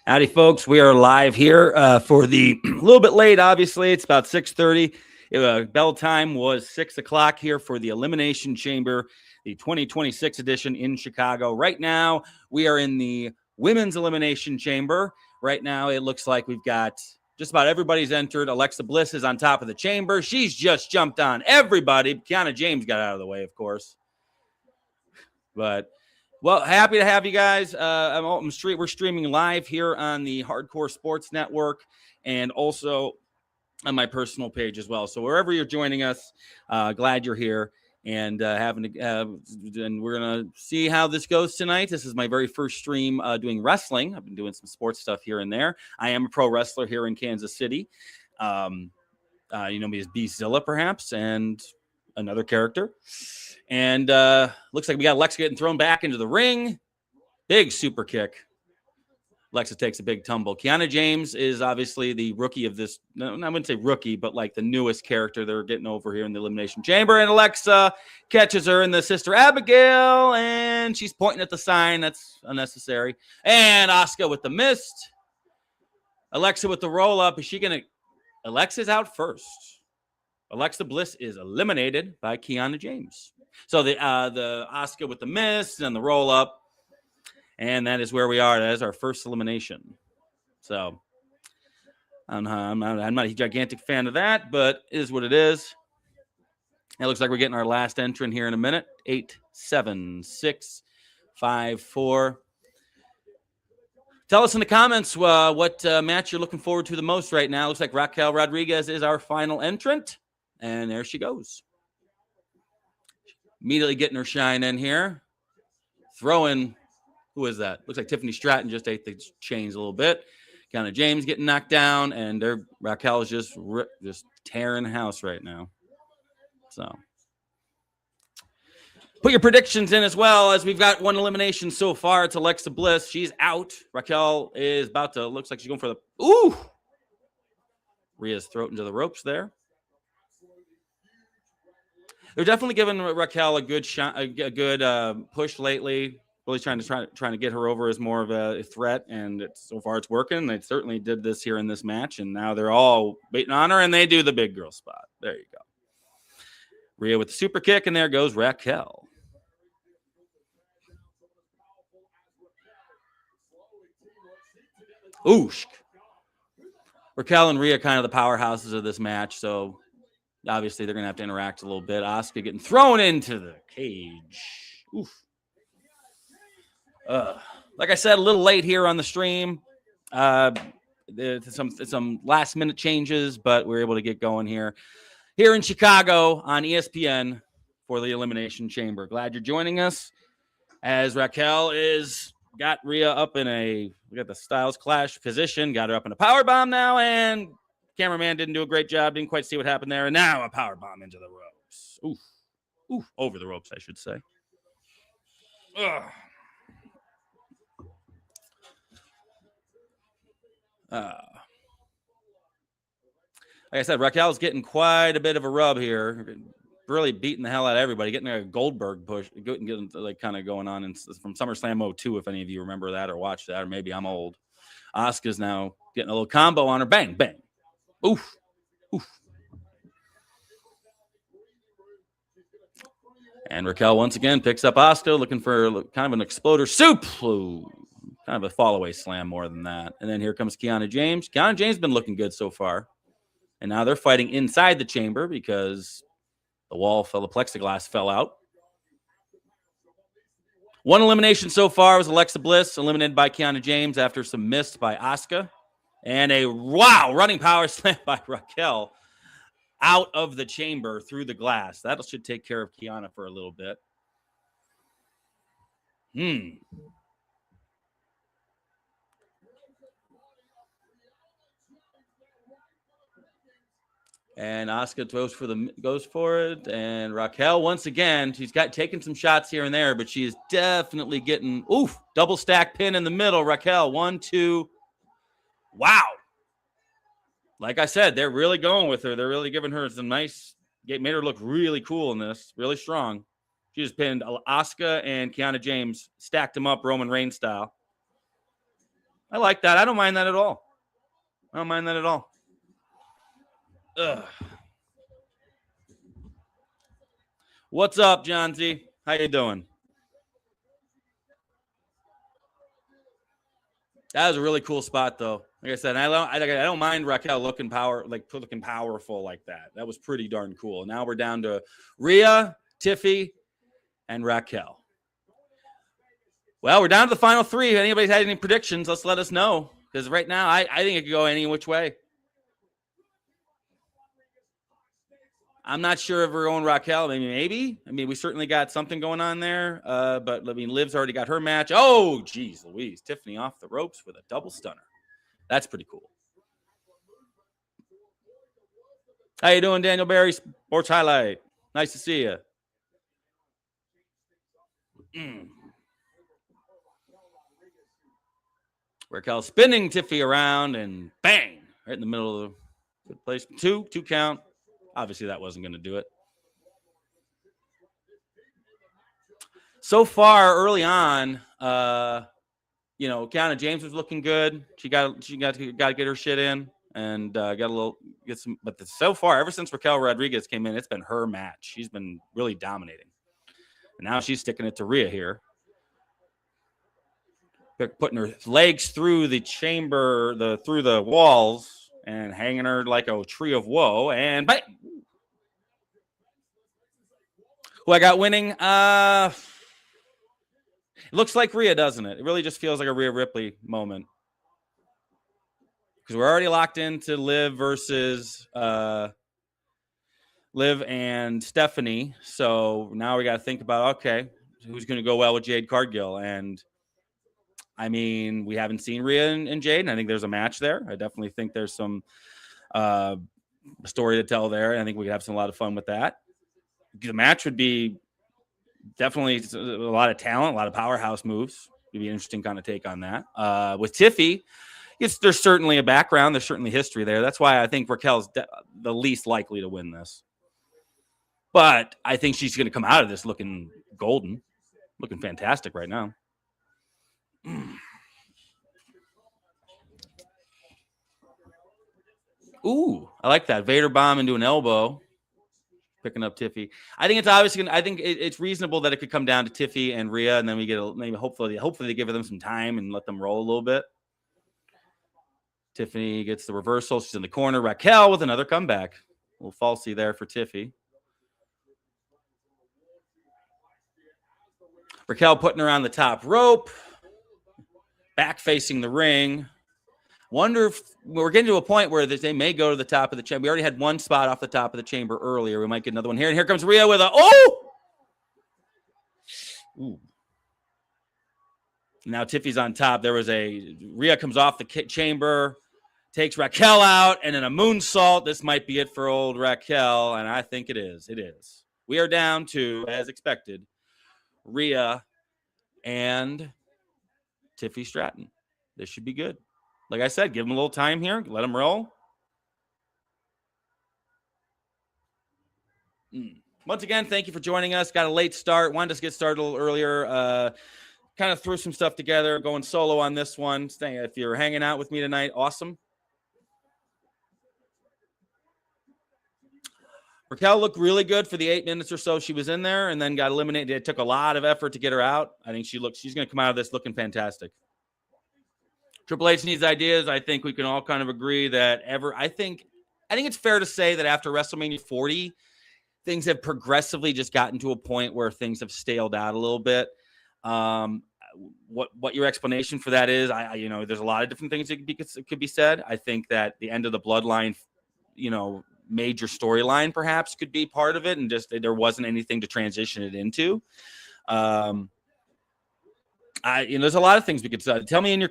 Howdy, folks. We are live here for the a little bit late, obviously. It's about 6:30. Bell time was 6 o'clock here for the Elimination Chamber, the 2026 edition in Chicago. Right now, we are in the Women's Elimination Chamber. Right now, it looks like we've got just about everybody's entered. Alexa Bliss is on top of the chamber. She's just jumped on everybody. Kiana James got out of the way, of course. But, well, happy to have you guys. We're streaming live here on the Hardcore Sports Network and also on my personal page as well. So wherever you're joining us, glad you're here. And and we're gonna see how this goes tonight. This is my very first stream doing wrestling. I've been doing some sports stuff here and there. I am a pro wrestler here in Kansas City. You know me as Beastzilla, perhaps, and another character. And looks like we got Alexa getting thrown back into the ring. Big super kick. Alexa takes a big tumble. Kiana James is obviously the rookie of this. No, I wouldn't say rookie, but like the newest character they're getting over here in the Elimination Chamber. And Alexa catches her in the Sister Abigail, and she's pointing at the sign. That's unnecessary. And Asuka with the mist. Alexa with the roll up. Is she going to? Alexa's out first. Alexa Bliss is eliminated by Kiana James. So the Asuka with the mist and the roll up. And that is where we are. That is our first elimination. So I'm not a gigantic fan of that, but it is what it is. It looks like we're getting our last entrant here in a minute. 8, 7, 6, 5, 4. Tell us in the comments what match you're looking forward to the most right now. Looks like Raquel Rodriguez is our final entrant. And there she goes. Immediately getting her shine in here. Throwing... Who is that? Looks like Tiffany Stratton just ate the chains a little bit. Kiana James getting knocked down, and Raquel is just tearing the house right now. So, put your predictions in as well, as we've got one elimination so far. It's Alexa Bliss. She's out. Raquel is about to. Looks like she's going for the. Ooh! Rhea's throat into the ropes there. They're definitely giving Raquel a good shot, a good push lately. Really trying to get her over as more of a threat, and so far it's working. They certainly did this here in this match, and now they're all waiting on her, and they do the big girl spot. There you go. Rhea with the super kick, and there goes Raquel. Oosh. Raquel and Rhea kind of the powerhouses of this match, so obviously they're going to have to interact a little bit. Asuka getting thrown into the cage. Oof. Like I said, a little late here on the stream. Some last minute changes, but we're able to get going here in Chicago on ESPN for the Elimination Chamber. Glad you're joining us as Raquel got Rhea up in we got the Styles Clash position, got her up in a power bomb now, and cameraman didn't do a great job, didn't quite see what happened there, and now a power bomb into the ropes. Oof, over the ropes, I should say. Ugh. Like I said, Raquel's getting quite a bit of a rub here, really beating the hell out of everybody, getting a Goldberg push, getting like kind of going on from SummerSlam 02, if any of you remember that or watched that, or maybe I'm old. Asuka's now getting a little combo on her. Bang, bang. Oof. And Raquel once again picks up Asuka, looking for kind of an exploder suplex. Kind of a fall-away slam more than that. And then here comes Kiana James. Kiana James has been looking good so far. And now they're fighting inside the chamber because the plexiglass fell out. One elimination so far was Alexa Bliss, eliminated by Kiana James after some missed by Asuka. And a running power slam by Raquel out of the chamber through the glass. That should take care of Kiana for a little bit. And Asuka goes for it. And Raquel, once again, she's taking some shots here and there, but she is definitely getting, double stack pin in the middle. Raquel, 1, 2. Wow. Like I said, they're really going with her. They're really giving her some nice, made her look really cool in this, really strong. She just pinned Asuka and Kiana James, stacked them up Roman Reigns style. I like that. I don't mind that at all. I don't mind that at all. Ugh. What's up, John Z? How you doing? That was a really cool spot, though. Like I said, I don't mind Raquel looking powerful like that. That was pretty darn cool. Now we're down to Rhea, Tiffy, and Raquel. Well, we're down to the final three. If anybody's had any predictions, let's let us know. Because right now, I think it could go any which way. I'm not sure if we're going Raquel. Maybe. I mean, we certainly got something going on there. But I mean, Liv's already got her match. Oh, geez, Louise. Tiffany off the ropes with a double stunner. That's pretty cool. How you doing, Daniel Barry? Sports Highlight. Nice to see you. Raquel spinning Tiffy around and bang, right in the middle of the good place. Two count. Obviously, that wasn't going to do it. So far, early on, Kiana James was looking good. She got to get her shit in and get some. But so far, ever since Raquel Rodriguez came in, it's been her match. She's been really dominating. And now she's sticking it to Rhea here. Putting her legs through the chamber, through the walls, and hanging her like a tree of woe. And bang! Who I got winning? It looks like Rhea, doesn't it? It really just feels like a Rhea Ripley moment. Because we're already locked into Liv versus Liv and Stephanie. So now we got to think about, okay, who's going to go well with Jade Cargill? And I mean, we haven't seen Rhea and Jade, and I think there's a match there. I definitely think there's some story to tell there. I think we could have a lot of fun with that. The match would be definitely a lot of talent, a lot of powerhouse moves. It'd be an interesting kind of take on that. With Tiffy, there's certainly a background. There's certainly history there. That's why I think Raquel's the least likely to win this. But I think she's going to come out of this looking golden, looking fantastic right now. Ooh, I like that. Vader bomb into an elbow. Picking up Tiffy. I think it's obviously I think it's reasonable that it could come down to Tiffy and Rhea, and then we get hopefully they give them some time and let them roll a little bit. Tiffany gets the reversal. She's in the corner. Raquel with another comeback. A little falsy there for Tiffy. Raquel putting her on the top rope. Back facing the ring. Wonder if we're getting to a point where they may go to the top of the chamber. We already had one spot off the top of the chamber earlier. We might get another one here. And here comes Rhea with Ooh. Now Tiffy's on top. Rhea comes off the chamber, takes Raquel out, and then a moonsault. This might be it for old Raquel, and I think it is. It is. We are down to, as expected, Rhea and Tiffy Stratton. This should be good. Like I said, give them a little time here. Let them roll. Once again, thank you for joining us. Got a late start. Wanted to get started a little earlier. Kind of threw some stuff together, going solo on this one. If you're hanging out with me tonight, awesome. Raquel looked really good for the 8 minutes or so she was in there and then got eliminated. It took a lot of effort to get her out. I think she's going to come out of this looking fantastic. Triple H needs ideas. I think we can all kind of agree that I think it's fair to say that after WrestleMania 40, things have progressively just gotten to a point where things have staled out a little bit. What your explanation for that is, there's a lot of different things that could be said. I think that the end of the Bloodline, major storyline perhaps could be part of it, and just there wasn't anything to transition it into. There's a lot of things we could say. Tell me in the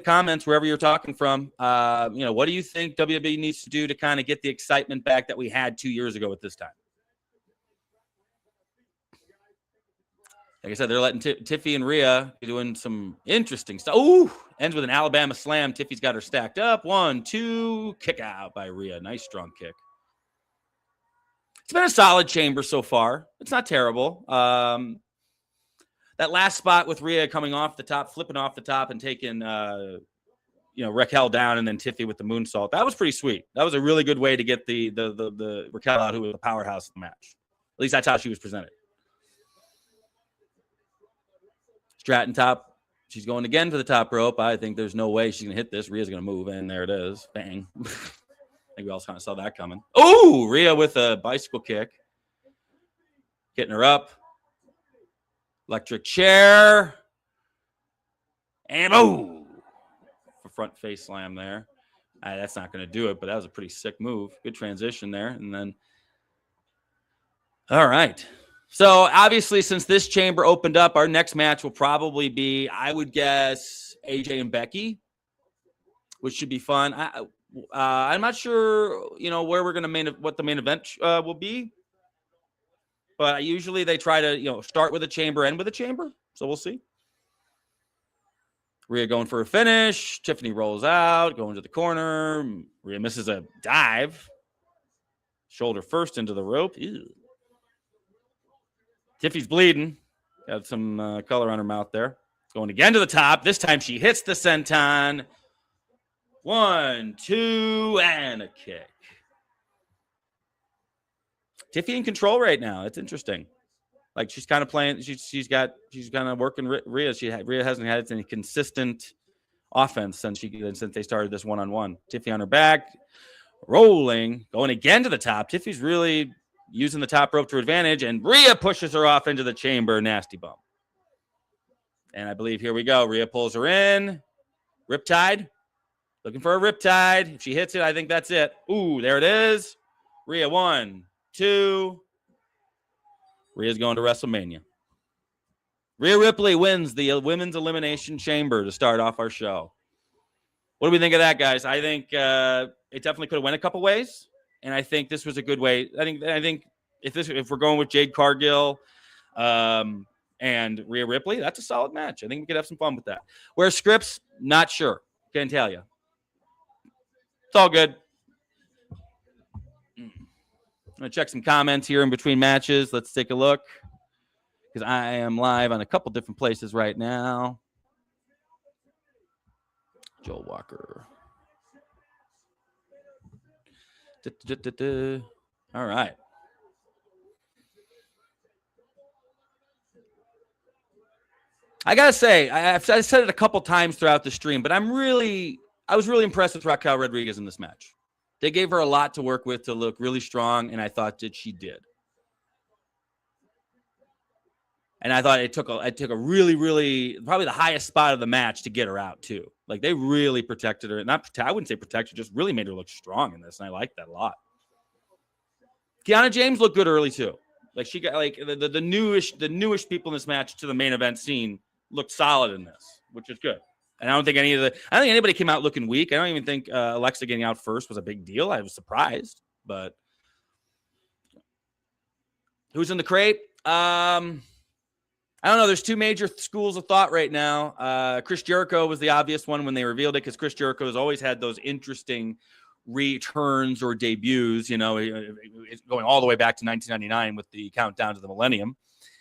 comments wherever you're talking from. What do you think WWE needs to do to kind of get the excitement back that we had 2 years ago at this time? Like I said, they're letting Tiffy and Rhea doing some interesting stuff. Ooh, ends with an Alabama slam. Tiffy's got her stacked up. 1, 2, kick out by Rhea. Nice strong kick. It's been a solid chamber so far. It's not terrible. That last spot with Rhea coming off the top, flipping off the top and taking Raquel down and then Tiffy with the moonsault. That was pretty sweet. That was a really good way to get the Raquel out, who was the powerhouse of the match. At least that's how she was presented. Stratton top. She's going again for the top rope. I think there's no way she's going to hit this. Rhea's going to move, and there it is. Bang. I think we all kind of saw that coming. Oh, Rhea with a bicycle kick. Getting her up. Electric chair. And for front face slam there. That's not going to do it, but that was a pretty sick move. Good transition there. And then, all right. So obviously, since this chamber opened up, our next match will probably be, I would guess, AJ and Becky, which should be fun. I'm not sure, where we're going to what the main event will be, but usually they try to, start with a chamber, end with a chamber. So we'll see. Rhea going for a finish. Tiffany rolls out, going to the corner. Rhea misses a dive. Shoulder first into the rope. Ew. Tiffy's bleeding. Got some color on her mouth there. Going again to the top. This time she hits the senton. 1, 2, and a kick. Tiffy in control right now. It's interesting. Like she's kind of playing. She's kind of working Rhea. Rhea hasn't had any consistent offense since they started this one-on-one. Tiffy on her back, rolling, going again to the top. Tiffy's really using the top rope to her advantage, and Rhea pushes her off into the chamber. Nasty bump. And I believe here we go. Rhea pulls her in. Riptide. Looking for a riptide. If she hits it, I think that's it. Ooh, there it is. Rhea 1, 2. Rhea's going to WrestleMania. Rhea Ripley wins the Women's Elimination Chamber to start off our show. What do we think of that, guys? I think it definitely could have went a couple ways, and I think this was a good way. I think if we're going with Jade Cargill and Rhea Ripley, that's a solid match. I think we could have some fun with that. Where scripts, not sure. Can't tell you. It's all good. I'm going to check some comments here in between matches. Let's take a look, because I am live on a couple different places right now. Joel Walker. All right. I got to say, I've said it a couple times throughout the stream, but I was really impressed with Raquel Rodriguez in this match. They gave her a lot to work with to look really strong, and I thought that she did. And I thought it took a really, really, probably the highest spot of the match to get her out too. Like they really protected her. I wouldn't say protected, just really made her look strong in this, and I liked that a lot. Kiana James looked good early too. Like she got like the newish people in this match to the main event scene looked solid in this, which is good. And I don't think anybody came out looking weak. I don't even think Alexa getting out first was a big deal. I was surprised, but who's in the crate? I don't know. There's two major schools of thought right now. Chris Jericho was the obvious one when they revealed it, because Chris Jericho has always had those interesting returns or debuts, going all the way back to 1999 with the countdown to the millennium.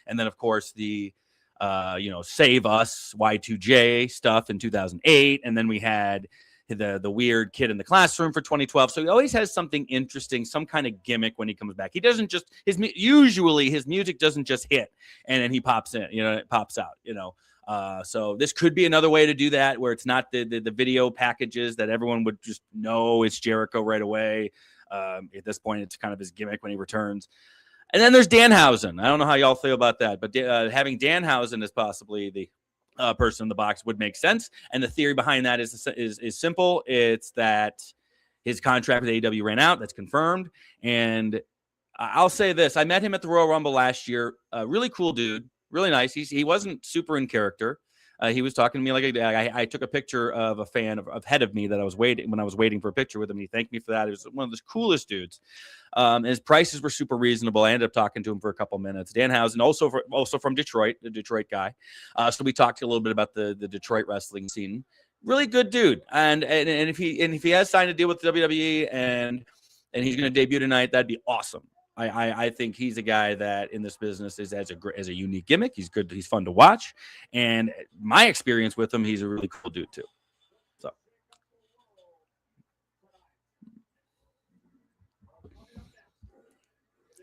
And then, of course, the Save Us Y2J stuff in 2008. And then we had the weird kid in the classroom for 2012. So he always has something interesting, some kind of gimmick when he comes back. He doesn't just, usually his music doesn't just hit and then he pops in, it pops out, so this could be another way to do that, where it's not the video packages that everyone would just know it's Jericho right away. At this point, it's kind of his gimmick when he returns. And then there's Danhausen. I don't know how y'all feel about that, but having Danhausen as possibly the person in the box would make sense. And the theory behind that is simple. It's that his contract with AEW ran out. That's confirmed. And I'll say this. I met him at the Royal Rumble last year. Really cool dude. Really nice. He wasn't super in character. He was talking to me like I took a picture of a fan ahead of me that I was waiting for a picture with him. He thanked me for that. He was one of the coolest dudes. And his prices were super reasonable. I ended up talking to him for a couple minutes. Danhausen, also from Detroit, the Detroit guy. So we talked a little bit about the Detroit wrestling scene. Really good dude. And if he has signed a deal with WWE and he's going to debut tonight, that'd be awesome. I think he's a guy that in this business has a unique gimmick. He's good. He's fun to watch. And my experience with him, he's a really cool dude too. So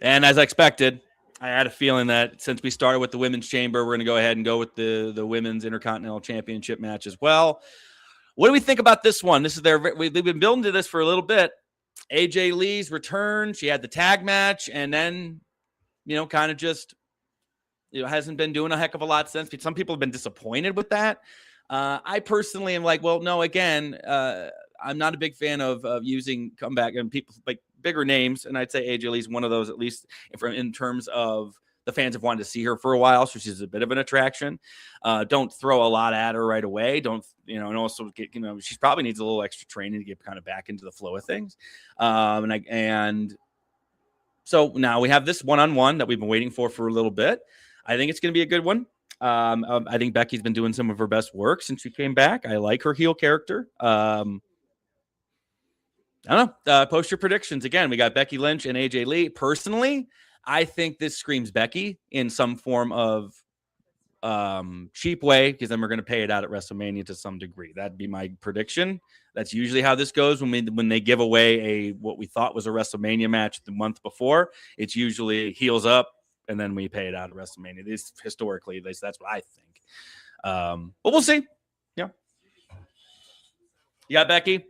And as I expected, I had a feeling that since we started with the women's chamber, we're going to go ahead and go with the women's Intercontinental Championship match as well. What do we think about this one? This is we've been building to this for a little bit. AJ Lee's return. She had the tag match, and then, kind of just, hasn't been doing a heck of a lot since. Some people have been disappointed with that. I personally am like, well, no, again, I'm not a big fan of using comeback and people like bigger names. And I'd say AJ Lee's one of those, at least in terms of the fans have wanted to see her for a while. So she's a bit of an attraction. Don't throw a lot at her right away. Don't, and also get, she probably needs a little extra training to get kind of back into the flow of things. And so now we have this one-on-one that we've been waiting for a little bit. I think it's going to be a good one. I think Becky's been doing some of her best work since she came back. I like her heel character. I don't know. Post your predictions. Again, we got Becky Lynch and AJ Lee. Personally, I think this screams Becky in some form of cheap way, because then we're going to pay it out at WrestleMania to some degree. That'd be my prediction. That's usually how this goes when they give away what we thought was a WrestleMania match the month before. It's usually heels up, and then we pay it out at WrestleMania. This historically, that's what I think. But we'll see. Yeah. You got Becky?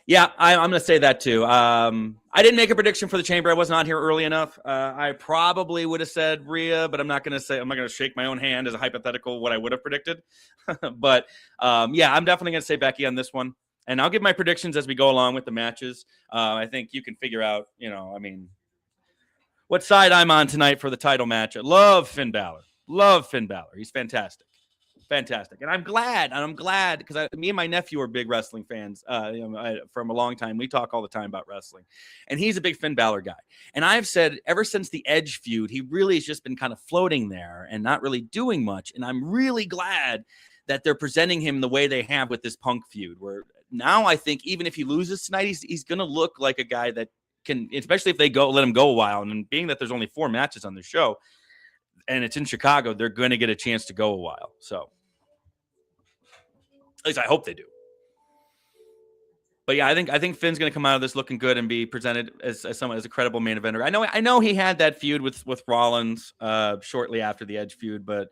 Yeah, I'm going to say that too. I didn't make a prediction for the chamber. I wasn't on here early enough. I probably would have said Rhea, but I'm not going to shake my own hand as a hypothetical what I would have predicted. But yeah, I'm definitely going to say Becky on this one. And I'll give my predictions as we go along with the matches. I think you can figure out, what side I'm on tonight for the title match. I love Finn Balor. He's fantastic. Fantastic. And I'm glad because me and my nephew are big wrestling fans from a long time. We talk all the time about wrestling, and he's a big Finn Balor guy. And I've said ever since the Edge feud, he really has just been kind of floating there and not really doing much. And I'm really glad that they're presenting him the way they have with this Punk feud, where now I think even if he loses tonight, he's going to look like a guy that can, especially if they let him go a while. And being that there's only 4 matches on the show and it's in Chicago, they're going to get a chance to go a while. So at least I hope they do. But yeah, I think Finn's going to come out of this looking good and be presented as someone as a credible main eventer. I know he had that feud with Rollins shortly after the Edge feud, but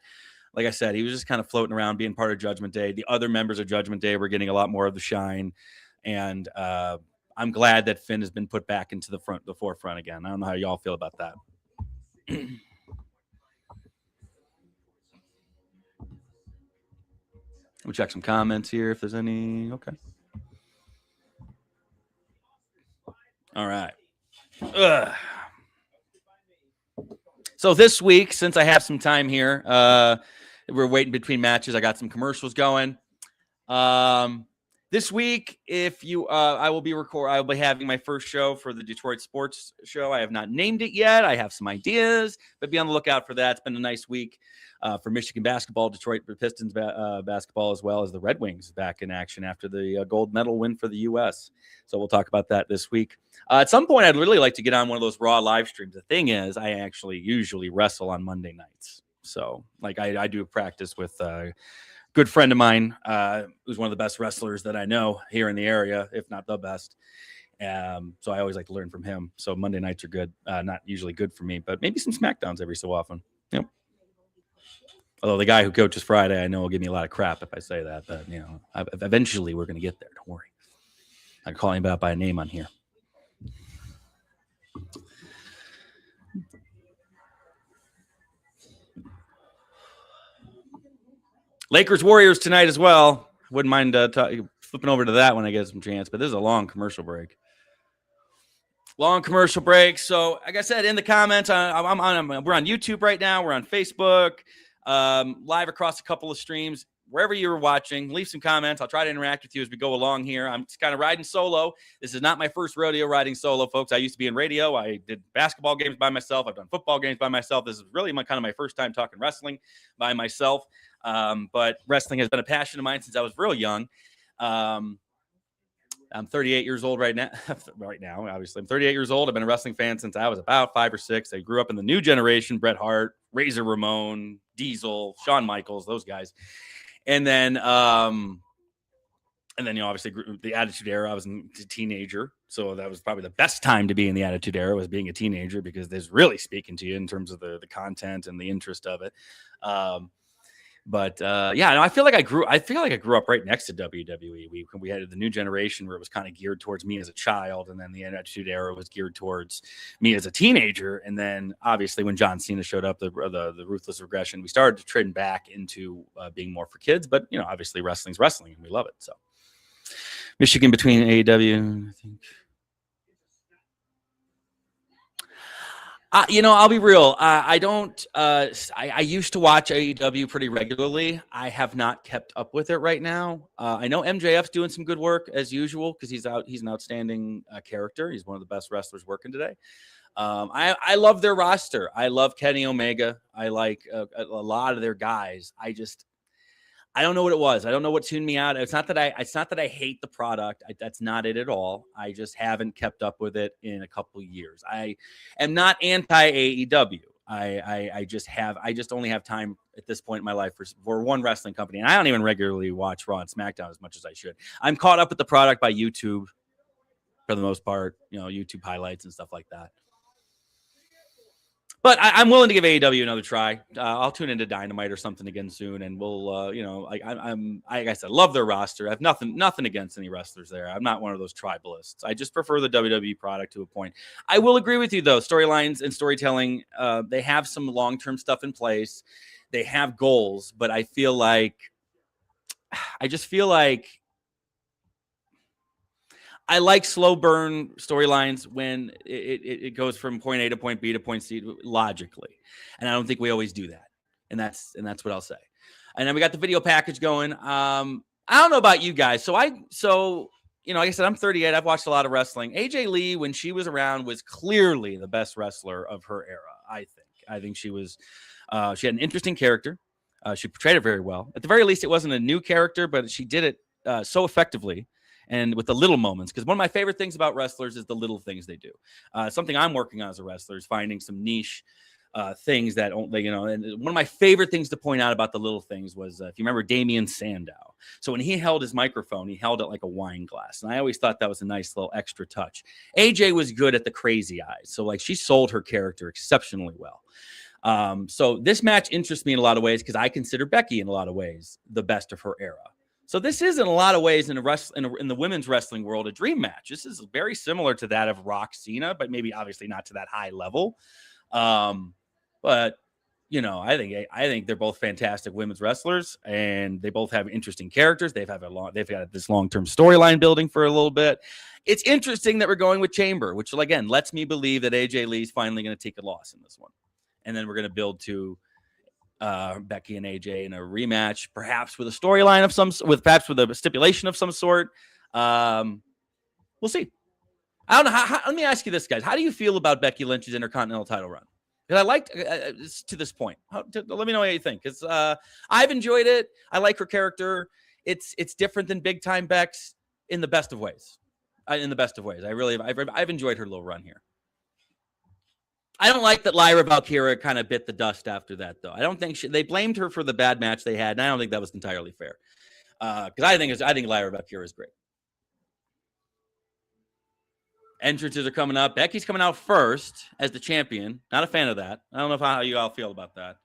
like I said, he was just kind of floating around being part of Judgment Day. The other members of Judgment Day were getting a lot more of the shine, and I'm glad that Finn has been put back into the forefront again. I don't know how y'all feel about that. We'll check some comments here if there's any. Okay. All right. So this week, since I have some time here, we're waiting between matches. I got some commercials going. This week, I will be having my first show for the Detroit Sports Show. I have not named it yet. I have some ideas, but be on the lookout for that. It's been a nice week for Michigan basketball, Detroit Pistons basketball, as well as the Red Wings back in action after the gold medal win for the U.S. So we'll talk about that this week. At some point, I'd really like to get on one of those Raw live streams. The thing is, I actually usually wrestle on Monday nights. So like I do practice with good friend of mine who's one of the best wrestlers that I know here in the area, if not the best. So I always like to learn from him. So Monday nights are good. Not usually good for me, but maybe some SmackDowns every so often. Yep. Although the guy who coaches Friday, I know will give me a lot of crap if I say that. But, eventually we're going to get there. Don't worry. I'm calling him out by a name on here. Lakers Warriors tonight as well. Wouldn't mind flipping over to that when I get some chance, but this is a long commercial break. So, like I said, in the comments, we're on YouTube right now. We're on Facebook, live across a couple of streams. Wherever you're watching, leave some comments. I'll try to interact with you as we go along here. I'm just kind of riding solo. This is not my first rodeo riding solo, folks. I used to be in radio. I did basketball games by myself. I've done football games by myself. This is really my first time talking wrestling by myself. But wrestling has been a passion of mine since I was real young. I'm 38 years old right now. Obviously, I'm 38 years old. I've been a wrestling fan since I was about 5 or 6. I grew up in the new generation: Bret Hart, Razor Ramon, Diesel, Shawn Michaels, those guys. And then obviously the Attitude Era. I was a teenager, So that was probably the best time to be in the Attitude Era, was being a teenager, because there's really speaking to you in terms of the content and the interest of it. Yeah, no, I feel like I grew up right next to WWE. We had the New Generation, where it was kind of geared towards me as a child, and then the Attitude Era was geared towards me as a teenager. And then obviously when John Cena showed up, the Ruthless Regression, we started to trend back into being more for kids. But obviously wrestling's wrestling, and we love it. So Michigan between AEW, I think. I'll be real. I don't. I used to watch AEW pretty regularly. I have not kept up with it right now. I know MJF's doing some good work as usual, because he's an outstanding character. He's one of the best wrestlers working today. I love their roster. I love Kenny Omega. I like a lot of their guys. I don't know what it was. I don't know what tuned me out. It's not that I hate the product. That's not it at all. I just haven't kept up with it in a couple of years. I am not anti AEW. I just only have time at this point in my life for one wrestling company. And I don't even regularly watch Raw and SmackDown as much as I should. I'm caught up with the product by YouTube for the most part, YouTube highlights and stuff like that. But I'm willing to give AEW another try. I'll tune into Dynamite or something again soon, and we'll, like I said, love their roster. I have nothing against any wrestlers there. I'm not one of those tribalists. I just prefer the WWE product to a point. I will agree with you though. Storylines and storytelling, they have some long-term stuff in place. They have goals, but I just feel like I like slow burn storylines when it goes from point A to point B to point C logically. And I don't think we always do that. And that's what I'll say. And then we got the video package going. I don't know about you guys. Like I said, I'm 38. I've watched a lot of wrestling. AJ Lee, when she was around, was clearly the best wrestler of her era. I think she was, she had an interesting character. She portrayed it very well. At the very least, it wasn't a new character, but she did it so effectively. And with the little moments, because one of my favorite things about wrestlers is the little things they do. Something I'm working on as a wrestler is finding some niche things that, and one of my favorite things to point out about the little things was, if you remember Damian Sandow. So when he held his microphone, he held it like a wine glass. And I always thought that was a nice little extra touch. AJ was good at the crazy eyes. So like she sold her character exceptionally well. So this match interests me in a lot of ways, because I consider Becky in a lot of ways the best of her era. So this is, in a lot of ways, in the women's wrestling world, a dream match. This is very similar to that of Rock Cena, but maybe obviously not to that high level. But I think they're both fantastic women's wrestlers, and they both have interesting characters. They've got this long-term storyline building for a little bit. It's interesting that we're going with Chamber, which again lets me believe that AJ Lee's finally going to take a loss in this one, and then we're going to build to Becky and AJ in a rematch, perhaps with a storyline perhaps with a stipulation of some sort. We'll see. I don't know. Let me ask you this, guys. How do you feel about Becky Lynch's Intercontinental title run? Because I liked to this point. Let me know what you think. Because I've enjoyed it. I like her character. It's different than big time Bex in the best of ways. I've enjoyed her little run here. I don't like that Lyra Valkyria kind of bit the dust after that, though. I don't think they blamed her for the bad match they had, and I don't think that was entirely fair. Because I think Lyra Valkyria is great. Entrances are coming up. Becky's coming out first as the champion. Not a fan of that. I don't know how you all feel about that.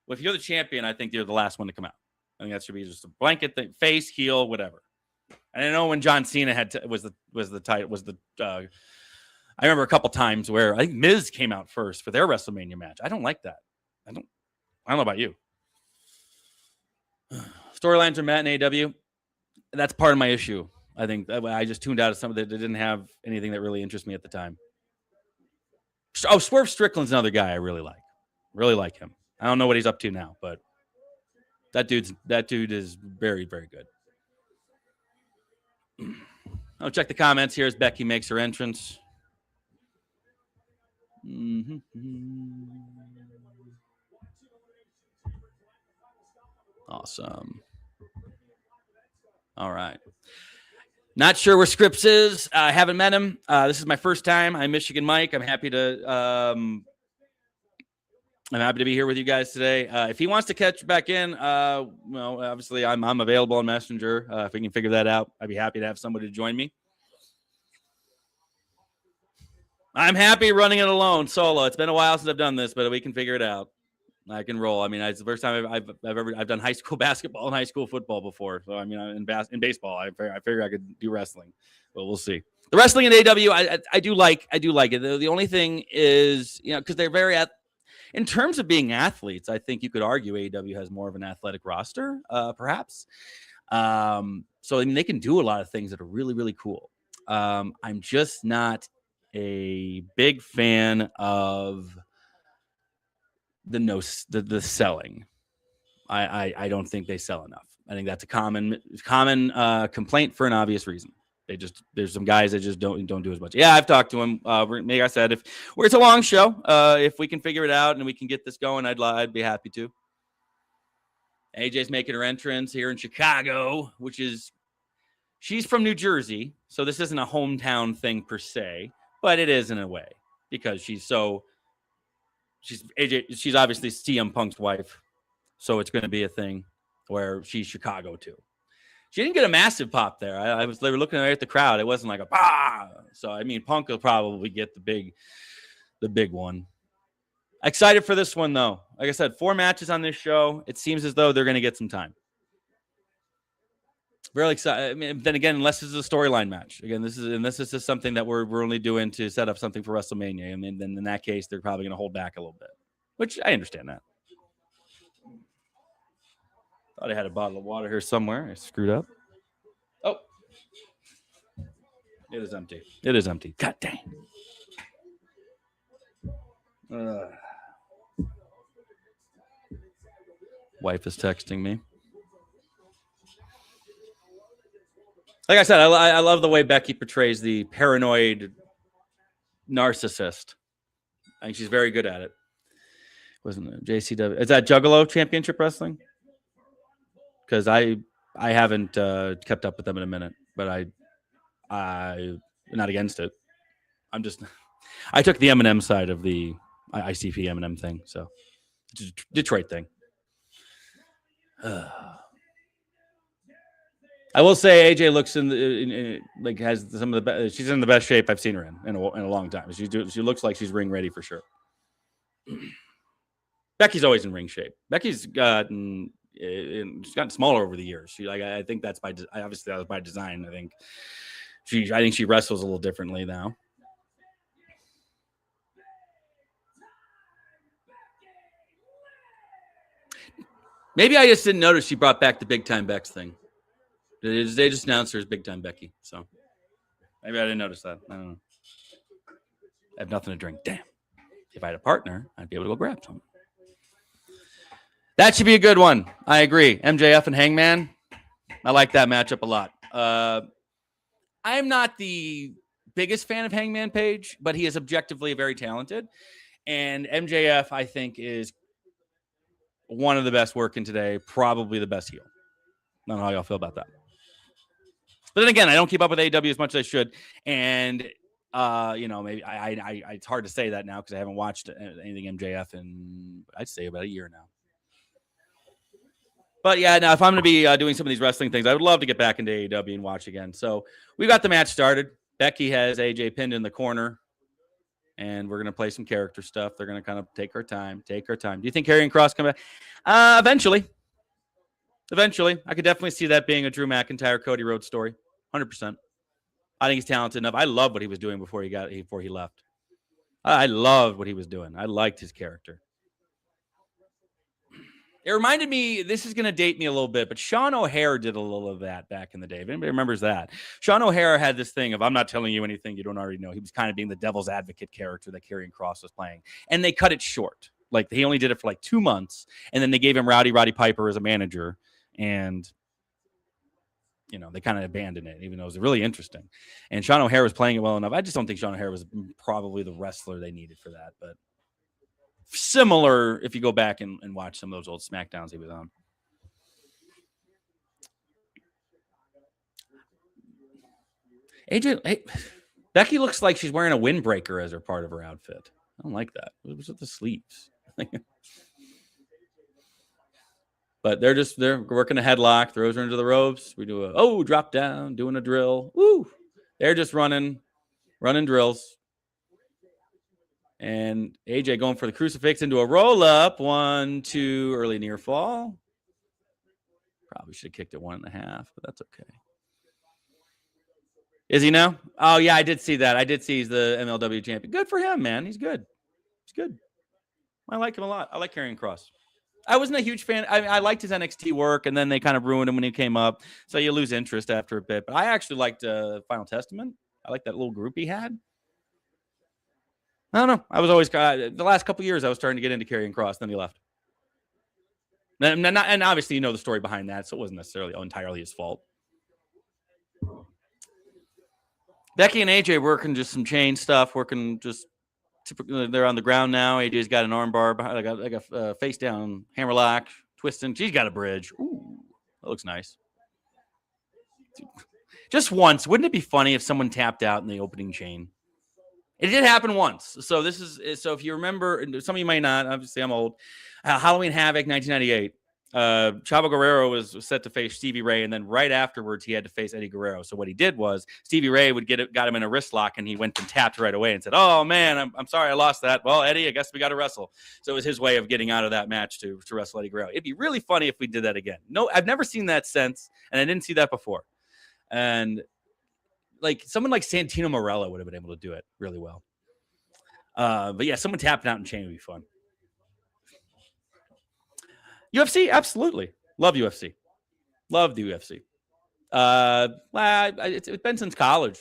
Well, if you're the champion, I think you're the last one to come out. I think that should be just a blanket thing, face, heel, whatever. And I know when John Cena was the title. I remember a couple times where I think Miz came out first for their WrestleMania match. I don't like that. I don't know about you. Storylines are met in AEW. That's part of my issue. I think I just tuned out of some of that didn't have anything that really interests me at the time. Oh, Swerve Strickland's another guy I really like. Really like him. I don't know what he's up to now, but that dude is very, very good. I'll check the comments here as Becky makes her entrance. Mm-hmm. Awesome. All right. Not sure where Scripps is. I haven't met him. This is my first time. I'm Michigan Mike. I'm happy to be here with you guys today. If he wants to catch back in, obviously I'm available on Messenger. If we can figure that out, I'd be happy to have somebody to join me. I'm happy running it alone, solo. It's been a while since I've done this, but we can figure it out. I can roll. I mean, it's the first time I've done high school basketball and high school football before. So I mean, in baseball, I figure I could do wrestling, but we'll see. The wrestling in AW, I do like it. The only thing is, because they're very in terms of being athletes, I think you could argue AEW has more of an athletic roster, perhaps. So I mean, they can do a lot of things that are really, really cool. I'm just not a big fan of the selling. I don't think they sell enough. I think that's a common complaint for an obvious reason. There's some guys that just don't do as much. Yeah, I've talked to him. Like I said, it's a long show. If we can figure it out and we can get this going, I'd be happy to. AJ's making her entrance here in Chicago, she's from New Jersey, so this isn't a hometown thing per se, but it is in a way because she's obviously CM Punk's wife, so it's going to be a thing where she's Chicago too. She didn't get a massive pop there. They were looking at the crowd. It wasn't like a bah. So I mean, Punk will probably get the big one. Excited for this one though. Like I said, 4 matches on this show. It seems as though they're going to get some time. Really excited. I mean, then again, unless this is a storyline match. Again, this is just something that we're only doing to set up something for WrestleMania. And then in that case, they're probably going to hold back a little bit, which I understand that. Thought I had a bottle of water here somewhere. I screwed up. Oh, it is empty. It is empty. God dang. Wife is texting me. Like I said, I love the way Becky portrays the paranoid narcissist. I think she's very good at it. Wasn't it JCW? Is that Juggalo Championship Wrestling? Because I haven't kept up with them in a minute, but I'm not against it. I took the M&M side of the ICP M&M thing, so Detroit thing. I will say AJ looks has some of the best. She's in the best shape I've seen her in a long time. She looks like she's ring ready for sure. Becky's always in ring shape. Becky's gotten smaller over the years. I think that's obviously that was by design. I think she wrestles a little differently now. Maybe I just didn't notice she brought back the Big Time Bex thing. They just announced her as Big Time Becky. So maybe I didn't notice that. I don't know. I have nothing to drink. Damn. If I had a partner, I'd be able to go grab some. That should be a good one. I agree. MJF and Hangman. I like that matchup a lot. I'm not the biggest fan of Hangman Page, but he is objectively very talented. And MJF, I think, is one of the best working today, probably the best heel. I don't know how y'all feel about that. But then again, I don't keep up with AEW as much as I should. And, maybe it's hard to say that now because I haven't watched anything MJF in, I'd say, about a year now. But yeah, now if I'm going to be doing some of these wrestling things, I would love to get back into AEW and watch again. So we got the match started. Becky has AJ pinned in the corner. And we're going to play some character stuff. They're going to kind of take our time. Do you think Karrion Kross come back? Eventually. I could definitely see that being a Drew McIntyre, Cody Rhodes story. 100%. I think he's talented enough. I love what he was doing before he left. I loved what he was doing. I liked his character. It reminded me, this is going to date me a little bit, but Sean O'Hare did a little of that back in the day. If anybody remembers that. Sean O'Hare had this thing of, I'm not telling you anything you don't already know. He was kind of being the devil's advocate character that Karrion Kross was playing. And they cut it short. Like, he only did it for like 2 months. And then they gave him Roddy Piper as a manager. And, they kind of abandoned it, even though it was really interesting. And Sean O'Hare was playing it well enough. I just don't think Sean O'Hare was probably the wrestler they needed for that. But similar if you go back and watch some of those old SmackDowns he was on. Becky looks like she's wearing a windbreaker as her part of her outfit. I don't like that. It was with the sleeves. But they're working a headlock, throws her into the ropes. We do drop down, doing a drill. Woo! They're just running drills. And AJ going for the crucifix into a roll-up. 1, 2, early near fall. Probably should have kicked it 1.5, but that's okay. Is he now? Oh, yeah, I did see that. I did see he's the MLW champion. Good for him, man. He's good. He's good. I like him a lot. I like Karrion Kross. I wasn't a huge fan. I liked his NXT work, and then they kind of ruined him when he came up. So you lose interest after a bit. But I actually liked Final Testament. I like that little group he had. I don't know. I was always the last couple years I was starting to get into Karrion Kross. Then he left. And obviously you know the story behind that, so it wasn't necessarily entirely his fault. Becky and AJ working just some chain stuff, working just typically they're on the ground now. AJ's got an arm bar, like a face down hammerlock, twisting. She's got a bridge. Ooh, that looks nice. Just once, wouldn't it be funny if someone tapped out in the opening chain? It did happen once. So so if you remember, some of you might not. Obviously, I'm old. Halloween Havoc, 1998. Chavo Guerrero was set to face Stevie Ray, and then right afterwards he had to face Eddie Guerrero. So what he did was Stevie Ray got him in a wrist lock, and he went and tapped right away and said, "Oh man, I'm sorry I lost that. Well, Eddie, I guess we got to wrestle." So it was his way of getting out of that match to wrestle Eddie Guerrero. It'd be really funny if we did that again. No, I've never seen that since, and I didn't see that before. And like someone like Santino Marella would have been able to do it really well. But yeah, someone tapping out in chain would be fun. UFC, absolutely. Love UFC. Love the UFC. It's been since college,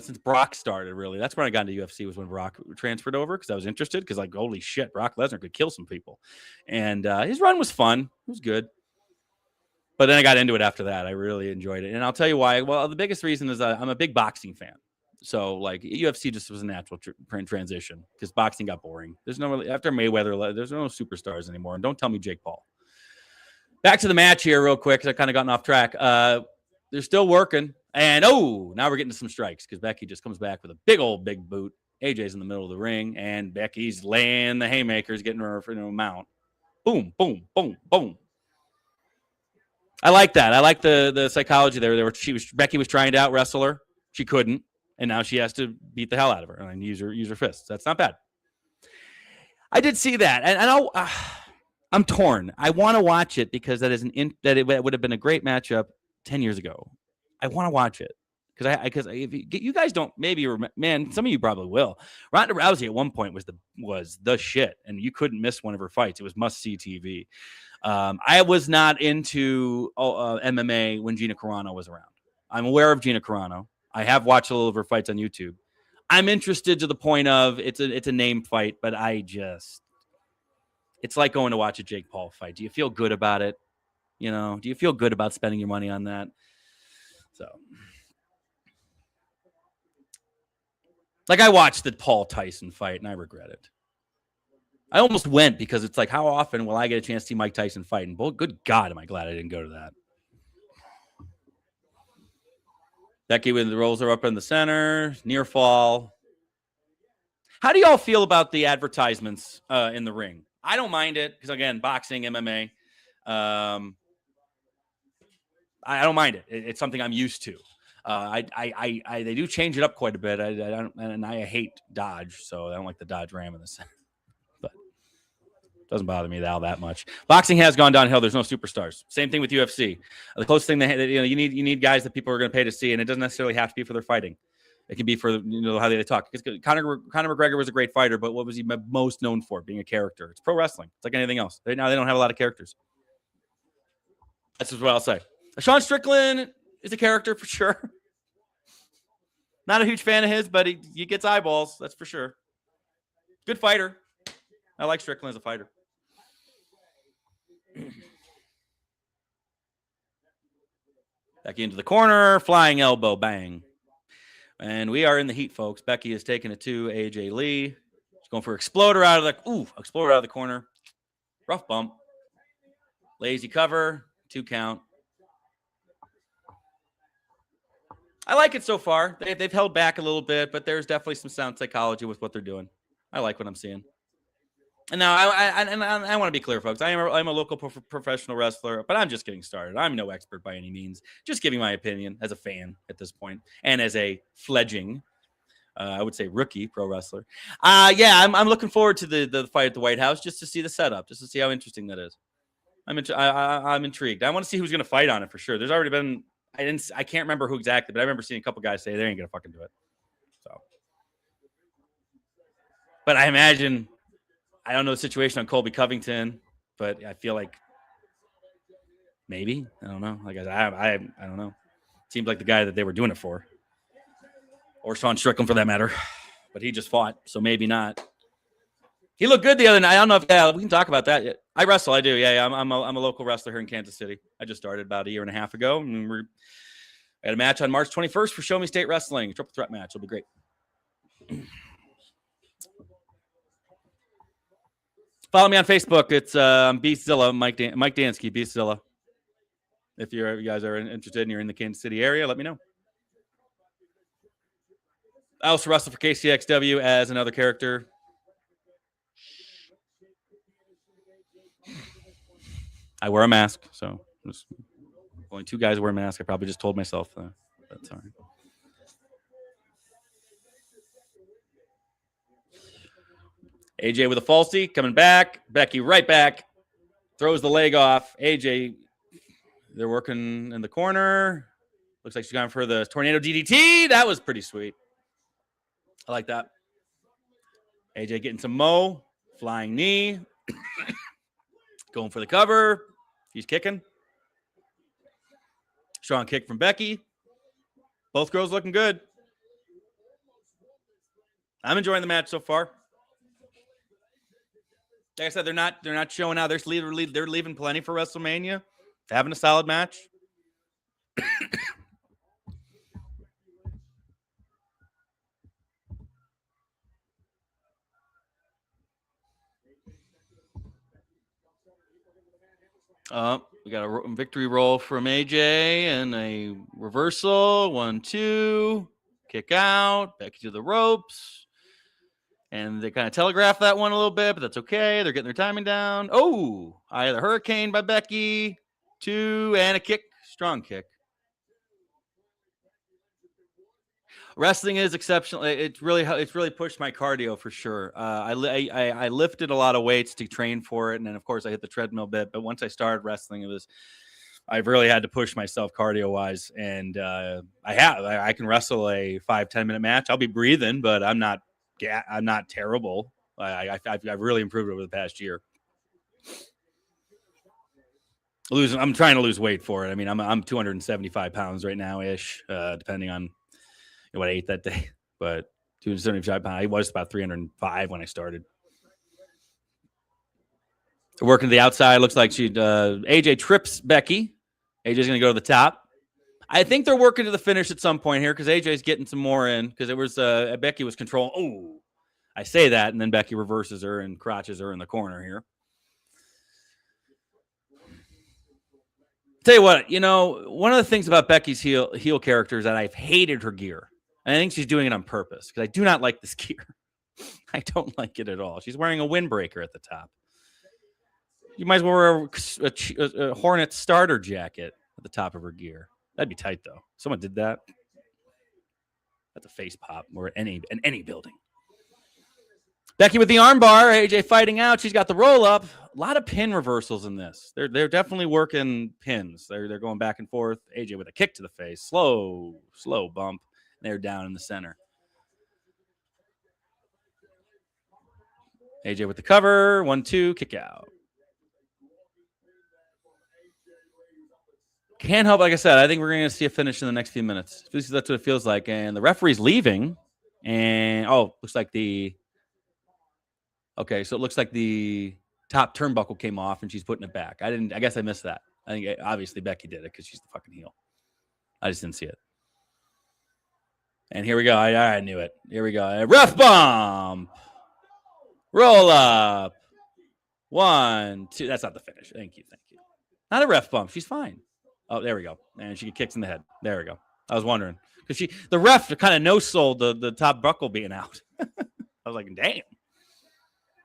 since Brock started, really. That's when I got into UFC, was when Brock transferred over, because I was interested, because like, holy shit, Brock Lesnar could kill some people. And his run was fun. It was good. But then I got into it after that. I really enjoyed it. And I'll tell you why. Well, the biggest reason is I'm a big boxing fan. So like UFC just was a natural transition, because boxing got boring. There's no really, after Mayweather, there's no superstars anymore. And don't tell me Jake Paul. Back to the match here real quick, because I kind of gotten off track. They're still working. And, now we're getting to some strikes, because Becky just comes back with a big boot. AJ's in the middle of the ring, and Becky's laying the haymakers, getting her for a mount. Boom, boom, boom, boom. I like that. I like the psychology there. Becky was trying to out wrestle her. She couldn't. And now she has to beat the hell out of her and use her fists. That's not bad. I did see that. And I'm torn. I want to watch it because it would have been a great matchup 10 years ago. I want to watch it because if you guys don't maybe man, some of you probably will. Ronda Rousey at one point was the shit, and you couldn't miss one of her fights. It was must see TV. I was not into MMA when Gina Carano was around. I'm aware of Gina Carano. I have watched a little of her fights on YouTube. I'm interested to the point of it's a name fight, but it's like going to watch a Jake Paul fight. Do you feel good about it? Do you feel good about spending your money on that? So, like, I watched the Paul Tyson fight and I regret it. I almost went because it's like, how often will I get a chance to see Mike Tyson fight? And good God, am I glad I didn't go to that. Becky with the rolls her up in the center, near fall. How do y'all feel about the advertisements in the ring? I don't mind it because, again, boxing, MMA. I don't mind it. It's something I'm used to. They do change it up quite a bit. I hate Dodge, so I don't like the Dodge Ram in the center. But it doesn't bother me that much. Boxing has gone downhill. There's no superstars. Same thing with UFC. The closest thing you need guys that people are going to pay to see, and it doesn't necessarily have to be for their fighting. It can be for how they talk. Because Conor McGregor was a great fighter, but what was he most known for? Being a character. It's pro wrestling. It's like anything else. Now they don't have a lot of characters. That's just what I'll say. Sean Strickland is a character for sure. Not a huge fan of his, but he gets eyeballs. That's for sure. Good fighter. I like Strickland as a fighter. Becky into the corner, flying elbow, bang. And we are in the heat, folks. Becky is taking it to AJ Lee. She's going for exploder out of the corner. Rough bump. Lazy cover, 2 count. I like it so far. They've held back a little bit, but there's definitely some sound psychology with what they're doing. I like what I'm seeing. And now I want to be clear, folks. I'm a local professional wrestler, but I'm just getting started. I'm no expert by any means. Just giving my opinion as a fan at this point and as a fledging I would say rookie pro wrestler. Yeah, I'm looking forward to the fight at the White House just to see the setup, just to see how interesting that is. I'm intrigued. I want to see who's going to fight on it for sure. There's already been I can't remember who exactly, but I remember seeing a couple guys say they ain't going to fucking do it. So, but I imagine I don't know the situation on Colby Covington, but I feel like maybe I don't know. Like I don't know. Seems like the guy that they were doing it for, or Sean Strickland for that matter, but he just fought, so maybe not. He looked good the other night. I don't know if we can talk about that yet. I wrestle. I do. Yeah. I'm a local wrestler here in Kansas City. I just started about a year and a half ago, and we had a match on March 21st for Show Me State Wrestling, triple threat match. It'll be great. Follow me on Facebook. It's Beastzilla, Mike Dansky, Beastzilla. If you guys are interested and you're in the Kansas City area, let me know. I also wrestle for KCXW as another character. I wear a mask, so only two guys wear a mask. I probably just told myself that. That's all right. AJ with a falsie, coming back. Becky right back. Throws the leg off. AJ, they're working in the corner. Looks like she's going for the tornado DDT. That was pretty sweet. I like that. AJ getting some mo. Flying knee. Going for the cover. He's kicking. Strong kick from Becky. Both girls looking good. I'm enjoying the match so far. Like I said, they're not showing out. They're leaving plenty for WrestleMania. Having a solid match. We got a victory roll from AJ and a reversal. 1, 2. Kick out. Becky to the ropes. And they kind of telegraph that one a little bit, but that's okay. They're getting their timing down. Oh, I had a hurricane by Becky. 2 and a kick. Strong kick. Wrestling is exceptional. It's really pushed my cardio for sure. I lifted a lot of weights to train for it, and then of course I hit the treadmill bit. But once I started wrestling, I've really had to push myself cardio wise, and I can wrestle a 5-10 minute match. I'll be breathing, but I'm not terrible. I've really improved over the past year. I'm trying to lose weight for it. I mean, I'm 275 pounds right now ish, depending on what I ate that day, but 275 pounds. I was about 305 when I started. So working to the outside, looks like AJ trips Becky. AJ's going to go to the top. I think they're working to the finish at some point here because AJ's getting some more in because it was Becky was controlling. Oh, I say that, and then Becky reverses her and crotches her in the corner here. Tell you what, one of the things about Becky's heel character is that I've hated her gear. And I think she's doing it on purpose because I do not like this gear. I don't like it at all. She's wearing a windbreaker at the top. You might as well wear a Hornet starter jacket at the top of her gear. That'd be tight, though. Someone did that. That's a face pop or in any building. Becky with the armbar. AJ fighting out. She's got the roll up. A lot of pin reversals in this. They're definitely working pins. They're going back and forth. AJ with a kick to the face. Slow bump. They're down in the center. AJ with the cover. 1, 2, kick out. Can't help, like I said, I think we're going to see a finish in the next few minutes. At least that's what it feels like. And the referee's leaving. And, looks like okay, so it looks like the top turnbuckle came off and she's putting it back. I guess I missed that. I think obviously Becky did it because she's the fucking heel. I just didn't see it. And here we go. I knew it. Here we go. Ref bump. Roll up. 1, 2. That's not the finish. Thank you. Not a ref bump. She's fine. Oh, there we go. And she kicks in the head. There we go. I was wondering. Because the ref kind of no-sold the top buckle being out. I was like, damn.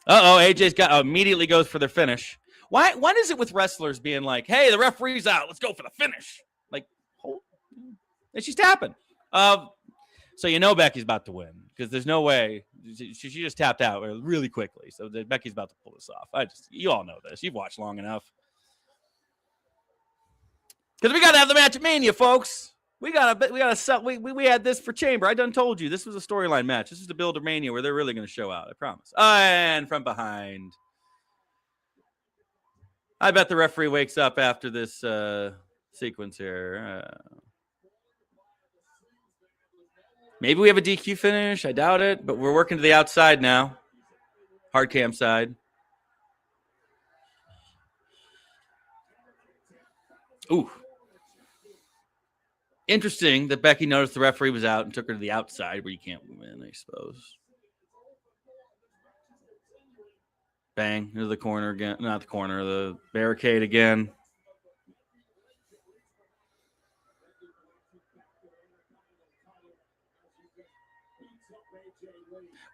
AJ's immediately goes for their finish. Why is it with wrestlers being like, hey, the referee's out. Let's go for the finish. Like, and she's tapping. So Becky's about to win because there's no way she just tapped out really quickly. So Becky's about to pull this off. You all know this. You've watched long enough. Because we got to have the match at Mania, folks. We had this for Chamber. I done told you this was a storyline match. This is the build of Mania where they're really going to show out. I promise. And from behind. I bet the referee wakes up after this sequence here. Maybe we have a DQ finish. I doubt it, but we're working to the outside now. Hard cam side. Ooh. Interesting that Becky noticed the referee was out and took her to the outside where you can't move in, I suppose. Bang. Into the corner again. Not the corner, the barricade again.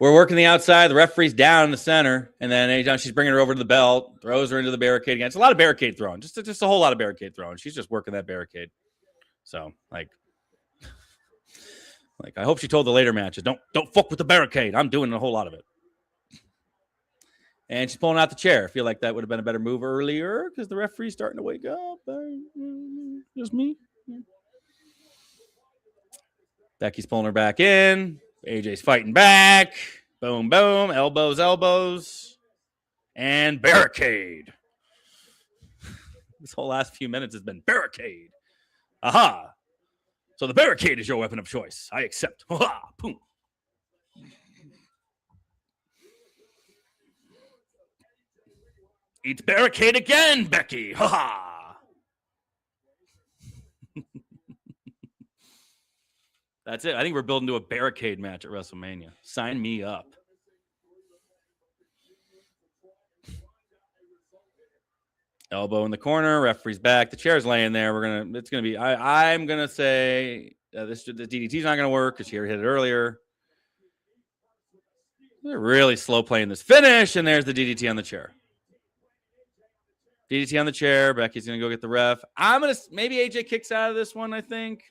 We're working the outside. The referee's down in the center. And then anytime she's bringing her over to the belt, throws her into the barricade again. It's a lot of barricade throwing. Just a whole lot of barricade throwing. She's just working that barricade. So, like I hope she told the later matches, don't fuck with the barricade. I'm doing a whole lot of it. And she's pulling out the chair. I feel like that would have been a better move earlier because the referee's starting to wake up. Just me. Becky's pulling her back in. AJ's fighting back. Boom, boom. Elbows. And barricade. This whole last few minutes has been barricade. Aha. So the barricade is your weapon of choice. I accept. Ha! Boom. Eat barricade again, Becky. Ha ha. That's it. I think we're building to a barricade match at WrestleMania. Sign me up. Elbow in the corner. Referee's back. The chair's laying there. It's gonna be. I'm gonna say the DDT's not gonna work because she hit it earlier. They're really slow playing this finish, and there's the DDT on the chair. DDT on the chair. Becky's gonna go get the ref. Maybe AJ kicks out of this one. I think.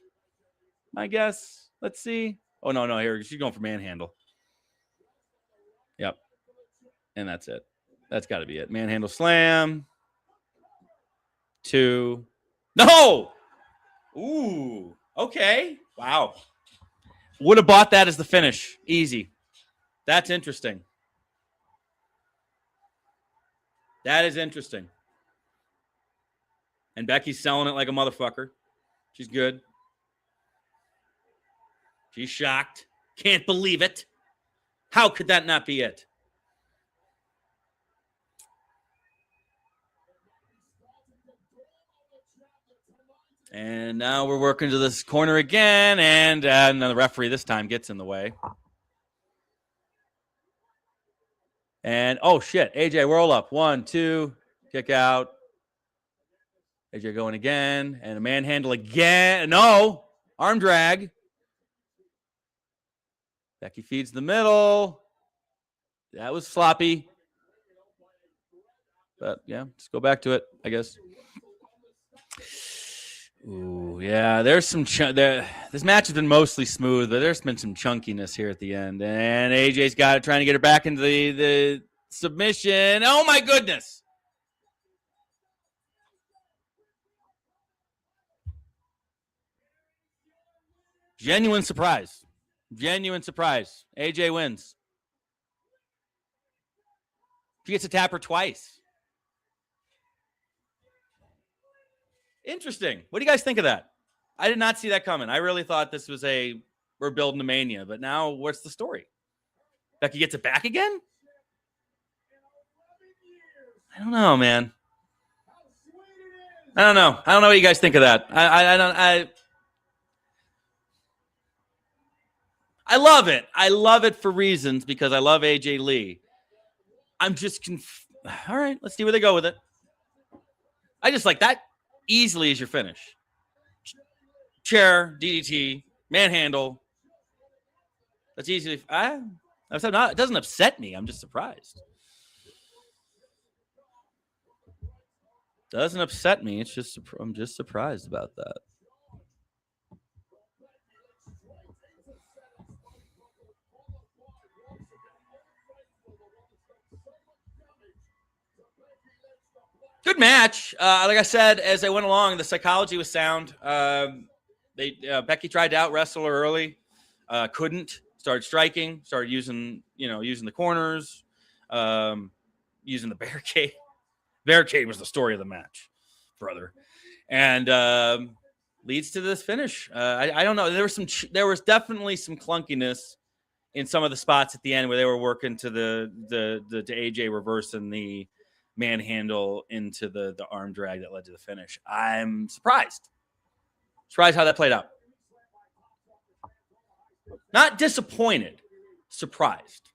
My guess. Let's see. Oh, no. Here, she's going for manhandle. Yep. And that's it. That's got to be it. Manhandle slam. 2. No! Ooh. Okay. Wow. Would have bought that as the finish. Easy. That's interesting. That is interesting. And Becky's selling it like a motherfucker. She's good. She's shocked. Can't believe it. How could that not be it? And now we're working to this corner again, and the referee this time gets in the way. And, oh, shit. AJ, roll up. 1, 2, kick out. AJ going again, and a manhandle again. No, arm drag. Becky feeds the middle. That was sloppy. But, yeah, just go back to it, I guess. Ooh, yeah, there's some this match has been mostly smooth, but there's been some chunkiness here at the end. And AJ's got it, trying to get her back into the submission. Oh, my goodness. Genuine surprise. AJ wins. She gets to tap her twice. Interesting. What do you guys think of that? I did not see that coming. I really thought this was we're building a Mania, but now what's the story? Becky gets it back again? I don't know, man. I don't know what you guys think of that. I love it. I love it for reasons because I love AJ Lee. I'm just all right, let's see where they go with it. I just like that easily as your finish. Chair, DDT, manhandle. That's easy. It doesn't upset me. I'm just surprised. Doesn't upset me. It's just I'm just surprised about that. Good match. Like I said, as I went along, the psychology was sound. Becky tried to out wrestle her early, couldn't. Started striking, started using the corners, using the barricade. Barricade was the story of the match, brother, and leads to this finish. I don't know. There was definitely some clunkiness in some of the spots at the end where they were working to the AJ reverse and the manhandle into the arm drag that led to the finish. I'm surprised how that played out. Not disappointed, surprised.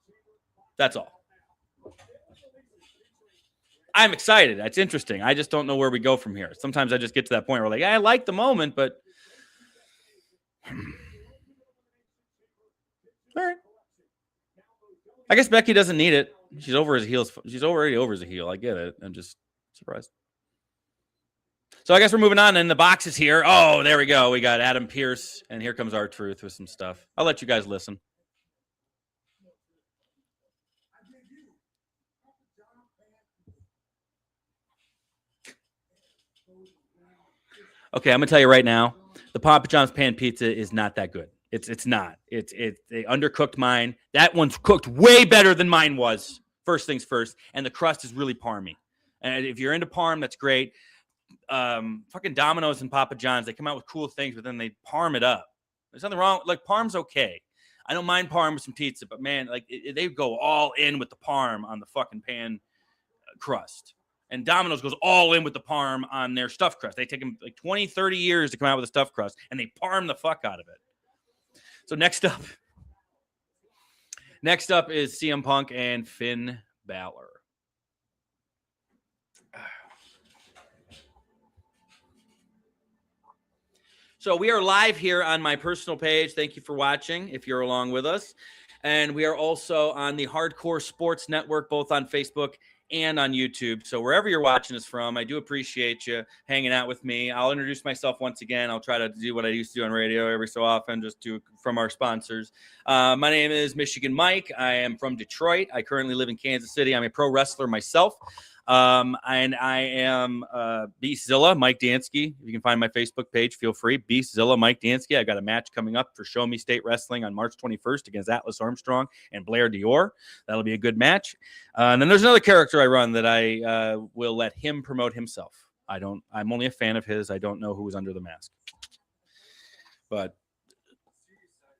That's all. I'm excited. That's interesting. I just don't know where we go from here. Sometimes I just get to that point where I like the moment, but all right. I guess Becky doesn't need it. She's over his heels. She's already over his heel. I get it. I'm just surprised. So I guess we're moving on. And the boxes here. Oh, there we go. We got Adam Pearce, and here comes R-Truth with some stuff. I'll let you guys listen. Okay, I'm gonna tell you right now, the Papa John's pan pizza is not that good. It's not. They undercooked mine. That one's cooked way better than mine was. First things first, and the crust is really parmy. And if you're into parm, that's great. Fucking Domino's and Papa John's, they come out with cool things, but then they parm it up. There's nothing wrong. Like parm's okay. I don't mind parm with some pizza, but man, they go all in with the parm on the fucking pan crust. And Domino's goes all in with the parm on their stuffed crust. They take them like 20, 30 years to come out with a stuffed crust, and they parm the fuck out of it. So next up is CM Punk and Finn Balor. So we are live here on my personal page. Thank you for watching if you're along with us. And we are also on the Hardcore Sports Network, both on Facebook and on YouTube. So wherever you're watching us from, I do appreciate you hanging out with me. I'll introduce myself once again. I'll try to do what I used to do on radio every so often, just from our sponsors. My name is Michigan Mike. I am from Detroit. I currently live in Kansas City. I'm a pro wrestler myself. And I am Beastzilla, Mike Dansky. If you can find my Facebook page, feel free. Beastzilla, Mike Dansky. I got a match coming up for Show Me State Wrestling on March 21st against Atlas Armstrong and Blair Dior. That'll be a good match. And then there's another character I run that I will let him promote himself. I'm only a fan of his. I don't know who was under the mask. But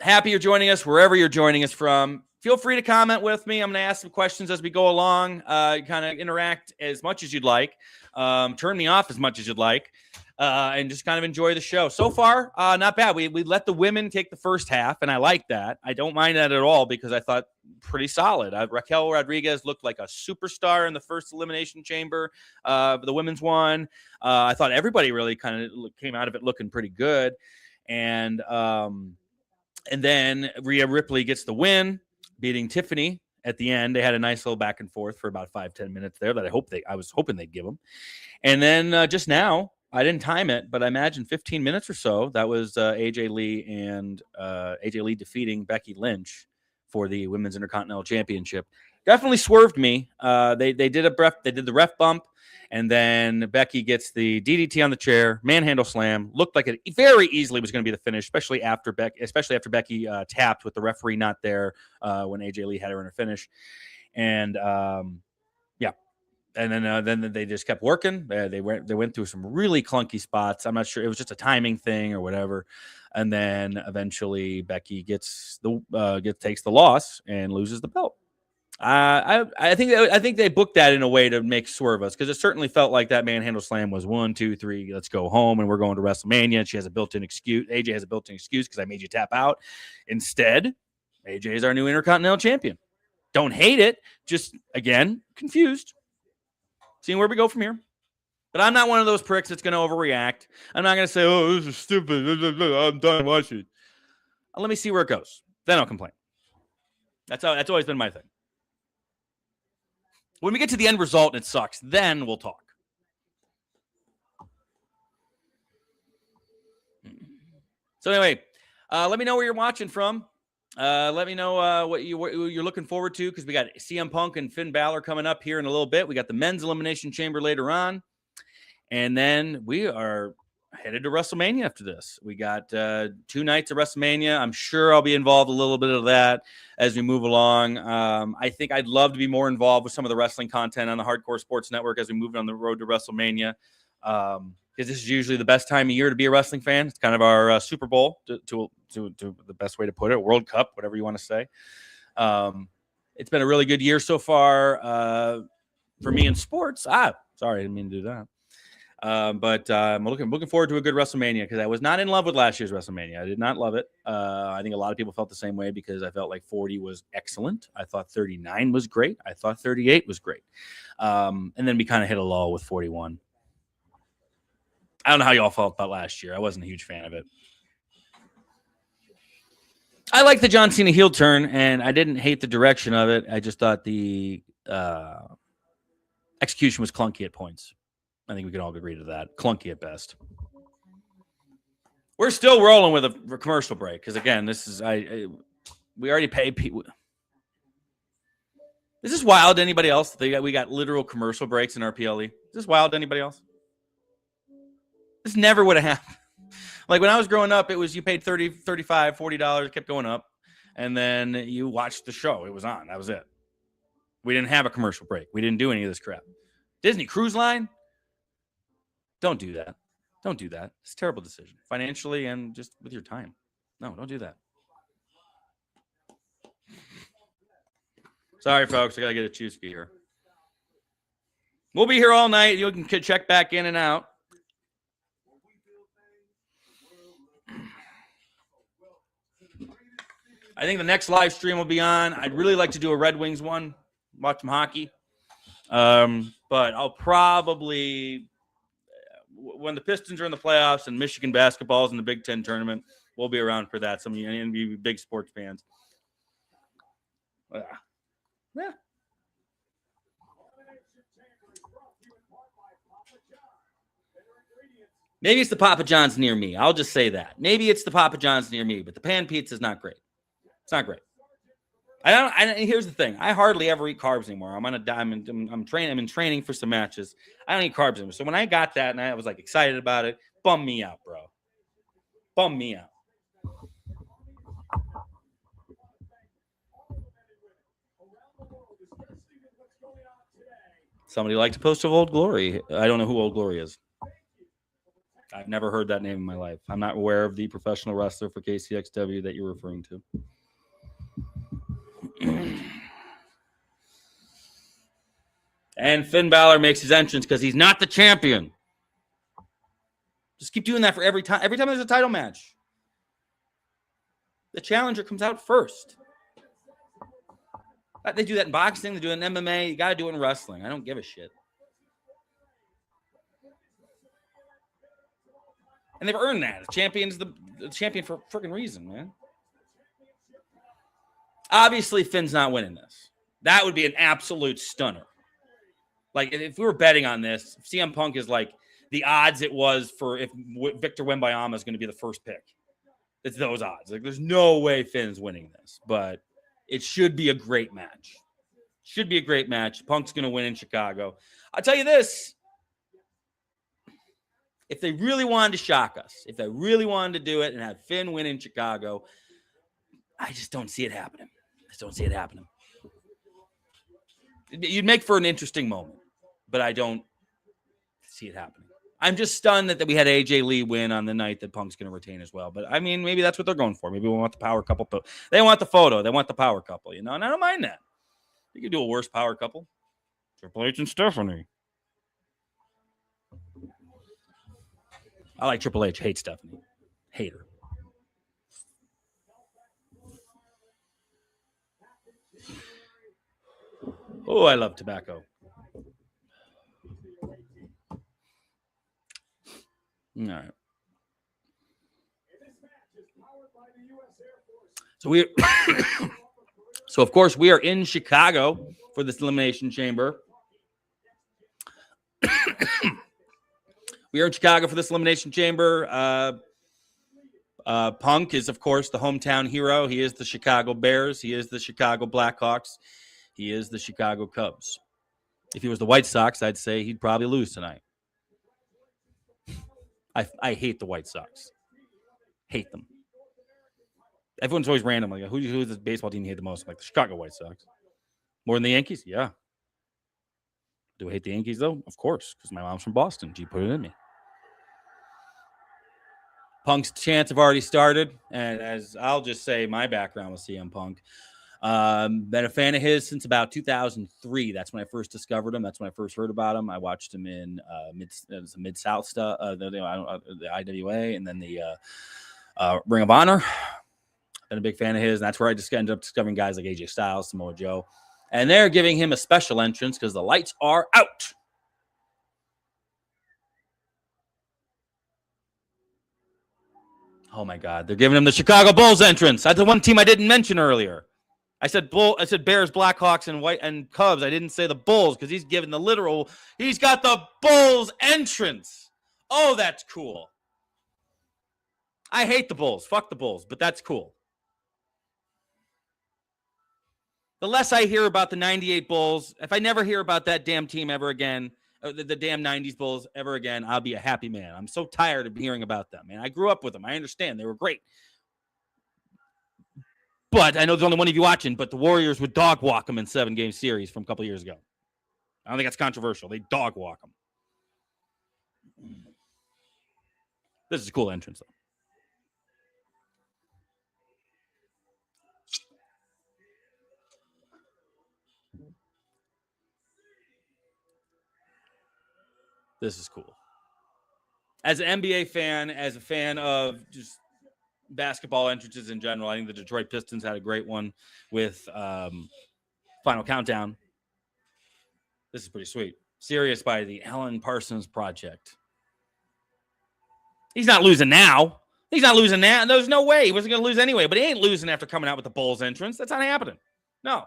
happy you're joining us wherever you're joining us from. Feel free to comment with me. I'm going to ask some questions as we go along, kind of interact as much as you'd like, turn me off as much as you'd like, and just kind of enjoy the show. So far, not bad. We let the women take the first half, and I like that. I don't mind that at all because I thought pretty solid. Raquel Rodriguez looked like a superstar in the first Elimination Chamber. The women's one. I thought everybody really kind of came out of it looking pretty good. And then Rhea Ripley gets the win, beating Tiffany at the end. They had a nice little back and forth for about 5-10 minutes there that I was hoping they'd give them. And then just now, I didn't time it, but I imagine 15 minutes or so, that was AJ Lee defeating Becky Lynch for the Women's Intercontinental Championship. Definitely swerved me. They did the ref bump, and then Becky gets the DDT on the chair, manhandle slam. Looked like it very easily was going to be the finish, especially after Becky tapped with the referee not there when AJ Lee had her in her finish. And and then they just kept working. They went through some really clunky spots. I'm not sure, it was just a timing thing or whatever. And then eventually Becky takes the loss and loses the belt. I think they booked that in a way to make swerve us, because it certainly felt like that manhandle slam was 1, 2, 3, let's go home, and we're going to WrestleMania. And she has a built-in excuse. AJ has a built-in excuse because I made you tap out. Instead, AJ is our new Intercontinental Champion. Don't hate it. Just again confused. Seeing where we go from here. But I'm not one of those pricks that's going to overreact. I'm not going to say, "Oh, this is stupid. I'm done watching." Let me see where it goes. Then I'll complain. That's always been my thing. When we get to the end result and it sucks, then we'll talk. So anyway, let me know where you're watching from. Let me know what you're looking forward to, because we got CM Punk and Finn Balor coming up here in a little bit. We got the men's Elimination Chamber later on. And then we are headed to WrestleMania after this. We got 2 nights of WrestleMania. I'm sure I'll be involved a little bit of that as we move along. I think I'd love to be more involved with some of the wrestling content on the Hardcore Sports Network as we move on the road to WrestleMania. Because this is usually the best time of year to be a wrestling fan. It's kind of our Super Bowl, to the best way to put it, World Cup, whatever you want to say. It's been a really good year so far for me in sports. Sorry, I didn't mean to do that. But I'm looking forward to a good WrestleMania because I was not in love with last year's WrestleMania. I did not love it. I think a lot of people felt the same way because I felt like 40 was excellent. I thought 39 was great. I thought 38 was great. And then we kind of hit a lull with 41. I don't know how y'all felt about last year. I wasn't a huge fan of it. I like the John Cena heel turn, and I didn't hate the direction of it. I just thought the execution was clunky at points. I think we can all agree to that. Clunky at best. We're still rolling with a commercial break because, again, this is we already paid people. Is this wild to anybody else? We got literal commercial breaks in our PLE. Is this wild to anybody else? This never would have happened. Like when I was growing up, it was you paid $30, $35, $40, kept going up, and then you watched the show. It was on. That was it. We didn't have a commercial break. We didn't do any of this crap. Disney Cruise Line? Don't do that. Don't do that. It's a terrible decision, financially and just with your time. No, don't do that. Sorry, folks. I got to get a Chewski here. We'll be here all night. You can check back in and out. I think the next live stream will be on. I'd really like to do a Red Wings one, watch some hockey. But I'll probably, when the Pistons are in the playoffs and Michigan basketball is in the Big Ten tournament, we'll be around for that. Some of you big sports fans. Yeah. Maybe it's the Papa John's near me. I'll just say that. Maybe it's the Papa John's near me, but the pan pizza is not great. It's not great. Here's the thing. I hardly ever eat carbs anymore. I'm in training for some matches. I don't eat carbs anymore. So when I got that and I was like excited about it, bum me out, bro. Bum me out. Somebody like to post of Old Glory. I don't know who Old Glory is. I've never heard that name in my life. I'm not aware of the professional wrestler for KCXW that you're referring to. And Finn Balor makes his entrance because he's not the champion. Just keep doing that for every time. Every time there's a title match, the challenger comes out first. They do that in boxing. They do it in MMA. You got to do it in wrestling. I don't give a shit. And they've earned that. The champion's the champion for a freaking reason, man. Obviously, Finn's not winning this. That would be an absolute stunner. Like, if we were betting on this, CM Punk is like the odds it was for if Victor Wembanyama is going to be the first pick. It's those odds. Like, there's no way Finn's winning this. But it should be a great match. Should be a great match. Punk's going to win in Chicago. I'll tell you this. If they really wanted to shock us, if they really wanted to do it and have Finn win in Chicago, I just don't see it happening. You'd make for an interesting moment, but I don't see it happening. I'm just stunned that we had AJ Lee win on the night that Punk's going to retain as well. But, I mean, maybe that's what they're going for. Maybe we want the power couple. They want the photo. They want the power couple, and I don't mind that. You could do a worse power couple. Triple H and Stephanie. I like Triple H. Hate Stephanie. Hate her. Oh, I love tobacco. All right. So of course, we are in Chicago for this Elimination Chamber. We are in Chicago for this Elimination Chamber. Punk is, of course, the hometown hero. He is the Chicago Bears. He is the Chicago Blackhawks. He is the Chicago Cubs. If he was the White Sox, I'd say he'd probably lose tonight. I hate the White Sox. Hate them. Everyone's always random. Like, who's the baseball team you hate the most? I'm like, the Chicago White Sox. More than the Yankees? Yeah. Do I hate the Yankees, though? Of course, because my mom's from Boston. She put it in me. Punk's chants have already started. And as I'll just say, my background with CM Punk. Been a fan of his since about 2003. That's when I first discovered him. That's when I first heard about him. I watched him in Mid-South stuff, the IWA, and then the Ring of Honor. Been a big fan of his. And that's where I just ended up discovering guys like AJ Styles, Samoa Joe. And they're giving him a special entrance because the lights are out. Oh, my God. They're giving him the Chicago Bulls entrance. That's the one team I didn't mention earlier. I said Bears, Blackhawks, and Cubs. I didn't say the Bulls because he's giving the literal. He's got the Bulls entrance. Oh, that's cool. I hate the Bulls. Fuck the Bulls, but that's cool. The less I hear about the 98 Bulls, if I never hear about that damn team ever again, the damn 90s Bulls ever again, I'll be a happy man. I'm so tired of hearing about them, man. I grew up with them. I understand. They were great. But I know there's only one of you watching, but the Warriors would dog walk them in 7-game series from a couple of years ago. I don't think that's controversial. They dog walk them. This is a cool entrance, though. This is cool. As an NBA fan, as a fan of just basketball entrances in general, I think the Detroit Pistons had a great one with Final Countdown. This is pretty sweet. Serious by the Alan Parsons Project. He's not losing now. He's not losing now. There's no way. He wasn't going to lose anyway, but he ain't losing after coming out with the Bulls entrance. That's not happening. No.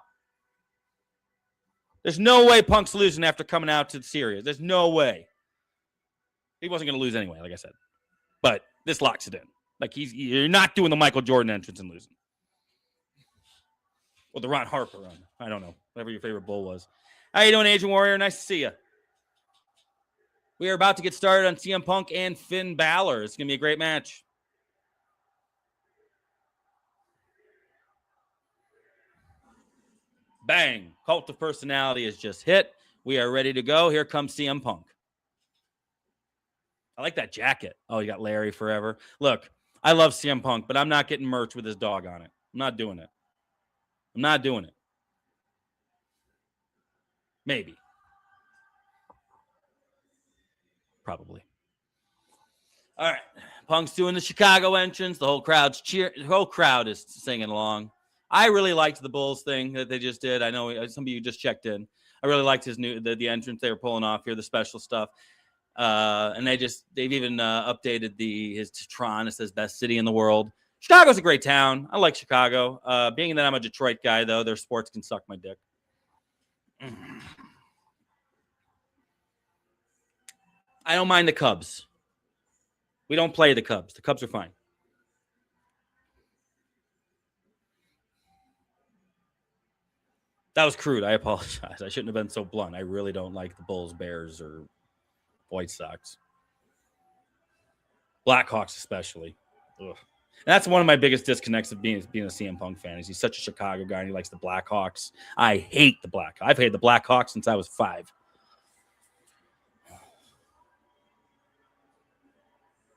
There's no way Punk's losing after coming out to the series. There's no way. He wasn't going to lose anyway, like I said. But this locks it in. Like you're not doing the Michael Jordan entrance and losing. Or the Ron Harper run. I don't know. Whatever your favorite Bull was. How you doing, Agent Warrior? Nice to see you. We are about to get started on CM Punk and Finn Balor. It's going to be a great match. Bang. Cult of Personality is just hit. We are ready to go. Here comes CM Punk. I like that jacket. Oh, you got Larry forever. Look, I love CM Punk, but I'm not getting merch with his dog on it. I'm not doing it. I'm not doing it. Maybe. Probably. All right. Punk's doing the Chicago entrance. The whole crowd's cheering. The whole crowd is singing along. I really liked the Bulls thing that they just did. I know some of you just checked in. I really liked the entrance they were pulling off here, the special stuff. And they've even updated his Tron. It says best city in the world. Chicago's a great town. I like Chicago. Being that I'm a Detroit guy, though, their sports can suck my dick. I don't mind the Cubs. We don't play the Cubs. The Cubs are fine. That was crude. I apologize. I shouldn't have been so blunt. I really don't like the Bulls, Bears, or White Sox. Blackhawks especially. Ugh. And that's one of my biggest disconnects of being a CM Punk fan. Is he's such a Chicago guy and he likes the Blackhawks. I hate the Blackhawks. I've hated the Blackhawks since I was 5.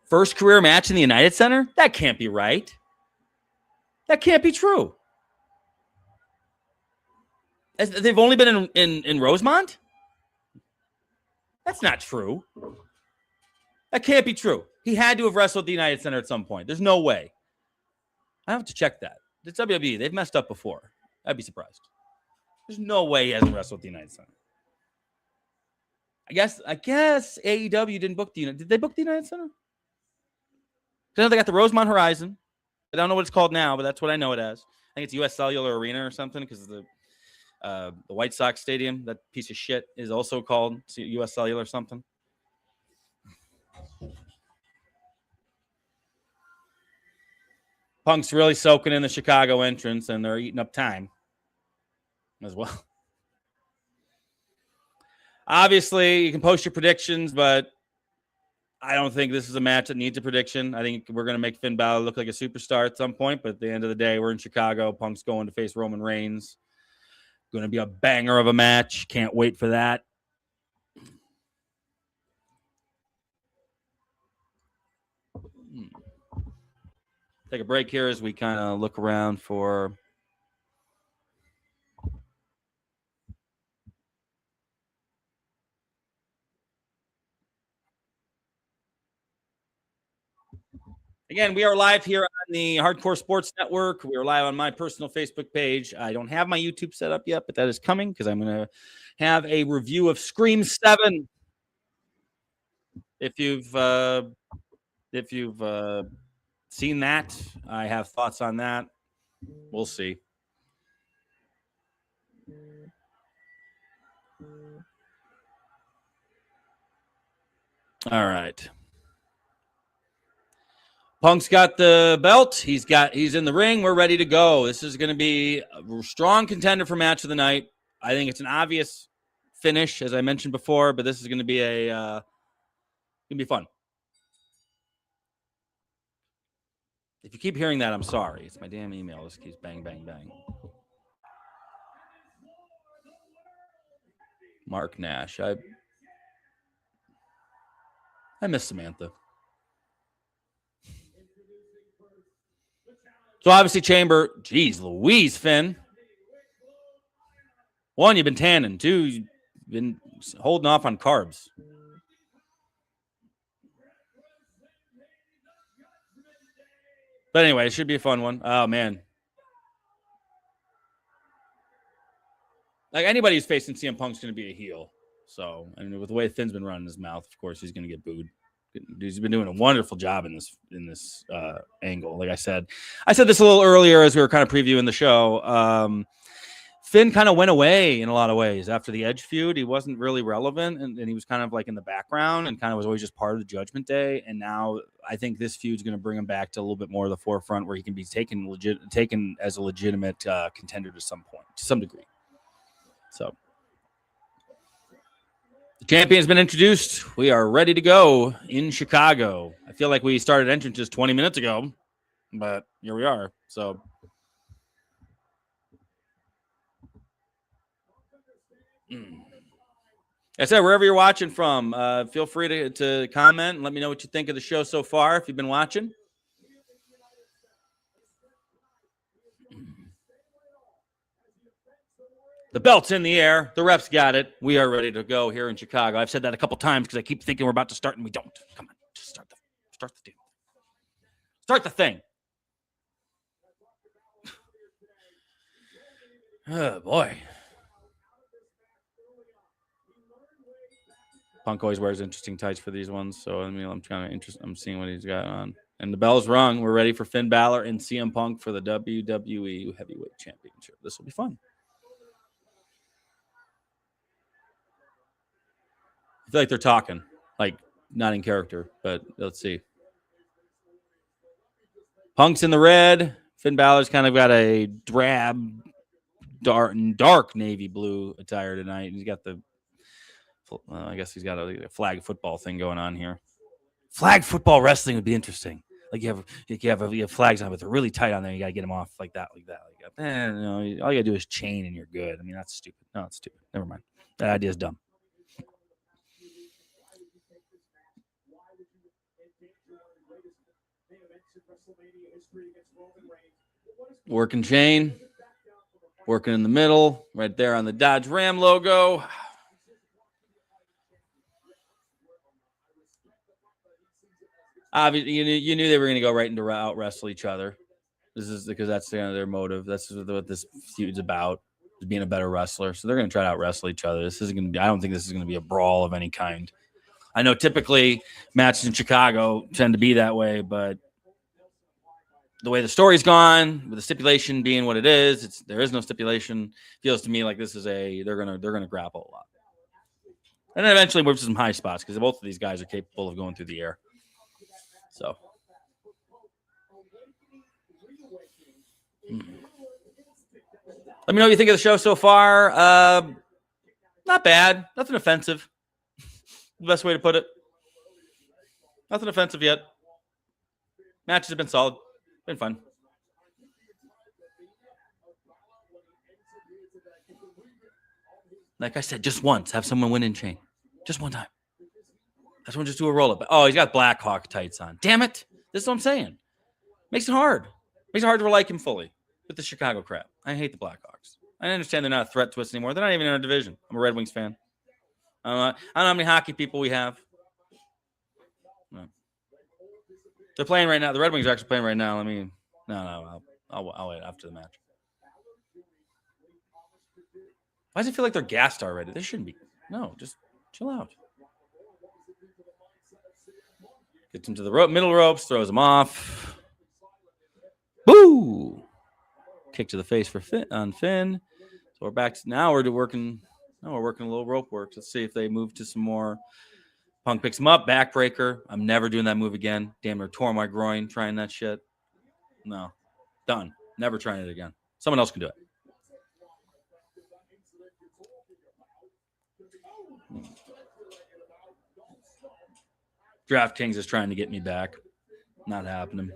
First career match in the United Center? That can't be right. That can't be true. They've only been in Rosemont? That's not true. That can't be true. He had to have wrestled at the United Center at some point. There's no way. I have to check that. It's WWE. They've messed up before. I'd be surprised. There's no way he hasn't wrestled at the United Center. I guess AEW didn't book the United. Did they book the United Center? I know they got the Rosemont Horizon. I don't know what it's called now, but that's what I know it as. I think it's US Cellular Arena or something because the White Sox Stadium, that piece of shit, is also called US Cellular or something. Punk's really soaking in the Chicago entrance, and they're eating up time as well. Obviously, you can post your predictions, but I don't think this is a match that needs a prediction. I think we're going to make Finn Balor look like a superstar at some point, but at the end of the day, we're in Chicago. Punk's going to face Roman Reigns. Going to be a banger of a match. Can't wait for that. Take a break here as we kind of look around for... Again, we are live here on the Hardcore Sports Network. We are live on my personal Facebook page. I don't have my YouTube set up yet, but that is coming because I'm going to have a review of Scream 7. If you've seen that, I have thoughts on that. We'll see. All right. Punk's got the belt. He's in the ring. We're ready to go. This is going to be a strong contender for match of the night. I think it's an obvious finish, as I mentioned before, but this is going to be fun. If you keep hearing that, I'm sorry. It's my damn email. This keeps bang, bang, bang. Mark Nash. I miss Samantha. So obviously Chamber, geez, Louise, Finn. 1, you've been tanning. 2, you've been holding off on carbs. But anyway, it should be a fun one. Oh, man. Like, anybody who's facing CM Punk's going to be a heel. So, I mean, with the way Finn's been running his mouth, of course, he's going to get booed. He's been doing a wonderful job in this angle. Like I said this a little earlier as we were kind of previewing the show. Finn kind of went away in a lot of ways after the Edge feud. He wasn't really relevant, and he was kind of like in the background and kind of was always just part of the Judgment Day. And now I think this feud's going to bring him back to a little bit more of the forefront where he can be taken as a legitimate contender to some degree. So. The champion's been introduced. We are ready to go in Chicago. I feel like we started entrances 20 minutes ago, but here we are. So, I said, wherever you're watching from, feel free to comment and let me know what you think of the show so far if you've been watching. The belt's in the air. The refs got it. We are ready to go here in Chicago. I've said that a couple times because I keep thinking we're about to start and we don't. Come on, just start the deal. Start the thing. Oh boy. Punk always wears interesting tights for these ones, so I mean, I'm seeing what he's got on. And the bell's rung. We're ready for Finn Balor and CM Punk for the WWE Heavyweight Championship. This will be fun. I feel like they're talking, like not in character, but let's see. Punk's in the red. Finn Balor's kind of got a drab, dark navy blue attire tonight. He's got I guess he's got a flag football thing going on here. Flag football wrestling would be interesting. Like you have flags on, but they're really tight on there. You gotta get them off like that. All you gotta do is chain and you're good. I mean, that's stupid. No, it's stupid. Never mind. That idea is dumb. Working chain, working in the middle, right there on the Dodge Ram logo. Obviously, you knew they were going to go right into out wrestle each other. This is because that's their motive. That's what this feud's about, is being a better wrestler. So they're going to try to out wrestle each other. This isn't going to be. I don't think this is going to be a brawl of any kind. I know typically matches in Chicago tend to be that way, but the way the story's gone, with the stipulation being what it is, there is no stipulation. Feels to me like this is they're gonna grapple a lot, and then eventually move to some high spots because both of these guys are capable of going through the air. So, let me know what you think of the show so far. Not bad, nothing offensive. The best way to put it. Nothing offensive yet. Matches have been solid. Been fun. Like I said, just once, have someone win in chain. Just one time. Have someone just do a roll-up. Oh, he's got Black Hawk tights on. Damn it. This is what I'm saying. Makes it hard. Makes it hard to like him fully with the Chicago crap. I hate the Blackhawks. I understand they're not a threat to us anymore. They're not even in our division. I'm a Red Wings fan. I don't know how many hockey people we have. No. They're playing right now. The Red Wings are actually playing right now. I'll wait after the match. Why does it feel like they're gassed already? They shouldn't be. No, just chill out. Gets him to the middle ropes, throws him off. Boo! Kick to the face for Finn. So we're back to now. We're working a little rope work. Let's see if they move to some more. Punk picks him up, backbreaker. I'm never doing that move again. Damn near tore my groin trying that shit. No, done. Never trying it again. Someone else can do it. DraftKings is trying to get me back. Not happening.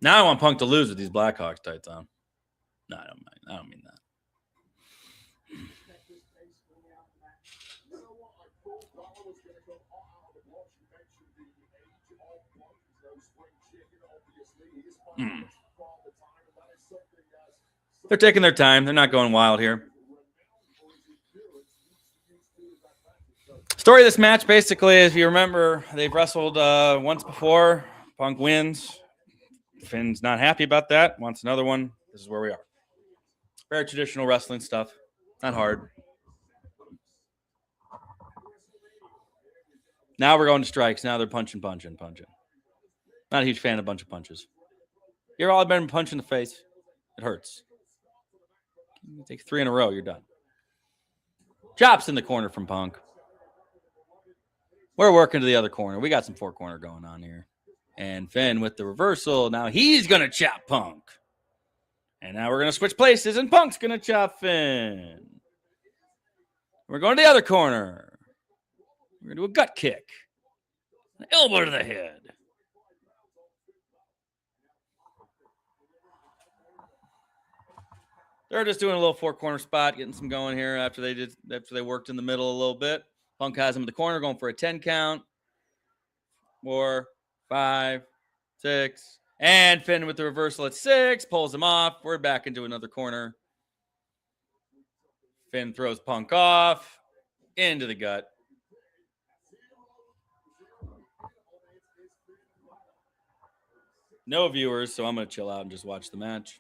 Now I want Punk to lose with these Blackhawks tights on. No, I don't mind. I don't mean that. They're taking their time. They're not going wild here. Story of this match, basically, if you remember, they've wrestled once before. Punk wins. Finn's not happy about that. Wants another one. This is where we are. Very traditional wrestling stuff. Not hard. Now we're going to strikes. Now they're punching. Not a huge fan of a bunch of punches. You're all been punched in the face. It hurts. You take 3 in a row, you're done. Chops in the corner from Punk. We're working to the other corner. We got some 4-corner going on here. And Finn with the reversal. Now he's going to chop Punk. And now we're going to switch places, and Punk's going to chop Finn. We're going to the other corner. We're going to do a gut kick. An elbow to the head. They're just doing a little 4-corner spot, getting some going here after they worked in the middle a little bit. Punk has him in the corner, going for a 10 count. 4, 5, 6. And Finn with the reversal at 6. Pulls him off. We're back into another corner. Finn throws Punk off. Into the gut. No viewers, so I'm going to chill out and just watch the match.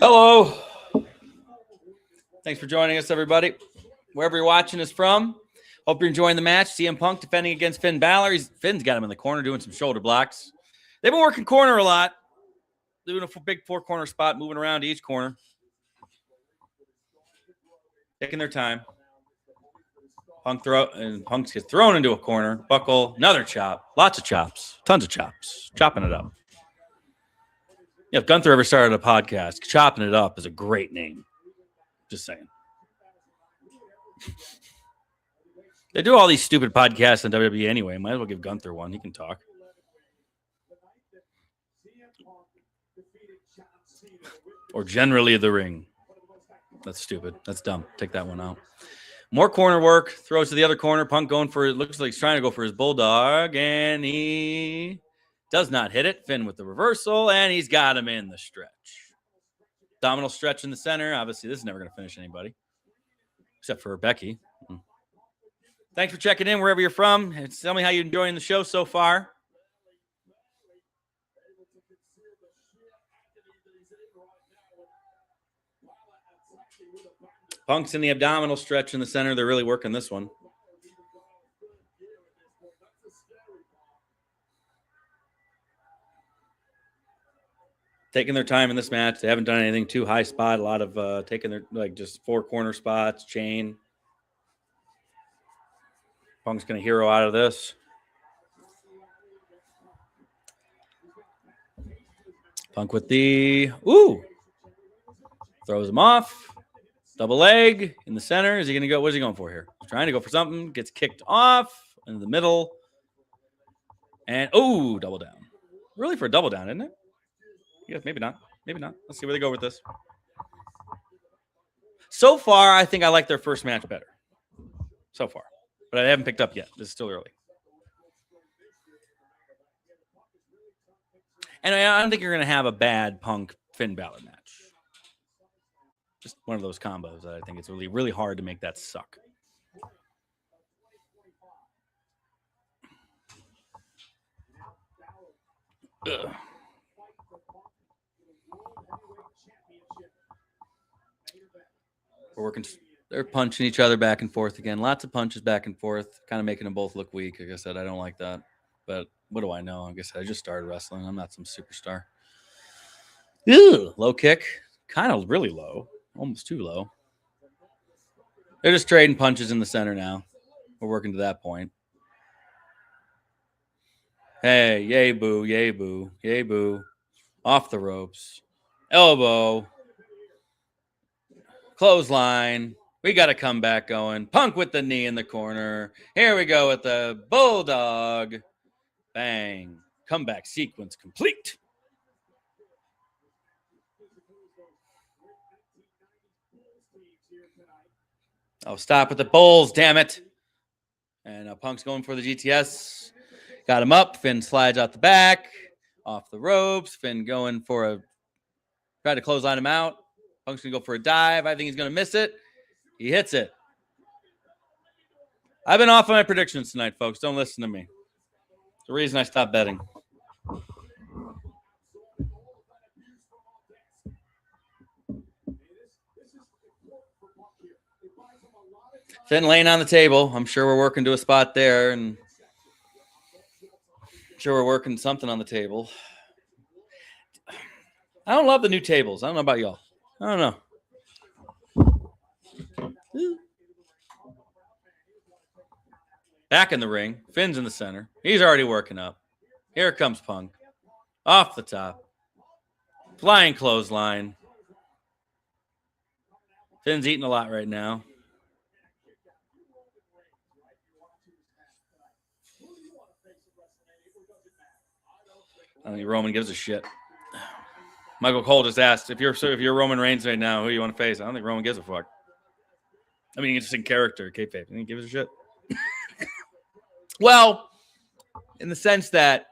Hello. Thanks for joining us, everybody. Wherever you're watching us from, hope you're enjoying the match. CM Punk defending against Finn Balor. Finn's got him in the corner doing some shoulder blocks. They've been working corner a lot. Doing a big 4-corner spot, moving around to each corner. Taking their time. Punk gets thrown into a corner. Buckle, another chop. Lots of chops. Tons of chops. Chopping it up. If Gunther ever started a podcast, Chopping It Up is a great name. Just saying. They do all these stupid podcasts on WWE anyway. Might as well give Gunther one. He can talk. Or generally the ring. That's stupid. That's dumb. Take that one out. More corner work. Throws to the other corner. Punk going for it. Looks like he's trying to go for his bulldog. And he does not hit it. Finn with the reversal. And he's got him in the stretch. Abdominal stretch in the center. Obviously, this is never going to finish anybody. Except for Becky. Thanks for checking in wherever you're from. Tell me how you're enjoying the show so far. Punk's in the abdominal stretch in the center. They're really working this one. Taking their time in this match. They haven't done anything too high spot. A lot of taking their, like, just 4 corner spots, chain. Punk's going to hero out of this. Punk with the, throws him off. Double leg in the center. Is he going to go? What is he going for here? He's trying to go for something. Gets kicked off into the middle. And, double down. Really for a double down, isn't it? Yeah, maybe not. Maybe not. Let's see where they go with this. So far, I think I like their first match better. So far. But I haven't picked up yet. This is still early. And I don't think you're going to have a bad Punk Finn Balor match. Just one of those combos that I think it's really, really hard to make that suck. Ugh. We're working. They're punching each other back and forth again. Lots of punches back and forth, kind of making them both look weak. Like I said, I don't like that. But what do I know? I guess I just started wrestling. I'm not some superstar. Ew, low kick. Kind of really low. Almost too low. They're just trading punches in the center now. We're working to that point. Hey, yay, boo, yay, boo, yay, boo. Off the ropes. Elbow. Clothesline. We got a comeback going. Punk with the knee in the corner. Here we go with the bulldog. Bang. Comeback sequence complete. Oh, stop with the bulls, damn it. And Punk's going for the GTS. Got him up. Finn slides out the back. Off the ropes. Finn going for try to clothesline him out. Punk's going to go for a dive. I think he's going to miss it. He hits it. I've been off on my predictions tonight, folks. Don't listen to me. It's the reason I stopped betting. Finn laying on the table. I'm sure we're working to a spot there, and I'm sure we're working something on the table. I don't love the new tables. I don't know about y'all. I don't know. Back in the ring. Finn's in the center. He's already working up. Here comes Punk. Off the top. Flying clothesline. Finn's eating a lot right now. I don't think Roman gives a shit. Michael Cole just asked, if you're Roman Reigns right now, who do you want to face? I don't think Roman gives a fuck. I mean, he's just in character, kayfabe. He gives a shit. Well, in the sense that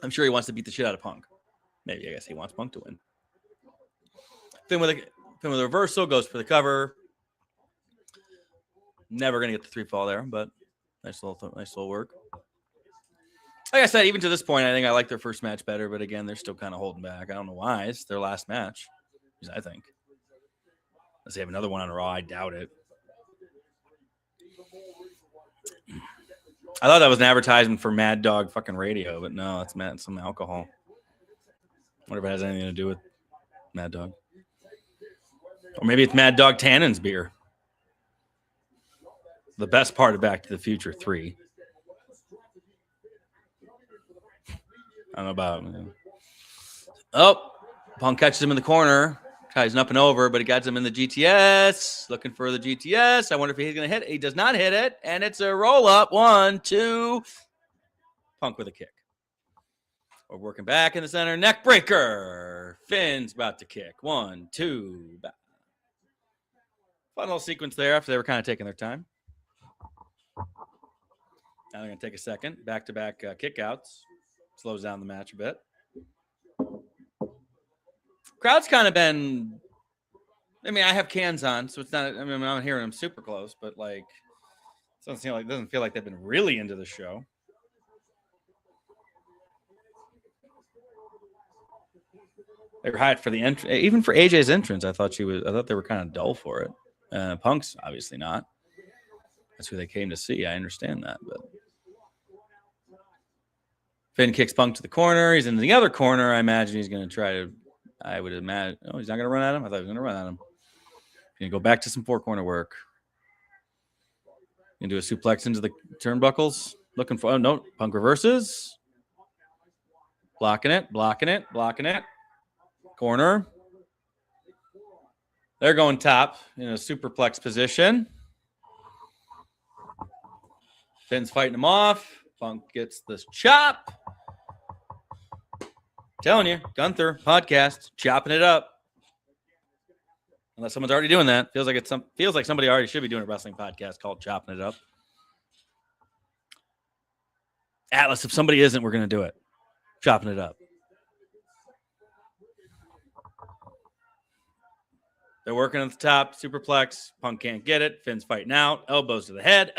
I'm sure he wants to beat the shit out of Punk. Maybe, I guess he wants Punk to win. Finn with a reversal, goes for the cover. Never going to get the 3-fall there, but nice little work. Like I said, even to this point, I think I like their first match better, but again, they're still kind of holding back. I don't know why. It's their last match, I think. Unless they have another one on Raw, I doubt it. I thought that was an advertisement for Mad Dog fucking radio, but no, it's some alcohol. I wonder if it has anything to do with Mad Dog. Or maybe it's Mad Dog Tannen's beer. The best part of Back to the Future 3. I don't know about him. Oh, Punk catches him in the corner. Ties up and over, but he got him in the GTS. Looking for the GTS. I wonder if he's going to hit it. He does not hit it, and it's a roll-up. 1, 2. Punk with a kick. We're working back in the center. Neck breaker. Finn's about to kick. 1, 2. Back. Fun little sequence there after they were kind of taking their time. Now they're going to take a second. Back-to-back kickouts. Slows down the match a bit. Crowd's kind of been... I mean, I have cans on, so it's not... I mean, I'm not hearing them super close, but, like... It doesn't feel like they've been really into the show. They were hyped for the entrance. Even for AJ's entrance, I thought they were kind of dull for it. Punk's obviously not. That's who they came to see. I understand that, but... Finn kicks Punk to the corner. He's in the other corner. I imagine he's going to try to... I would imagine... Oh, he's not going to run at him? I thought he was going to run at him. Going to go back to some four-corner work. Going to do a suplex into the turnbuckles. Looking for... Oh, no. Punk reverses. Blocking it. Corner. They're going top in a superplex position. Finn's fighting him off. Punk gets this chop. Telling you, Gunther podcast, chopping it up. Unless someone's already doing that, feels like somebody already should be doing a wrestling podcast called Chopping It Up. Atlas, if somebody isn't, we're going to do it. Chopping it up. They're working at the top, superplex. Punk can't get it. Finn's fighting out. Elbows to the head.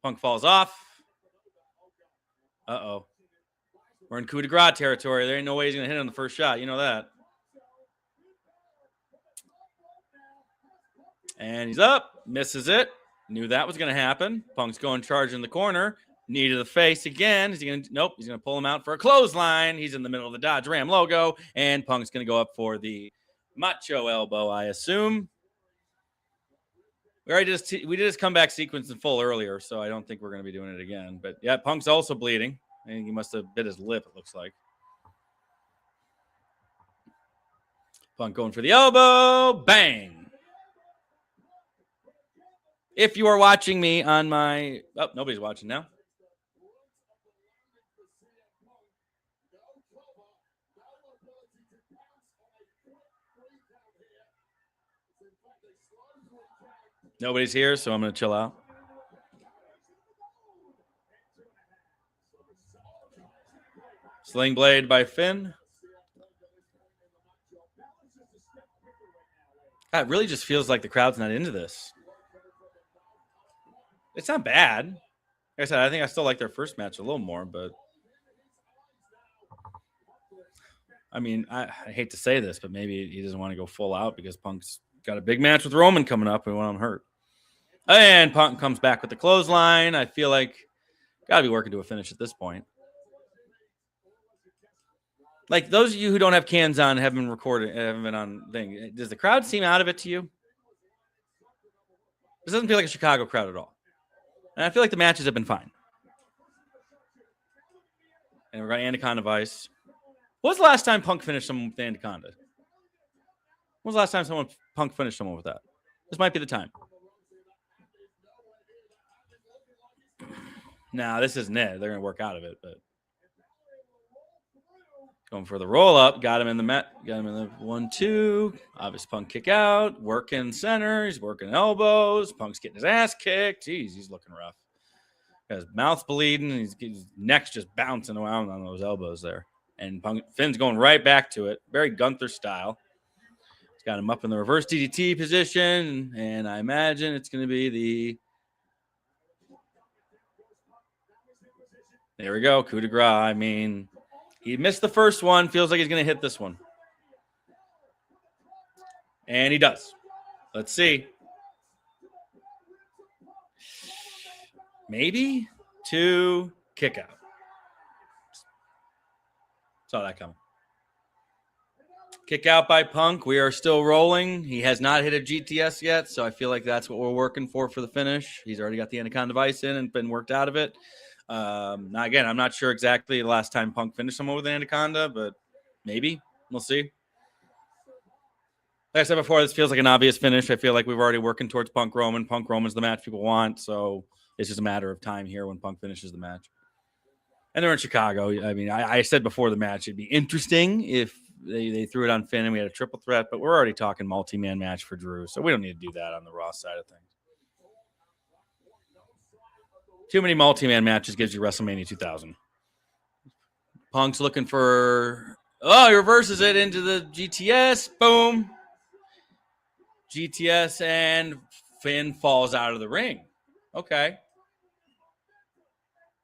Punk falls off. Uh-oh. We're in coup de grace territory. There ain't no way he's going to hit on the first shot. You know that. And he's up. Misses it. Knew that was going to happen. Punk's going charge in the corner. Knee to the face again. Nope. He's going to pull him out for a clothesline. He's in the middle of the Dodge Ram logo. And Punk's going to go up for the macho elbow, I assume. We did his comeback sequence in full earlier, so I don't think we're going to be doing it again. But yeah, Punk's also bleeding. I think he must have bit his lip, it looks like. Punk going for the elbow. Bang. If you are watching me on my... Oh, nobody's watching now. Nobody's here, so I'm going to chill out. Sling blade by Finn. God, it really just feels like the crowd's not into this. It's not bad. Like I said, I think I still like their first match a little more, but... I mean, I hate to say this, but maybe he doesn't want to go full out because Punk's got a big match with Roman coming up and want him hurt. And Punk comes back with the clothesline. I feel like got to be working to a finish at this point. Like those of you who don't have cans on, haven't been on thing. Does the crowd seem out of it to you? This doesn't feel like a Chicago crowd at all. And I feel like the matches have been fine. And we're going Anaconda Vice. When was the last time Punk finished someone with the Anaconda? When was the last time Punk finished someone with that? This might be the time. Nah, this isn't it. They're going to work out of it, but going for the roll up. Got him in the mat. Got him in the 1-2. Obvious Punk kick out. Working center. He's working elbows. Punk's getting his ass kicked. Jeez, he's looking rough. Got his mouth bleeding. His neck's just bouncing around on those elbows there. And Finn's going right back to it. Very Gunther style. He's got him up in the reverse DDT position. And I imagine it's going to be the... There we go. Coup de grace. I mean, he missed the first one. Feels like he's going to hit this one. And he does. Let's see. Maybe 2 kick out. Saw that coming. Kick out by Punk. We are still rolling. He has not hit a GTS yet, so I feel like that's what we're working for the finish. He's already got the Anaconda Vice in and been worked out of it. Now, again, I'm not sure exactly the last time Punk finished someone with an Anaconda, but maybe. We'll see. Like I said before, this feels like an obvious finish. I feel like we've already working towards Punk Roman. Punk Roman's the match people want, so it's just a matter of time here when Punk finishes the match. And they're in Chicago. I mean, I said before the match, it'd be interesting if they threw it on Finn and we had a triple threat, but we're already talking multi-man match for Drew, so we don't need to do that on the Raw side of things. Too many multi-man matches gives you WrestleMania 2000. Punk's looking for... Oh, he reverses it into the GTS. Boom. GTS, and Finn falls out of the ring. Okay.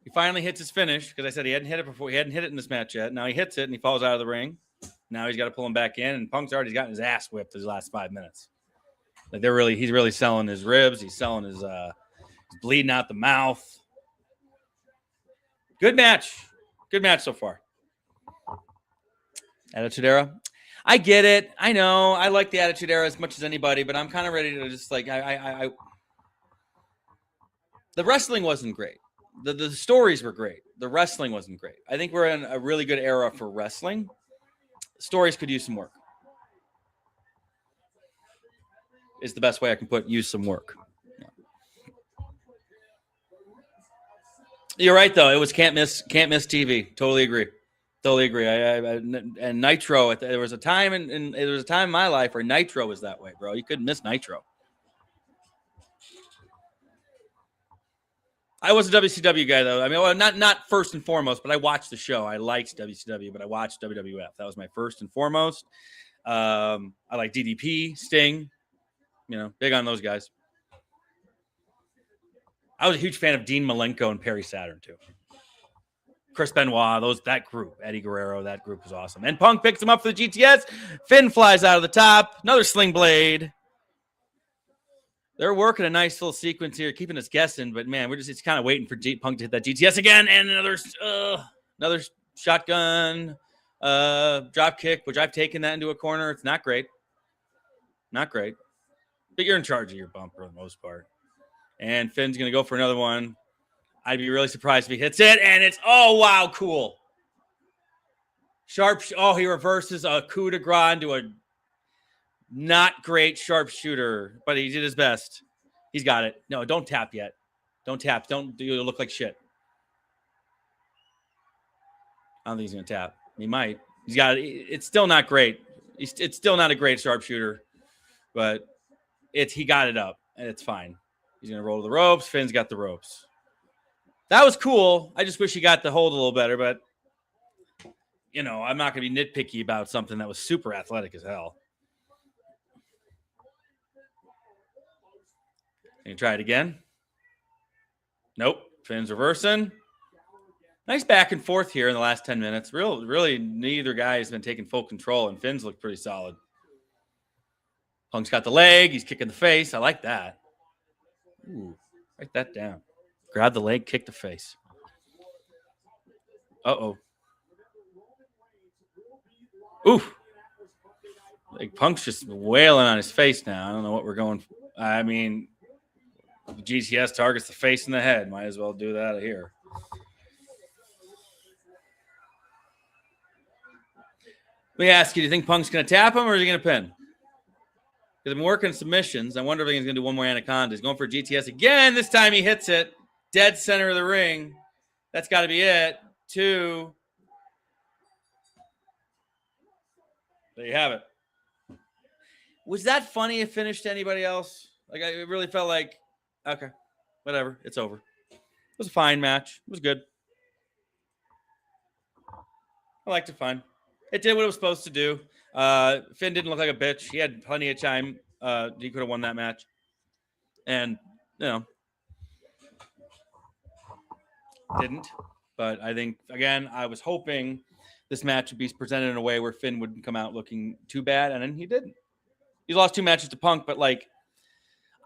He finally hits his finish, because I said he hadn't hit it before. He hadn't hit it in this match yet. Now he hits it, and he falls out of the ring. Now he's got to pull him back in, and Punk's already gotten his ass whipped his last 5 minutes. Like he's really selling his ribs. He's selling his he's bleeding out the mouth. Good match. Good match so far. Attitude Era. I get it. I know. I like the Attitude Era as much as anybody, but I'm kind of ready to just like the wrestling wasn't great. The stories were great. The wrestling wasn't great. I think we're in a really good era for wrestling. Stories could use some work. Is the best way I can use some work. Yeah. You're right though. It was can't miss TV. Totally agree. And Nitro. There was a time in my life where Nitro was that way, bro. You couldn't miss Nitro. I was a WCW guy though. I mean, well, not first and foremost, but I watched the show. I liked WCW, but I watched WWF. That was my first and foremost. I like DDP, Sting. You know, big on those guys. I was a huge fan of Dean Malenko and Perry Saturn too. Chris Benoit, that group, Eddie Guerrero, that group was awesome. And Punk picks him up for the GTS. Finn flies out of the top. Another sling blade. They're working a nice little sequence here, keeping us guessing. But man, it's kind of waiting for Punk to hit that GTS again, and another shotgun drop kick, which I've taken that into a corner. It's not great, but you're in charge of your bump for the most part. And Finn's gonna go for another one. I'd be really surprised if he hits it, and it's wow, cool. He reverses a coup de grace into a not great sharpshooter, but he did his best. He's got it. No, don't tap yet. Don't tap. Don't do it look like shit. I don't think he's going to tap. He might. He's got it. It's still not great. It's still not a great sharpshooter, but he got it up, and it's fine. He's going to roll the ropes. Finn's got the ropes. That was cool. I just wish he got the hold a little better, but, you know, I'm not going to be nitpicky about something that was super athletic as hell. Can you try it again? Nope. Finn's reversing. Nice back and forth here in the last 10 minutes. Really, neither guy has been taking full control, and Finn's looked pretty solid. Punk's got the leg. He's kicking the face. I like that. Ooh, write that down. Grab the leg, kick the face. Uh-oh. Ooh. Like Punk's just wailing on his face now. I don't know what we're going for. I mean, the GTS targets the face and the head. Might as well do that here. Let me ask you, do you think Punk's going to tap him or is he going to pin? Because I've been working submissions. I wonder if he's going to do one more Anaconda. He's going for GTS again. This time he hits it. Dead center of the ring. That's got to be it. 2. There you have it. Was that funny if finished to anybody else? Like, I really felt like, okay, whatever. It's over. It was a fine match. It was good. I liked it fine. It did what it was supposed to do. Finn didn't look like a bitch. He had plenty of time. He could have won that match. And, you know, didn't. But I think, again, I was hoping this match would be presented in a way where Finn wouldn't come out looking too bad, and then he didn't. He lost 2 matches to Punk, but, like,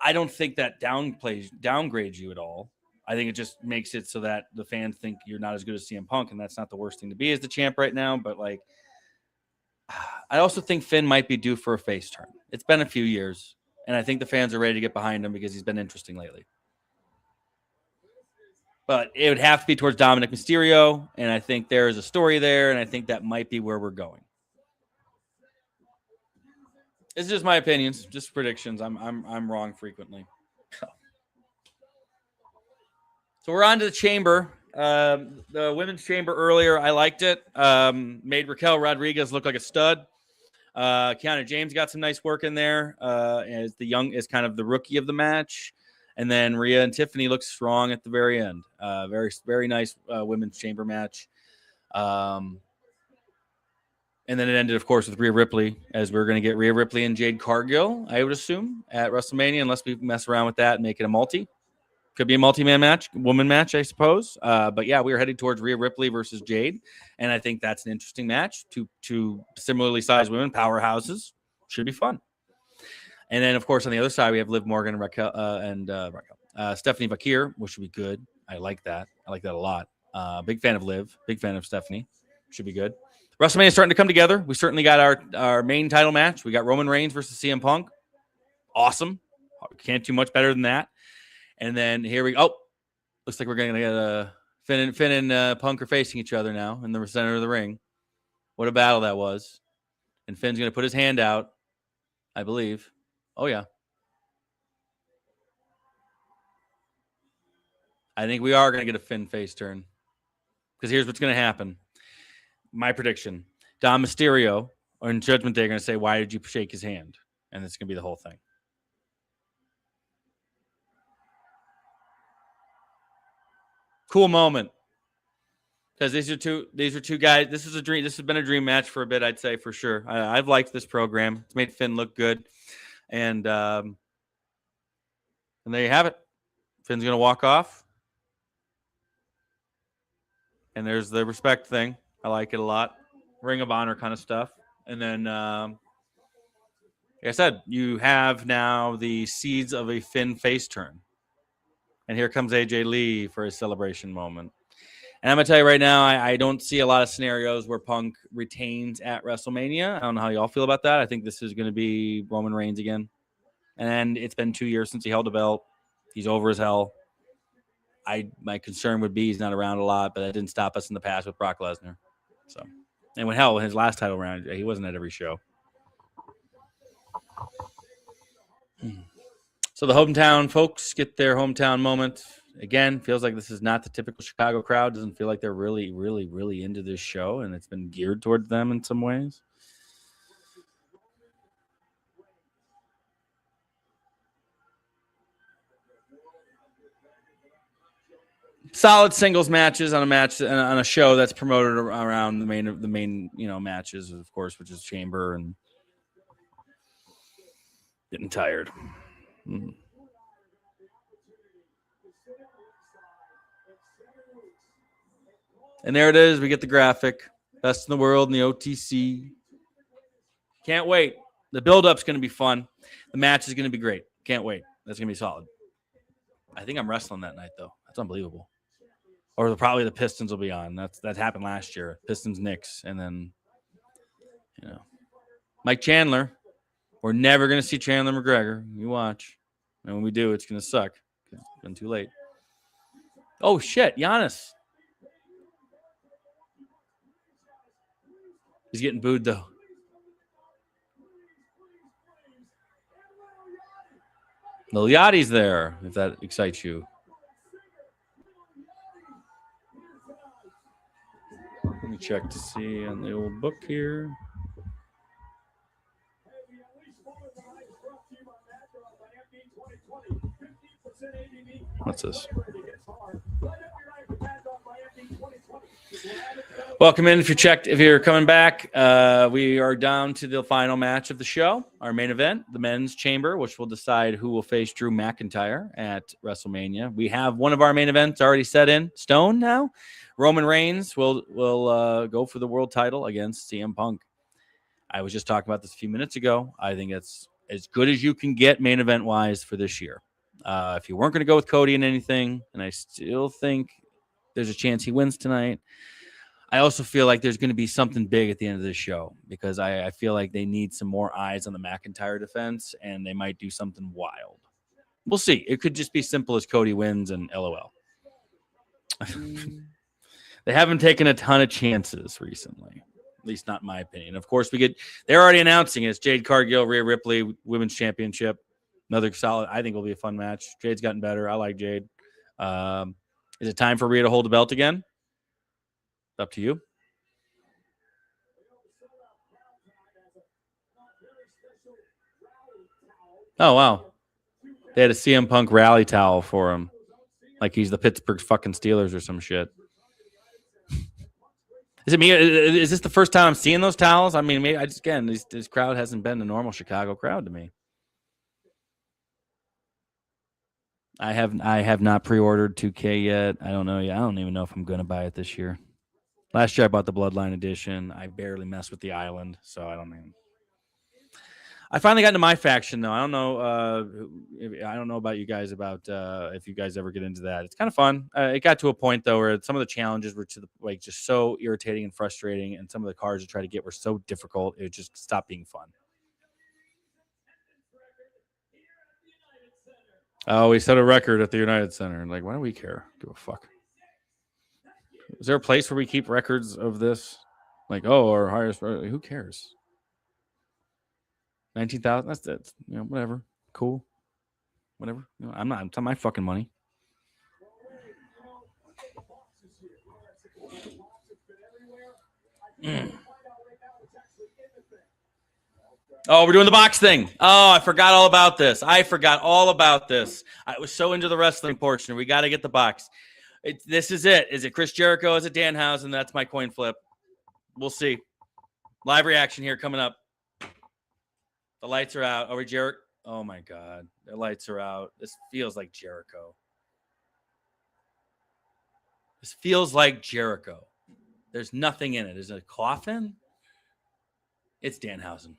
I don't think that downgrades you at all. I think it just makes it so that the fans think you're not as good as CM Punk, and that's not the worst thing to be as the champ right now. But, like, I also think Finn might be due for a face turn. It's been a few years, and I think the fans are ready to get behind him because he's been interesting lately. But it would have to be towards Dominic Mysterio, and I think there is a story there, and I think that might be where we're going. It's just my opinions, just predictions. I'm wrong frequently. So we're on to the chamber. The women's chamber earlier, I liked it. Made Raquel Rodriguez look like a stud. Kiana James got some nice work in there as kind of the rookie of the match. And then Rhea and Tiffany looked strong at the very end. Very, very nice women's chamber match. And then it ended, of course, with Rhea Ripley, as we're going to get Rhea Ripley and Jade Cargill, I would assume, at WrestleMania, unless we mess around with that and make it a multi. Could be a multi-man match, woman match, I suppose. But yeah, we are headed towards Rhea Ripley versus Jade, and I think that's an interesting match. Two similarly sized women, powerhouses, should be fun. And then, of course, on the other side, we have Liv Morgan and Raquel, Stephanie Vakir, which should be good. I like that. I like that a lot. Big fan of Liv. Big fan of Stephanie. Should be good. WrestleMania is starting to come together. We certainly got our main title match. We got Roman Reigns versus CM Punk. Awesome. Can't do much better than that. And then here we go. Looks like we're going to get Finn and Punk are facing each other now in the center of the ring. What a battle that was. And Finn's going to put his hand out, I believe. Oh, yeah. I think we are going to get a Finn face turn. Because here's what's going to happen. My prediction. Dom Mysterio or in Judgment Day are going to say, why did you shake his hand? And it's going to be the whole thing. Cool moment. Because these are two guys. This is a dream. This has been a dream match for a bit, I'd say, for sure. I've liked this program. It's made Finn look good. And there you have it. Finn's going to walk off. And there's the respect thing. I like it a lot. Ring of Honor kind of stuff. And then, like I said, you have now the seeds of a Finn face turn. And here comes AJ Lee for a celebration moment. And I'm going to tell you right now, I don't see a lot of scenarios where Punk retains at WrestleMania. I don't know how y'all feel about that. I think this is going to be Roman Reigns again. And it's been 2 years since he held a belt. He's over as hell. My concern would be he's not around a lot, but that didn't stop us in the past with Brock Lesnar. So, and when hell, in his last title round, he wasn't at every show. So the hometown folks get their hometown moment. Again, feels like this is not the typical Chicago crowd. Doesn't feel like they're really, really, really into this show, and it's been geared towards them in some ways. Solid singles matches on a show that's promoted around the main matches, of course, which is Chamber and getting tired. Mm-hmm. And there it is. We get the graphic. Best in the world in the OTC. Can't wait. The build-up's going to be fun. The match is going to be great. Can't wait. That's going to be solid. I think I'm wrestling that night, though. That's unbelievable. Or probably the Pistons will be on. That happened last year. Pistons, Knicks, and then, Mike Chandler. We're never going to see Chandler McGregor. You watch. And when we do, it's going to suck. It's been too late. Oh, shit. Giannis. He's getting booed, though. Lil Yachty's there, if that excites you. Let me check to see on the old book here. What's this? Welcome in. If you're coming back, we are down to the final match of the show, our main event, the men's chamber, which will decide who will face Drew McIntyre at WrestleMania. We have one of our main events already set in stone now. Roman Reigns will go for the world title against CM Punk. I was just talking about this a few minutes ago. I think it's as good as you can get main event wise for this year. If you weren't going to go with Cody in anything, and I still think there's a chance he wins tonight, I also feel like there's going to be something big at the end of this show because I feel like they need some more eyes on the McIntyre defense, and they might do something wild. We'll see. It could just be simple as Cody wins and LOL. They haven't taken a ton of chances recently, at least not in my opinion. Of course, they're already announcing it's Jade Cargill, Rhea Ripley, Women's Championship. Another solid, I think will be a fun match. Jade's gotten better. I like Jade. Is it time for Rhea to hold the belt again? It's up to you. Oh, wow. They had a CM Punk rally towel for him. Like he's the Pittsburgh fucking Steelers or some shit. Is it me? Is this the first time I'm seeing those towels? I mean, maybe this crowd hasn't been a normal Chicago crowd to me. I have not pre-ordered 2K yet. I don't know yet. I don't even know if I'm going to buy it this year. Last year I bought the Bloodline edition. I barely messed with the Island, so I don't even. I finally got into my faction though. I don't know. I don't know about you guys about if you guys ever get into that. It's kind of fun. It got to a point though where some of the challenges were to the like just so irritating and frustrating, and some of the cards to try to get were so difficult it just stopped being fun. Oh, we set a record at the United Center. Like, why do we care? Give a fuck. Is there a place where we keep records of this? Like, oh, our highest. Who cares? 19,000. That's it. You know, whatever. Cool. Whatever. You know, I'm not. It's not my fucking money. Oh, we're doing the box thing. Oh, I forgot all about this. I was so into the wrestling portion. We got to get the box. This is it. Is it Chris Jericho? Is it Danhausen? That's my coin flip. We'll see. Live reaction here coming up. The lights are out. Are we Jericho? Oh, my God. The lights are out. This feels like Jericho. There's nothing in it. Is it a coffin? It's Danhausen.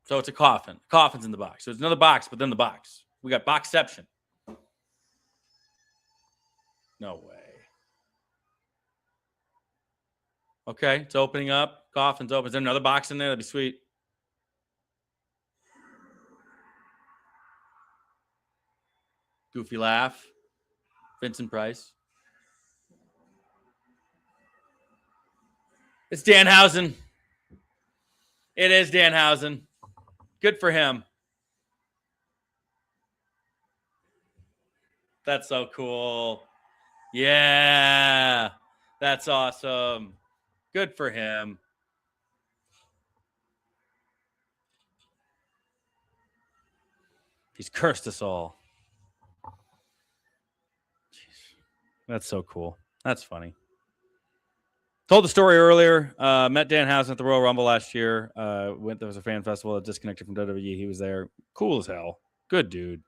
So it's a coffin. Coffin's in the box. So it's another box, but then the box. We got boxception. No way. Okay, it's opening up. Coffin's open. Is there another box in there? That'd be sweet. Goofy laugh. Vincent Price. It's Danhausen. It is Danhausen. Good for him. That's so cool. Yeah. That's awesome. Good for him. He's cursed us all. Jeez. That's so cool. That's funny. Told the story earlier. Met Danhausen at the Royal Rumble last year. There was a fan festival that disconnected from WWE. He was there. Cool as hell. Good dude.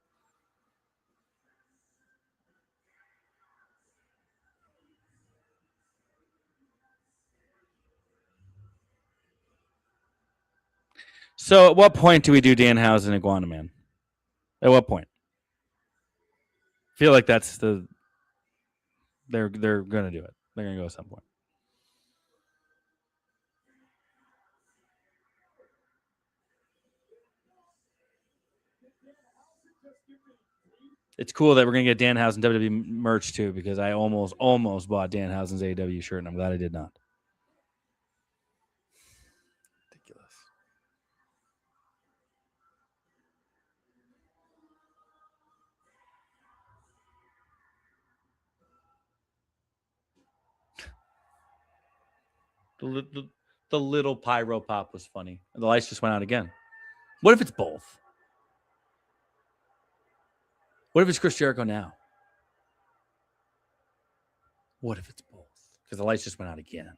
So at what point do we do Danhausen Iguana Man? At what point? I feel like that's they're gonna do it. They're gonna go at some point. It's cool that we're gonna get Danhausen WWE merch too, because I almost bought Danhausen's AEW shirt, and I'm glad I did not. Ridiculous. The little pyro pop was funny. The lights just went out again. What if it's both? What if it's Chris Jericho now? What if it's both? Because the lights just went out again.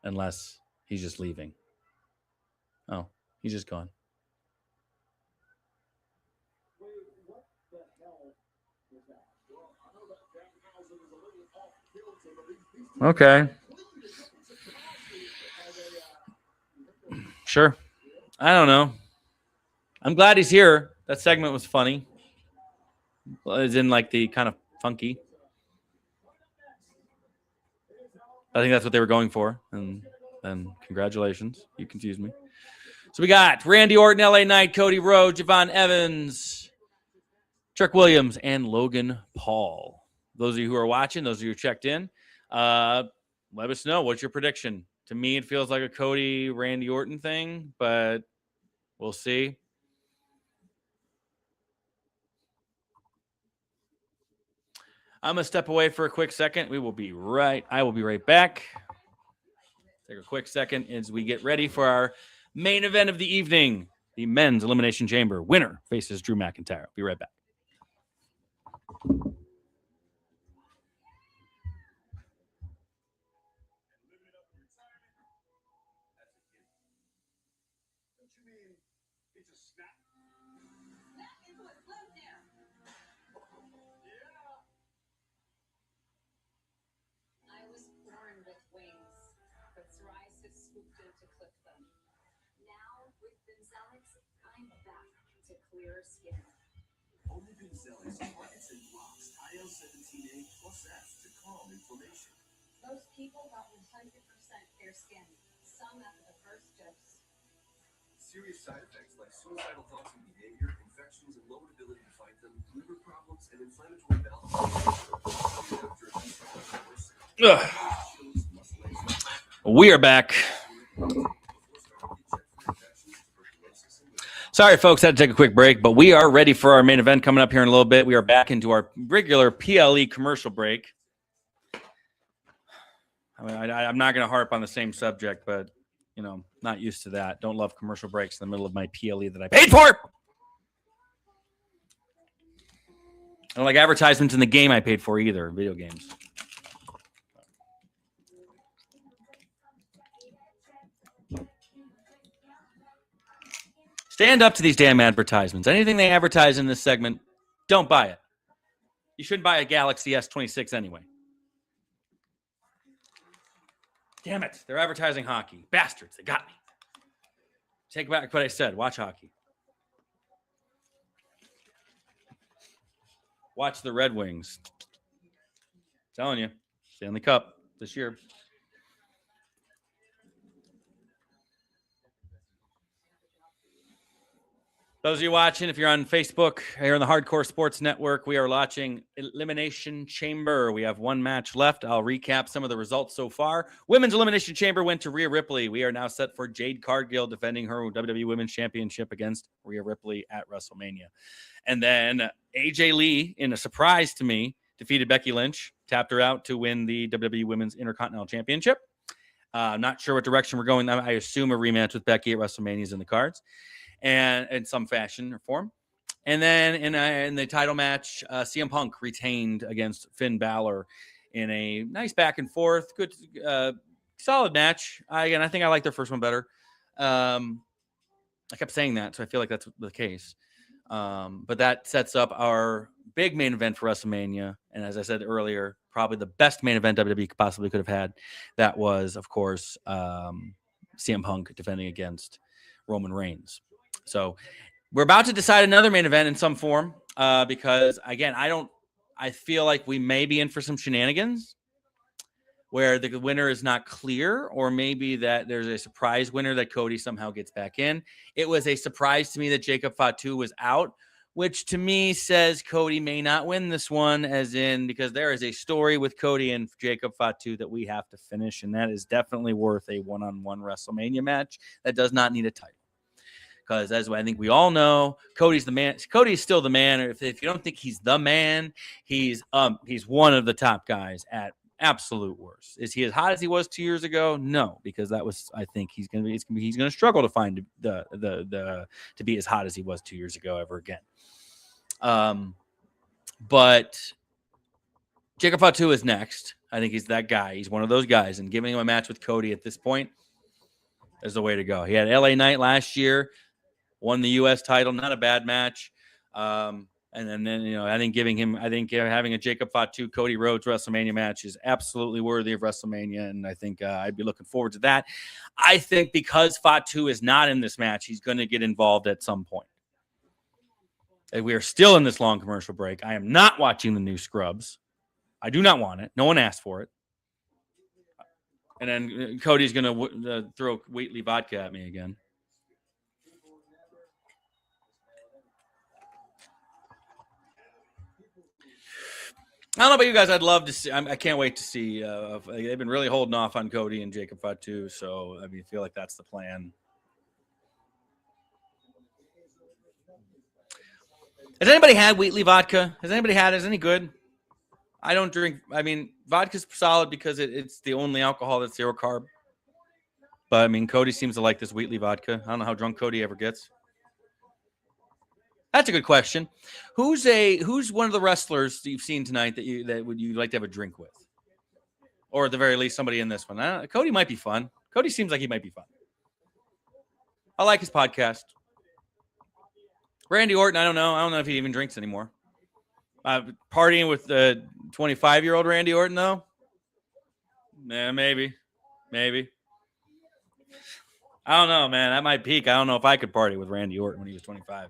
Unless he's just leaving. Oh, he's just gone. Okay. Sure. I don't know. I'm glad he's here. That segment was funny. Well, as in like the kind of funky. I think that's what they were going for. And congratulations. You confused me. So we got Randy Orton, LA Knight, Cody Rhodes, Javon Evans, Trick Williams, and Logan Paul. Those of you who are watching, those of you who checked in, let us know. What's your prediction? To me, it feels like a Cody Randy Orton thing, but we'll see. I'm going to step away for a quick second. I will be right back. Take a quick second as we get ready for our main event of the evening, the men's Elimination Chamber. Winner faces Drew McIntyre. Be right back. Skin. Only Gonzalez targets and blocks IL-17A plus F to calm inflammation. Most people got 100% fair skin, some after the first dose. Serious side effects like suicidal thoughts and behavior, infections and lowered ability to fight them, liver problems, and inflammatory bowel disease. We are back. Sorry, folks, had to take a quick break, but we are ready for our main event coming up here in a little bit. We are back into our regular PLE commercial break. I mean, I'm not going to harp on the same subject, but, you know, not used to that. Don't love commercial breaks in the middle of my PLE that I paid for. I don't like advertisements in the game I paid for either, video games. Stand up to these damn advertisements. Anything they advertise in this segment, don't buy it. You shouldn't buy a Galaxy S26 anyway. Damn it. They're advertising hockey. Bastards. They got me. Take back what I said. Watch hockey. Watch the Red Wings. I'm telling you. Stanley Cup this year. Those of you watching, if you're on Facebook, here on the Hardcore Sports Network, we are watching Elimination Chamber. We have one match left. I'll recap some of the results so far. Women's Elimination Chamber went to Rhea Ripley. We are now set for Jade Cargill defending her WWE Women's Championship against Rhea Ripley at WrestleMania. And then AJ Lee, in a surprise to me, defeated Becky Lynch, tapped her out to win the WWE Women's Intercontinental Championship. Not sure what direction we're going. I assume a rematch with Becky at WrestleMania is in the cards. And in some fashion or form. And then in the title match, CM Punk retained against Finn Balor in a nice back and forth, good, solid match. I think I like their first one better. I kept saying that, so I feel like that's the case. But that sets up our big main event for WrestleMania. And as I said earlier, probably the best main event WWE possibly could have had. That was, of course, CM Punk defending against Roman Reigns. So we're about to decide another main event in some form because, again, I feel like we may be in for some shenanigans where the winner is not clear, or maybe that there's a surprise winner that Cody somehow gets back in. It was a surprise to me that Jacob Fatu was out, which to me says Cody may not win this one, as in because there is a story with Cody and Jacob Fatu that we have to finish, and that is definitely worth a one-on-one WrestleMania match that does not need a title. Because as I think we all know, Cody's the man. Cody's still the man. If you don't think he's the man, he's one of the top guys at absolute worst. Is he as hot as he was 2 years ago? No, because that was, I think he's gonna struggle to find to be as hot as he was 2 years ago ever again. But Jacob Fatu is next. I think he's that guy. He's one of those guys, and giving him a match with Cody at this point is the way to go. He had LA Knight last year. Won the U.S. title, not a bad match. And then I think having a Jacob Fatu, Cody Rhodes WrestleMania match is absolutely worthy of WrestleMania, and I think I'd be looking forward to that. I think because Fatu is not in this match, he's going to get involved at some point. And we are still in this long commercial break. I am not watching the new Scrubs. I do not want it. No one asked for it. And then Cody's going to throw Wheatley vodka at me again. I don't know about you guys. I'd love to see. I can't wait to see. They've been really holding off on Cody and Jacob Fatu, so I feel like that's the plan. Has anybody had Wheatley vodka? Has anybody had it? Is it any good? I don't drink. I mean, vodka's solid because it's the only alcohol that's 0 carb. But I mean, Cody seems to like this Wheatley vodka. I don't know how drunk Cody ever gets. That's a good question. Who's one of the wrestlers that you've seen tonight that would you like to have a drink with, or at the very least somebody in this one? Cody might be fun. Cody seems like he might be fun. I like his podcast. Randy Orton, I don't know if he even drinks anymore. Partying with the 25-year-old Randy Orton though. Yeah, maybe. I don't know, man. That might peak. I don't know if I could party with Randy Orton when he was 25.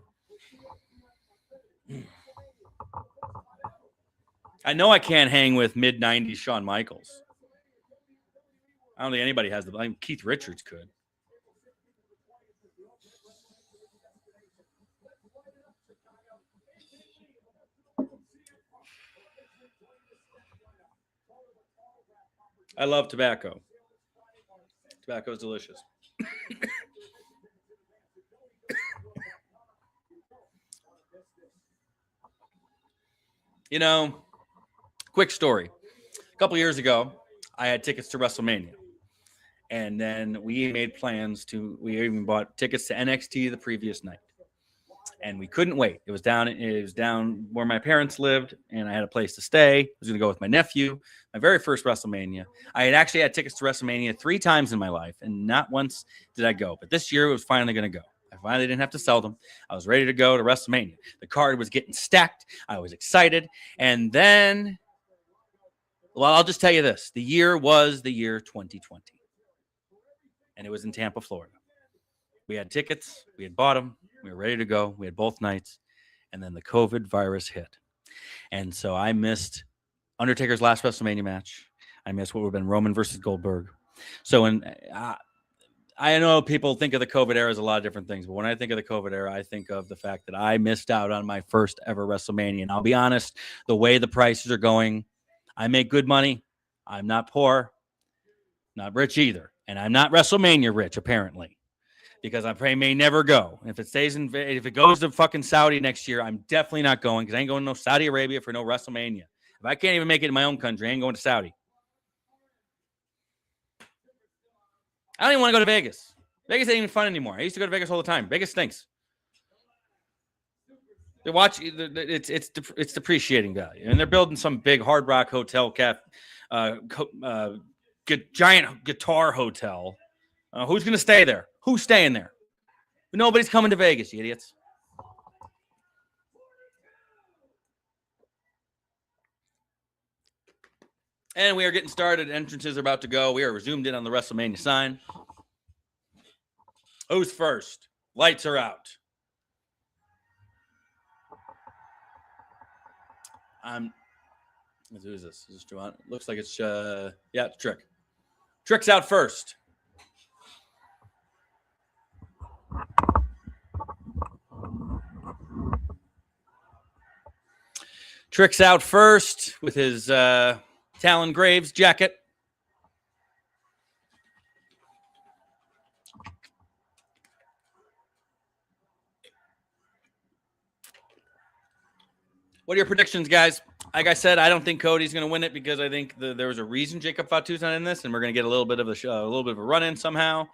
I know I can't hang with mid-90s Shawn Michaels. I don't think anybody has the. I mean, Keith Richards could. I love tobacco. Tobacco is delicious. You know, quick story. A couple years ago, I had tickets to WrestleMania. And then we made plans we even bought tickets to NXT the previous night. And we couldn't wait. It was down where my parents lived, and I had a place to stay. I was going to go with my nephew, my very first WrestleMania. I had actually had tickets to WrestleMania 3 times in my life, and not once did I go. But this year, it was finally going to go. I finally didn't have to sell them. I was ready to go to WrestleMania. The card was getting stacked. I was excited. And then, well, I'll just tell you this. The year was the year 2020. And it was in Tampa, Florida. We had tickets. We had bought them. We were ready to go. We had both nights. And then the COVID virus hit. And so I missed Undertaker's last WrestleMania match. I missed what would have been Roman versus Goldberg. So I know people think of the COVID era as a lot of different things, but when I think of the COVID era, I think of the fact that I missed out on my first ever WrestleMania. And I'll be honest, the way the prices are going, I make good money. I'm not poor, not rich either. And I'm not WrestleMania rich, apparently, because I may never go. If it goes to fucking Saudi next year, I'm definitely not going, because I ain't going to no Saudi Arabia for no WrestleMania. If I can't even make it in my own country, I ain't going to Saudi. I don't even want to go to Vegas. Vegas ain't even fun anymore. I used to go to Vegas all the time. Vegas stinks. They watch it's depreciating value, and they're building some big Hard Rock hotel, giant guitar hotel. Who's going to stay there? Who's staying there? Nobody's coming to Vegas, you idiots. And we are getting started. Entrances are about to go. We are zoomed in on the WrestleMania sign. Who's first? Lights are out. Who is this? Is this Joanna? Looks like it's it's Trick. Trick's out first. Trick's out first with his Talon Graves jacket. What are your predictions, guys? Like I said, I don't think Cody's going to win it, because I think there was a reason Jacob Fatu's not in this, and we're going to get a little bit of a run-in somehow.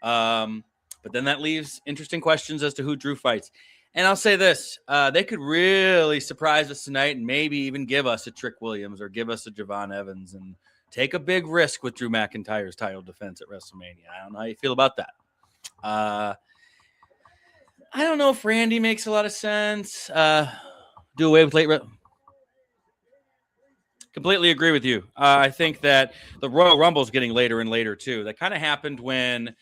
But then that leaves interesting questions as to who Drew fights. And I'll say this, they could really surprise us tonight and maybe even give us a Trick Williams or give us a Javon Evans and take a big risk with Drew McIntyre's title defense at WrestleMania. I don't know how you feel about that. I don't know if Randy makes a lot of sense. Do away with late. Completely agree with you. I think that the Royal Rumble is getting later and later too. That kind of happened when,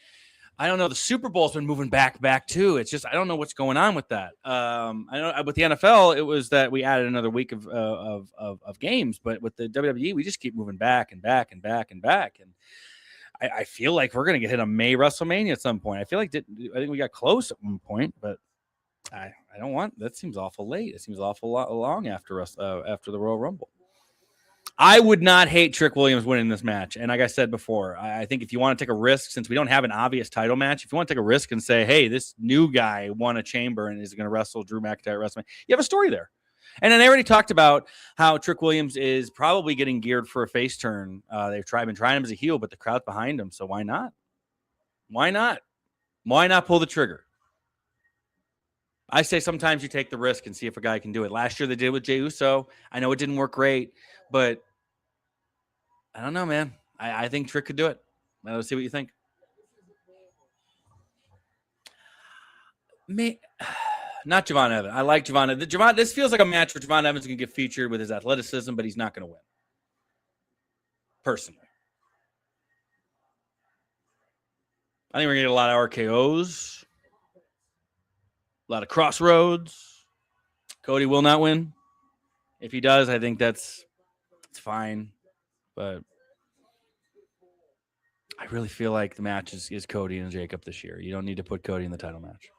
I don't know, the Super Bowl's been moving back too. It's just, I don't know what's going on with that. I know with the NFL, it was that we added another week of games, but with the WWE, we just keep moving back. And I feel like we're going to hit a May WrestleMania at some point. I think we got close at one point, but I don't want, that seems awful late. It seems awful long after the Royal Rumble. I would not hate Trick Williams winning this match. And like I said before, I think if you want to take a risk, since we don't have an obvious title match, if you want to take a risk and say, hey, this new guy won a chamber and is going to wrestle Drew McIntyre at WrestleMania, you have a story there. And then they already talked about how Trick Williams is probably getting geared for a face turn. They've been trying him as a heel, but the crowd's behind him. So why not? Why not? Why not pull the trigger? I say sometimes you take the risk and see if a guy can do it. Last year they did with Jey Uso. I know it didn't work great, but I don't know, man. I think Trick could do it. Let's see what you think. Not Javon Evans. I like Javon. This feels like a match where Javon Evans can get featured with his athleticism, but he's not going to win. Personally. I think we're going to get a lot of RKOs. A lot of crossroads. Cody will not win. If he does, I think it's fine. But I really feel like the match is Cody and Jacob this year. You don't need to put Cody in the title match.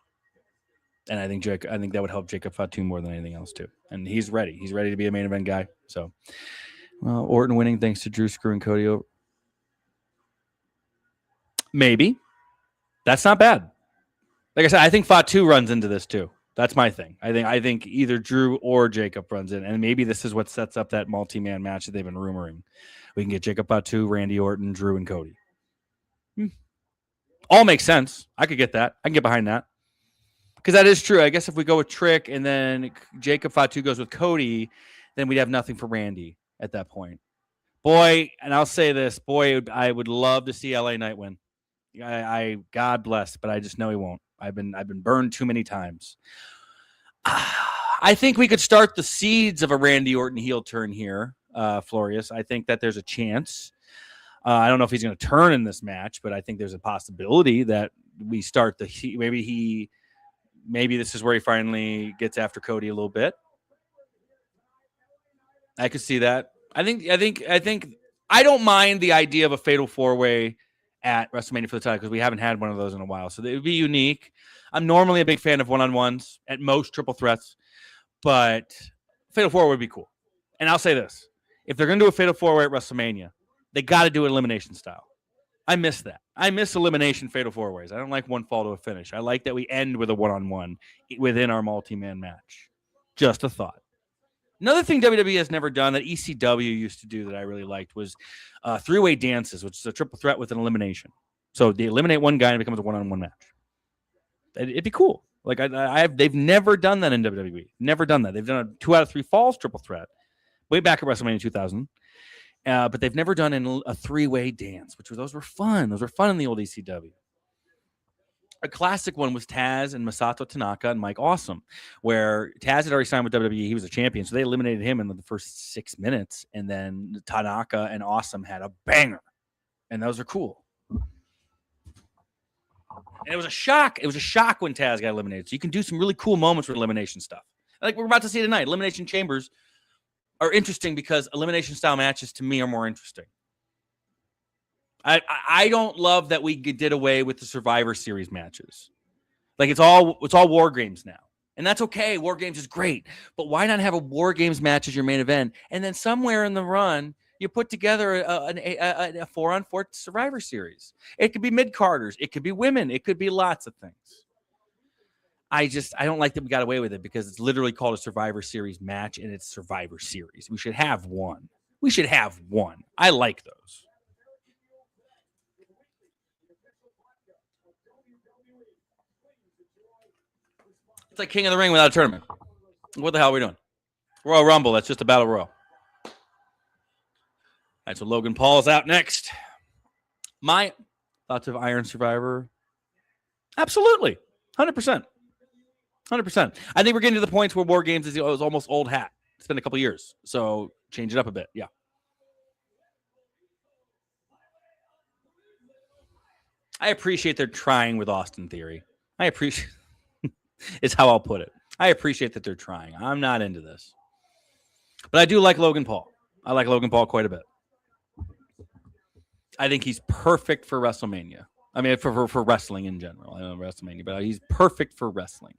And I think that would help Jacob Fatu more than anything else too. And he's ready. He's ready to be a main event guy. So, well, Orton winning thanks to Drew screwing Cody over. Maybe. That's not bad. Like I said, I think Fatu runs into this too. That's my thing. I think either Drew or Jacob runs in, and maybe this is what sets up that multi-man match that they've been rumoring. We can get Jacob Fatu, Randy Orton, Drew, and Cody. All makes sense. I could get that. I can get behind that. Because that is true. I guess if we go with Trick and then Jacob Fatu goes with Cody, then we'd have nothing for Randy at that point. Boy, and I'll say this, I would love to see LA Knight win. I God bless, but I just know he won't. I've been burned too many times. I think we could start the seeds of a Randy Orton heel turn here, Florius. I think that there's a chance. I don't know if he's going to turn in this match, but I think there's a possibility that we start maybe this is where he finally gets after Cody a little bit. I could see that. I think I don't mind the idea of a fatal 4-way at WrestleMania for the title because we haven't had one of those in a while. So it would be unique. I'm normally a big fan of one-on-ones, at most triple threats, but fatal 4-way would be cool. And I'll say this. If they're going to do a fatal 4-way at WrestleMania, they got to do it elimination style. I miss that. I miss elimination fatal 4-ways. I don't like one fall to a finish. I like that we end with a one-on-one within our multi-man match. Just a thought. Another thing WWE has never done that ECW used to do that I really liked was 3-way dances, which is a triple threat with an elimination. So they eliminate one guy and it becomes a one-on-one match. It'd be cool. Like they've never done that in WWE. Never done that. They've done a 2 out of 3 falls triple threat way back at WrestleMania 2000. But they've never done a 3-way dance, those were fun. Those were fun in the old ECW. A classic one was Taz and Masato Tanaka and Mike Awesome, where Taz had already signed with WWE. He was a champion, so they eliminated him in the first 6 minutes, and then Tanaka and Awesome had a banger, and those are cool. And it was a shock. It was a shock when Taz got eliminated. So you can do some really cool moments with elimination stuff. Like we're about to see tonight. Elimination Chambers are interesting because elimination style matches to me are more interesting. I don't love that we did away with the Survivor Series matches. Like it's all War Games now. And that's okay. War Games is great. But why not have a War Games match as your main event? And then somewhere in the run, you put together a 4-on-4 Survivor Series. It could be mid-carders. It could be women. It could be lots of things. I don't like that we got away with it because it's literally called a Survivor Series match and it's Survivor Series. We should have one. I like those. It's like King of the Ring without a tournament. What the hell are we doing? Royal Rumble. That's just a battle royal. All right, so Logan Paul's out next. My thoughts of Iron Survivor? Absolutely. 100%. 100%. I think we're getting to the point where War Games is almost old hat. It's been a couple years, so change it up a bit. Yeah. I appreciate they're trying with Austin Theory. I appreciate is how I'll put it. I appreciate that they're trying. I'm not into this. But I do like Logan Paul. I like Logan Paul quite a bit. I think he's perfect for WrestleMania. I mean, for wrestling in general. I know WrestleMania, but he's perfect for wrestling.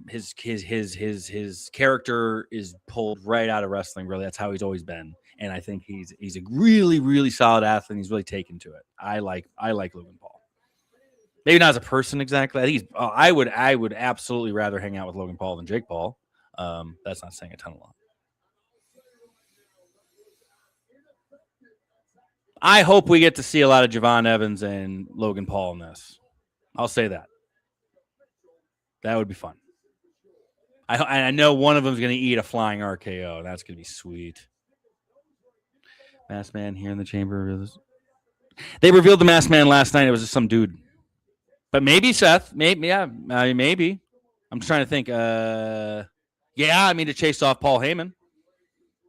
His character is pulled right out of wrestling. Really, that's how he's always been. And I think he's a really, really solid athlete. And he's really taken to it. I like Logan Paul. Maybe not as a person exactly. I think I would absolutely rather hang out with Logan Paul than Jake Paul. That's not saying a ton of lot. I hope we get to see a lot of Javon Evans and Logan Paul in this. I'll say that. That would be fun. I know one of them is going to eat a flying RKO. That's going to be sweet. Masked Man here in the chamber. They revealed the Masked Man last night. It was just some dude. But maybe Seth. Maybe, yeah. Maybe. I'm trying to think. To chase off Paul Heyman.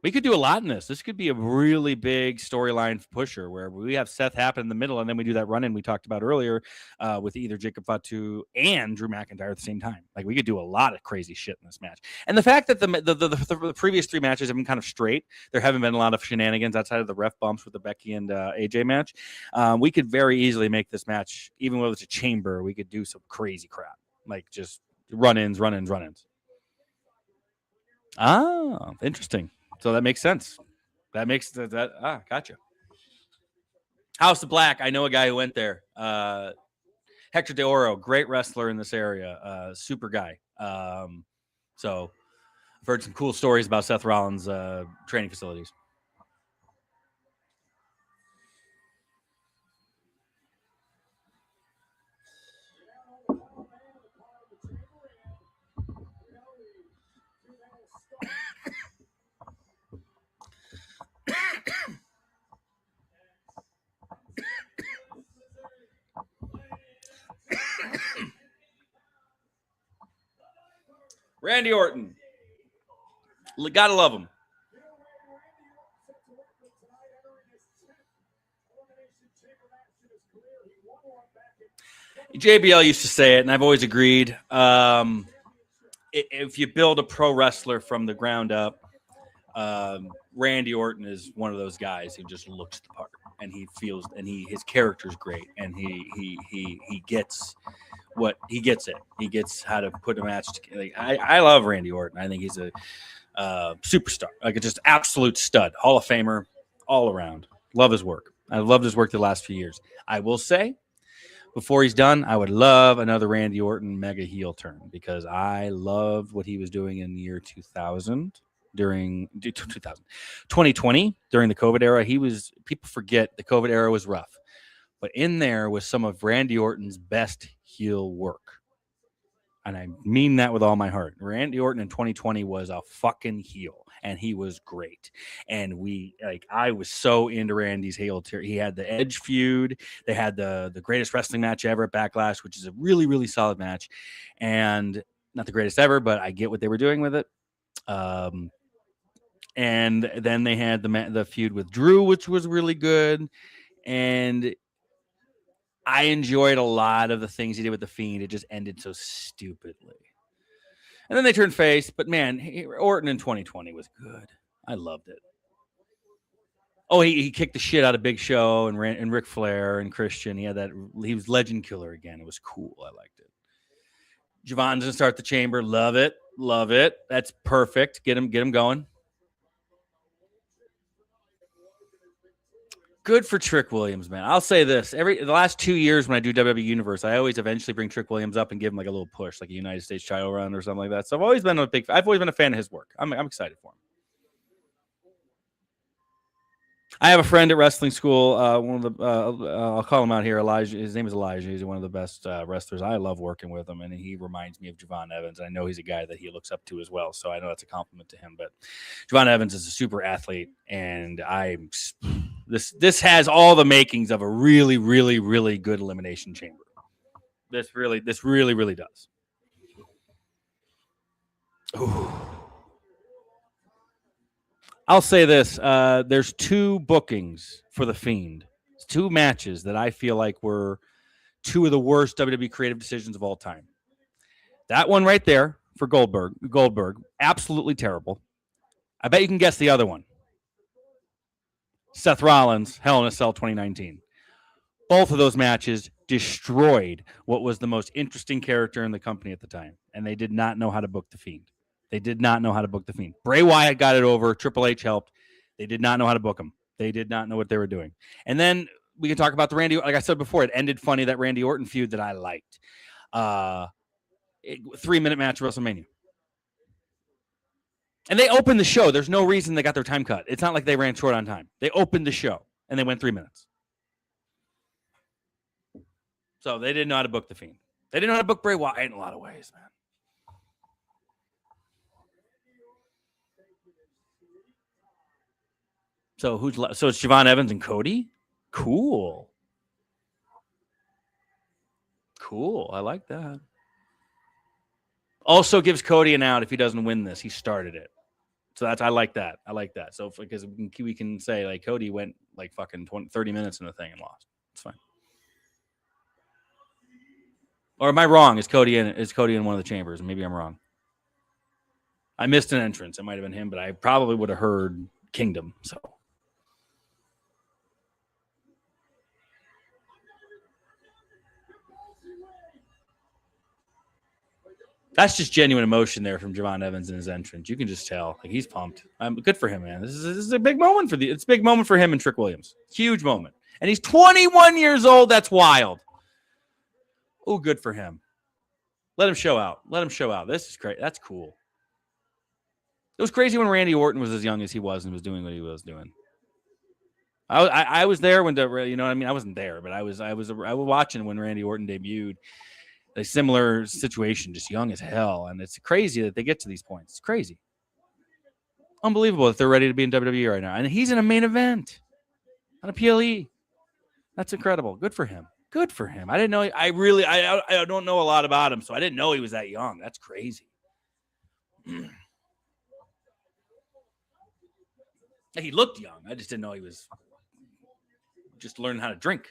We could do a lot in this. This could be a really big storyline pusher where we have Seth happen in the middle, and then we do that run-in we talked about earlier with either Jacob Fatu and Drew McIntyre at the same time. Like, we could do a lot of crazy shit in this match. And the fact that the previous 3 matches have been kind of straight, there haven't been a lot of shenanigans outside of the ref bumps with the Becky and AJ match. We could very easily make this match, even though it's a chamber, we could do some crazy crap. Like, just run-ins. Ah, interesting. So that makes sense. Gotcha. House of Black. I know a guy who went there. Hector De Oro, great wrestler in this area. Super guy. So I've heard some cool stories about Seth Rollins' training facilities. Randy Orton. Gotta love him. JBL used to say it, and I've always agreed. If you build a pro wrestler from the ground up, Randy Orton is one of those guys who just looks the part, and he feels, and his character's great, and he gets what he gets it. He gets how to put a match together. Like, I love Randy Orton. I think he's a superstar, like a just absolute stud, Hall of Famer all around. Love his work. I've loved his work the last few years. I will say, before he's done, I would love another Randy Orton mega heel turn, because I loved what he was doing in the year 2000 during 2020 during the COVID era. People forget the COVID era was rough, but in there was some of Randy Orton's best heel work. And I mean that with all my heart. Randy Orton in 2020 was a fucking heel, and he was great. And I was so into Randy's heel. He had the Edge feud. They had the greatest wrestling match ever at Backlash, which is a really, really solid match. And not the greatest ever, but I get what they were doing with it. And then they had the feud with Drew, which was really good. And I enjoyed a lot of the things he did with The Fiend. It just ended so stupidly. And then they turned face. But, man, Orton in 2020 was good. I loved it. Oh, he kicked the shit out of Big Show and Ric Flair and Christian. He was Legend Killer again. It was cool. I liked it. Javon's going to start the chamber. Love it. Love it. That's perfect. Get him going. Good for Trick Williams, man. I'll say this. The last 2 years when I do WWE Universe, I always eventually bring Trick Williams up and give him like a little push, like a United States title run or something like that. So I've always been a fan of his work. I'm excited for him. I have a friend at wrestling school. One of the I'll call him out here. Elijah. His name is Elijah. He's one of the best wrestlers. I love working with him, and he reminds me of Javon Evans. And I know he's a guy that he looks up to as well. So I know that's a compliment to him. But Javon Evans is a super athlete, and this has all the makings of a really, really, really good elimination chamber. This really does. Ooh. I'll say this. There's 2 bookings for The Fiend. It's 2 matches that I feel like were 2 of the worst WWE creative decisions of all time. That one right there for Goldberg, absolutely terrible. I bet you can guess the other one. Seth Rollins, Hell in a Cell 2019. Both of those matches destroyed what was the most interesting character in the company at the time, and they did not know how to book The Fiend. Bray Wyatt got it over. Triple H helped. They did not know how to book him. They did not know what they were doing. And then we can talk about the Randy. Like I said before, it ended funny, that Randy Orton feud that I liked. 3-minute match at WrestleMania. And they opened the show. There's no reason they got their time cut. It's not like they ran short on time. They opened the show, and they went 3 minutes. So they didn't know how to book The Fiend. They didn't know how to book Bray Wyatt in a lot of ways, man. So who's left? So it's Javon Evans and Cody? Cool. Cool. I like that. Also gives Cody an out if he doesn't win this. He started it. So I like that. I like that. So because we can say like Cody went like fucking 30 minutes in the thing and lost. It's fine. Or am I wrong? Is Cody in one of the chambers? Maybe I'm wrong. I missed an entrance. It might have been him, but I probably would have heard Kingdom. So that's just genuine emotion there from Javon Evans in his entrance. You can just tell, like he's pumped. Good for him, man. This is a big moment it's a big moment for him and Trick Williams. Huge moment, and he's 21 years old. That's wild. Oh, good for him. Let him show out. Let him show out. This is great. That's cool. It was crazy when Randy Orton was as young as he was and was doing what he was doing. I was there when you know what I mean. I wasn't there, but I was watching when Randy Orton debuted. A similar situation, just young as hell, and it's crazy that they get to these points. It's crazy, unbelievable that they're ready to be in WWE right now, and he's in a main event on a PLE. That's incredible. Good for him. Good for him. I didn't know. I don't know a lot about him, so I didn't know he was that young. That's crazy. He looked young. I just didn't know he was just learning how to drink.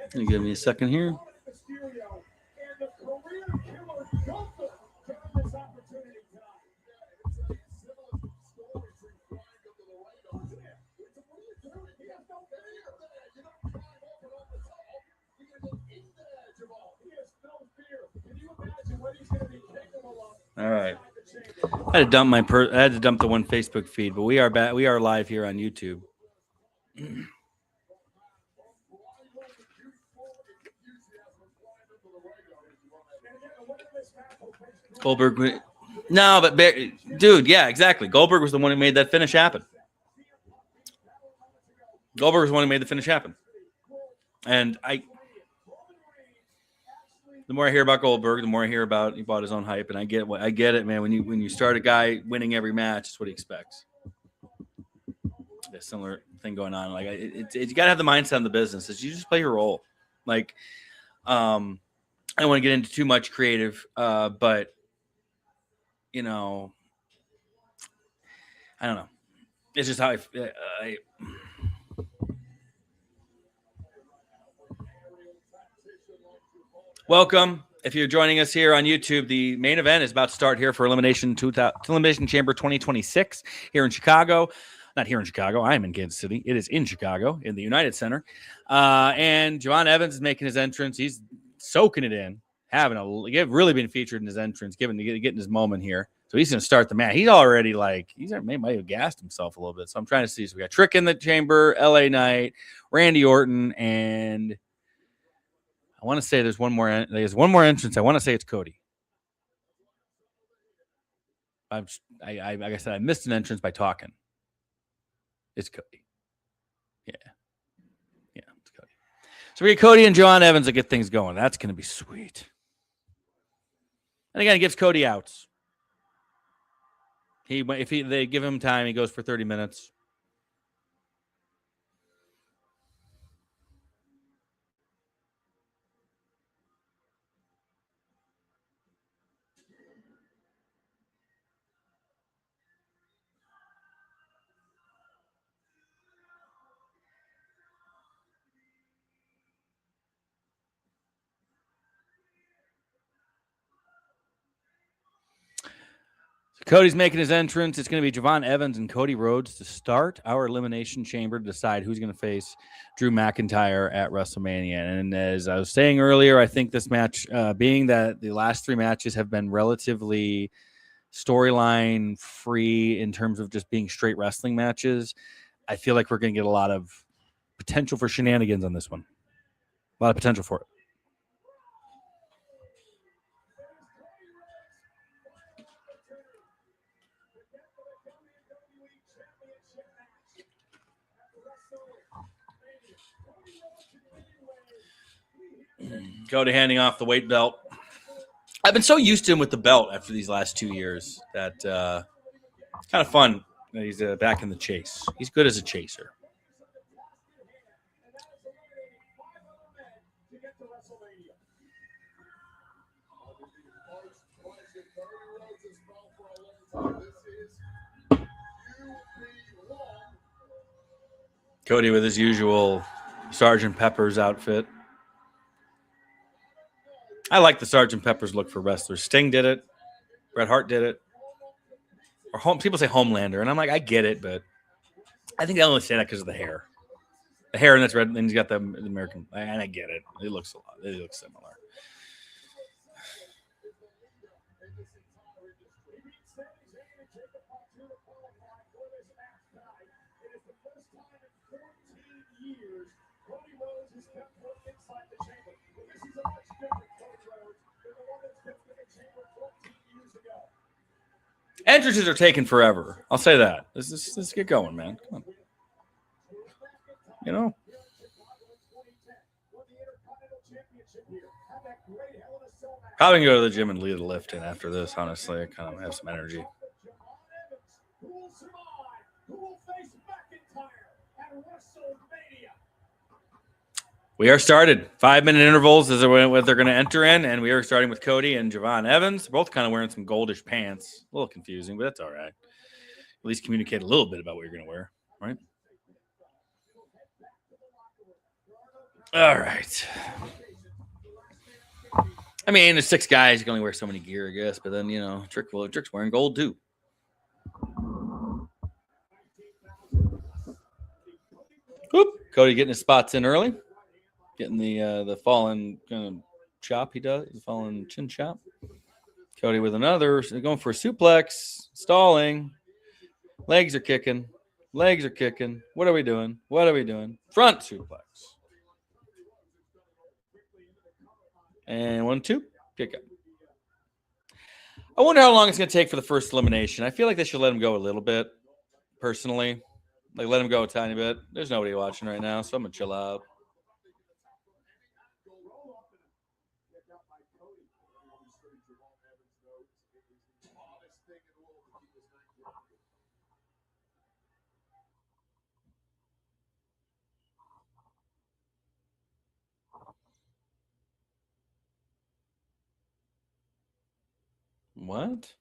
Can you give me a second here? All right. I had to dump the one Facebook feed, but we are back. We are live here on YouTube. Goldberg. No, but dude, yeah, exactly. Goldberg was the one who made that finish happen. Goldberg was the one who made the finish happen. And the more I hear about Goldberg, the more I hear about he bought his own hype, and I get it, man. When you start a guy winning every match, it's what he expects. A similar thing going on. Like you gotta have the mindset in the business. Is you just play your role. Like, I don't want to get into too much creative, but you know, I don't know. It's just how I welcome. If you're joining us here on YouTube, the main event is about to start here for Elimination Chamber 2026 here in Chicago. Not here in Chicago. I am in Kansas City. It is in Chicago in the United Center. And Javon Evans is making his entrance. He's soaking it in, really been featured in his entrance, getting his moment here. So he's going to start the match. He's already might have gassed himself a little bit. So I'm trying to see. So we got Trick in the chamber, LA Knight, Randy Orton, and I want to say there's one more entrance. I want to say it's Cody. Like I said, I missed an entrance by talking. It's Cody. Yeah, it's Cody. So we get Cody and Javon Evans to get things going. That's going to be sweet. And again, it gives Cody outs. They give him time, he goes for 30 minutes. Cody's making his entrance. It's going to be Javon Evans and Cody Rhodes to start our Elimination Chamber to decide who's going to face Drew McIntyre at WrestleMania. And as I was saying earlier, I think this match, being that the last 3 matches have been relatively storyline free in terms of just being straight wrestling matches, I feel like we're going to get a lot of potential for shenanigans on this one. A lot of potential for it. Cody handing off the weight belt. I've been so used to him with the belt after these last 2 years that it's kind of fun that he's back in the chase. He's good as a chaser. Cody with his usual Sergeant Pepper's outfit. I like the Sergeant Pepper's look for wrestlers. Sting did it. Bret Hart did it. Or people say Homelander, and I'm like, I get it, but I think they only say that because of the hair. The hair, and that's red, and he's got the American, and I get it. It looks a lot. It looks similar. Entrances are taking forever. I'll say that. Let's get going, man. Come on. You know? Probably gonna go to the gym and lead the lift in after this, honestly. I kind of have some energy. We are started. 5-minute intervals is what they're going to enter in, and we are starting with Cody and Javon Evans. Both kind of wearing some goldish pants. A little confusing, but that's all right. At least communicate a little bit about what you're going to wear, right? All right. I mean, there's 6 guys. You can only wear so many gear, I guess. But then, Trick's wearing gold, too. Whoop. Cody getting his spots in early. Getting the fallen kind of chop he does. The fallen chin chop. Cody with another. Going for a suplex. Stalling. Legs are kicking. Legs are kicking. What are we doing? What are we doing? Front suplex. And 1, 2. Kick up. I wonder how long it's going to take for the first elimination. I feel like they should let him go a little bit, personally. Like, let him go a tiny bit. There's nobody watching right now, so I'm going to chill out. What?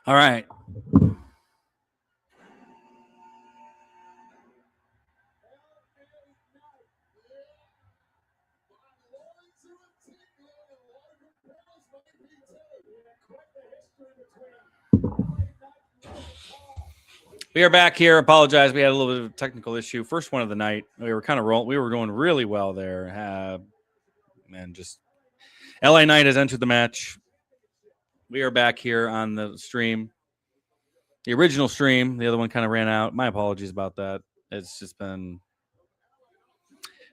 All right. We are back here. Apologize. We had a little bit of a technical issue. First one of the night. We were kind of rolling. We were going really well there. And just LA Knight has entered the match. We are back here on the stream. The original stream. The other one kind of ran out. My apologies about that. It's just been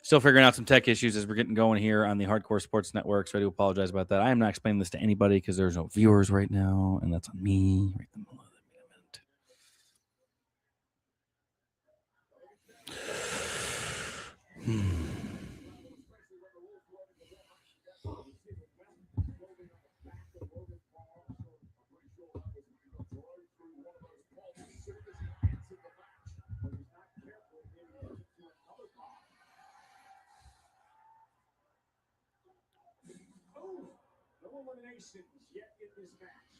still figuring out some tech issues as we're getting going here on the Hardcore Sports Network. So I do apologize about that. I am not explaining this to anybody because there's no viewers right now, and that's on me. Right in the middle of the event. Eliminations yet in this match.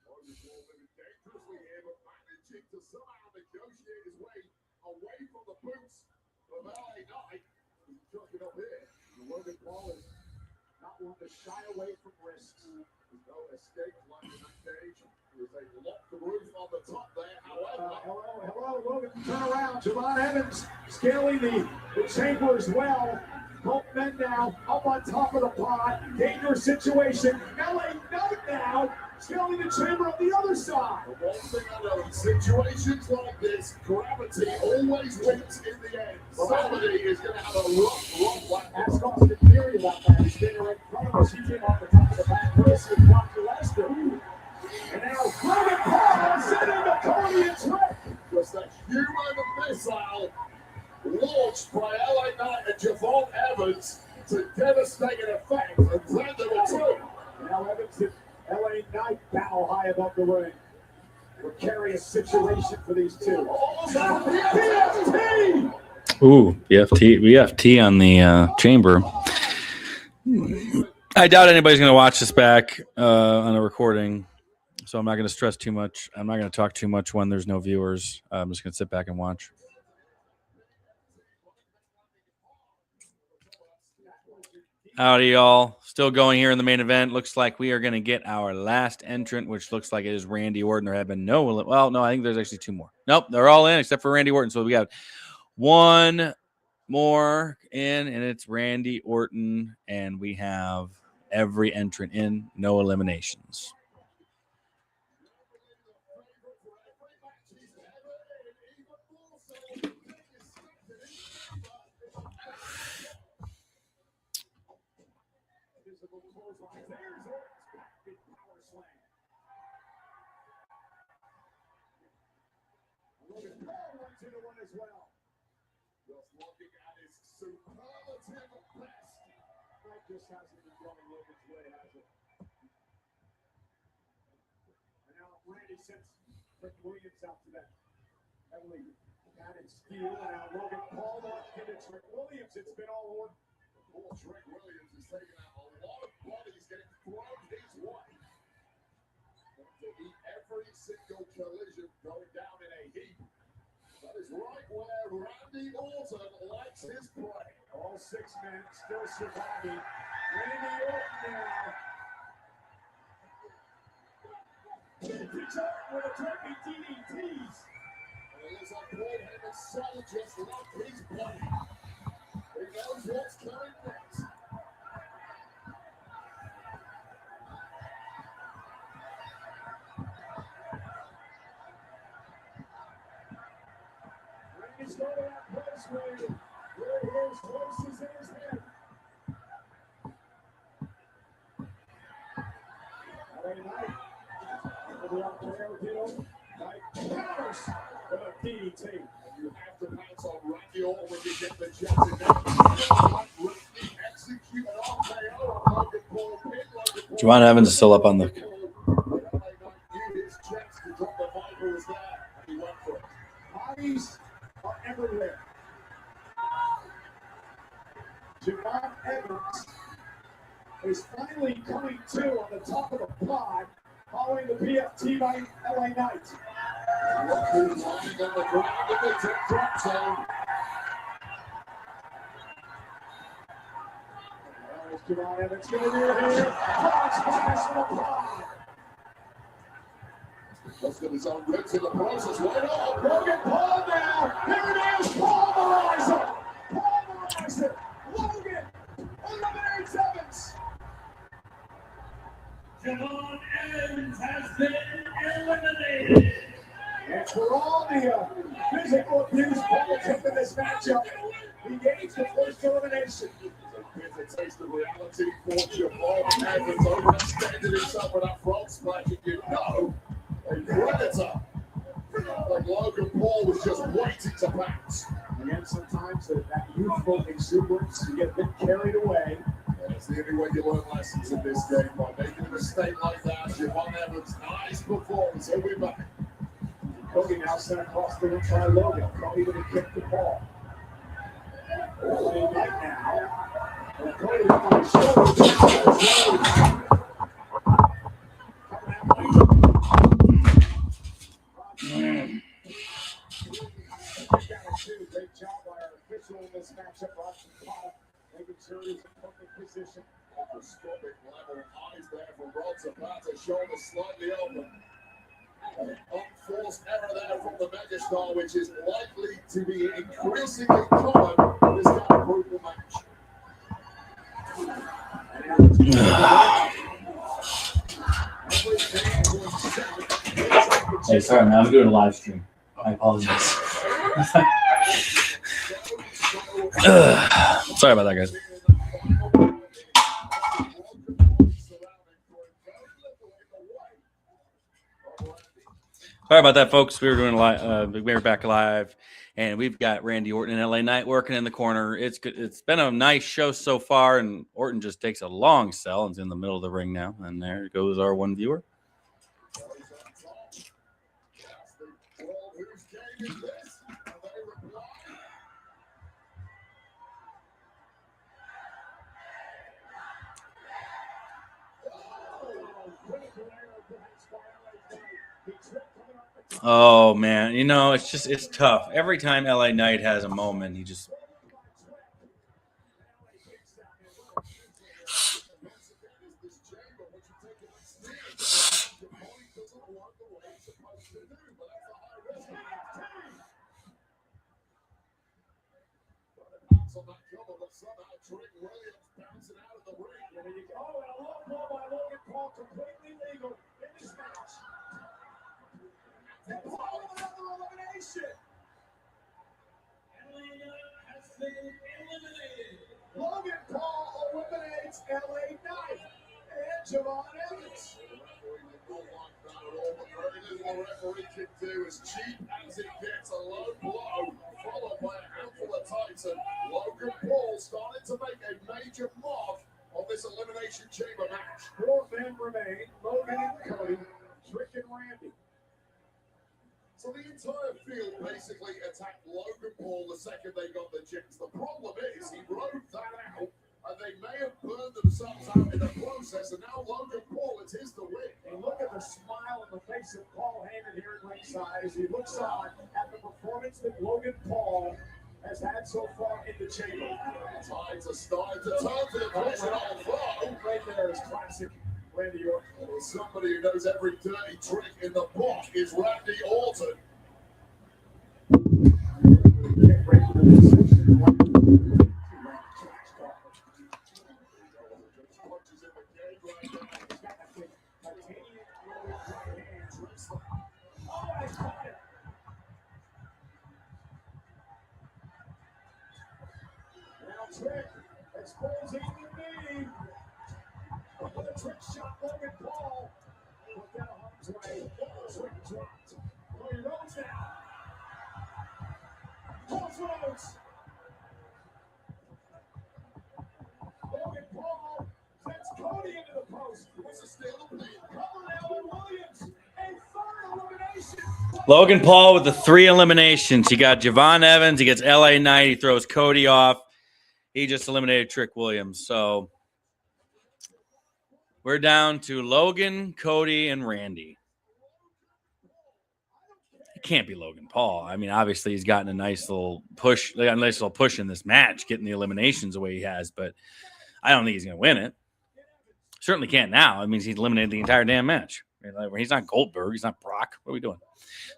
Logan Paul moving dangerously here, but managing to somehow negotiate his way away from the boots of LA Knight. He's chucking up here. Logan Paul is not one to shy away from risks. There's no escape line in that cage. There's a locked roof on the top there. However, hello, Logan. Turn around. Javon Evans scaling the chamber as well. Both men now up on top of the pod. Dangerous situation. LA Knight now scaling the chamber on the other side. The one thing I know, in situations like this, gravity always wins in the end. Somebody is going to have a rough one. Ask Austin Theory about that. He's been right in front of us. He came off the top of the back first with Brock Lesnar. And now Logan Paul sending the Cardian trick. Just a human missile launched by LA Knight and Javon Evans to devastating effect, and then there were two. Now Evans and LA Knight battle high above the ring. Precarious situation for these two. BFT! Ooh, BFT on the chamber. I doubt anybody's going to watch this back on a recording, so I'm not going to stress too much. I'm not going to talk too much when there's no viewers. I'm just going to sit back and watch. Howdy, y'all. Still going here in the main event. Looks like we are going to get our last entrant, which looks like it is Randy Orton. There have been no, well, no, I think there's actually two more. Nope, they're all in except for Randy Orton. So we got one more in, and it's Randy Orton, and we have every entrant in, no eliminations. Just hasn't been going Logan's way, has it? And now Randy sends Rick Williams out to that heavily padded steel. And now Logan Paul wants to give it to Rick Williams. It's been all over. Poor Rick Williams is taking out a lot of bodies getting thrown his way. Going to eat every single collision going down in a heap. That is right where Randy Orton likes his play. All six men still surviving. Randy Orton now. Vintage Orton with a dirty DDTs. And it looks like Paul Heyman's soul just loved his play. He knows what's coming next. Randy's going to that place where his voice is in his head. LA Knight. Over up there, Knight counters with a DDT. And you have to pounce on Randy Orton when you get the chance to execute an RKO on Logan Paul. Javon Evans is still up on the. LA Knight knew his chance to drop the Viper was there, and he went for it. Bodies are everywhere. Javon Evans is finally coming to on the top of the pod. following the PFT by LA Knight. Lying on the ground in the drop zone. There's Javon Evans going to do it here. Cross pass from the block. Let's get his own grips in the process. Right off. Logan Paul now. Here it is. Paul Morrison. Paul Morrison. Logan eliminates Evans. Javon Evans has been eliminated. And for all the physical abuse Paul took in this matchup, he gains the first elimination. It's a taste of reality for Javon Evans overextended himself with that frog splash. You know, a predator like Logan Paul was just waiting to bounce. Again, sometimes that youthful exuberance, you get a bit carried away. And it's the only way you learn lessons in this game, by making a mistake like that. Javon Evans, nice performance. He'll be back. Cody now sent across the ring by Logan. Cody going to kick the ball. Right now. And Cody on his shoulder. Great job by our official in this matchup, Roger Zapata, making sure he's in perfect position. Microscopic level eyes there from Rod Zapata, shoulder slightly open. An unforced error there from the megastar, which is likely to be increasingly common in this kind of brutal match. Hey, sorry, man. I'm doing a live stream. I apologize. Sorry about that, guys. Sorry about that, folks. We were doing live. We were back live, and we've got Randy Orton and LA Knight working in the corner. It's good. It's been a nice show so far, and Orton just takes a long sell and's in the middle of the ring now. And there goes our one viewer. Oh man, you know, it's tough. Every time LA Knight has a moment, he just Logan Paul eliminates LA Knight and Javon Evans. Very little the referee can do, as cheap as it gets, a low blow followed by a handful of Titan. Logan Paul started to make a major mark on this Elimination Chamber match. 4 men remain: Logan and Cody, Trick and Randy. So the entire field basically attacked Logan Paul the second they got the chance. The problem is he rode that out, and they may have burned themselves out in the process, and now Logan Paul, it's his to win. And look at the smile on the face of Paul Heyman here at ringside as he looks on at the performance that Logan Paul has had so far in the chamber. Tides are starting to turn for the pressure on the floor. Right there is classic Randy Orton. Well, somebody who knows every dirty trick in the book is Randy Orton. Trick exposing the knee. With a trick shot, Logan Paul. Look down harm's way. Trick dropped. Cody Rhodes now. Cross Rhodes. Logan Paul sends Cody into the post. What's a steal of the lead? Covered Alan Williams. A third elimination. Logan Paul with the 3 eliminations. He got Javon Evans. He gets LA Knight. He throws Cody off. He just eliminated Trick Williams. So We're down to Logan, Cody, and Randy. It can't be Logan Paul. I mean, obviously he's gotten a nice little push. They got a nice little push in this match, getting the eliminations the way he has, but I don't think he's going to win it. Certainly can't now. It means he's eliminated the entire damn match. He's not Goldberg. He's not Brock. What are we doing?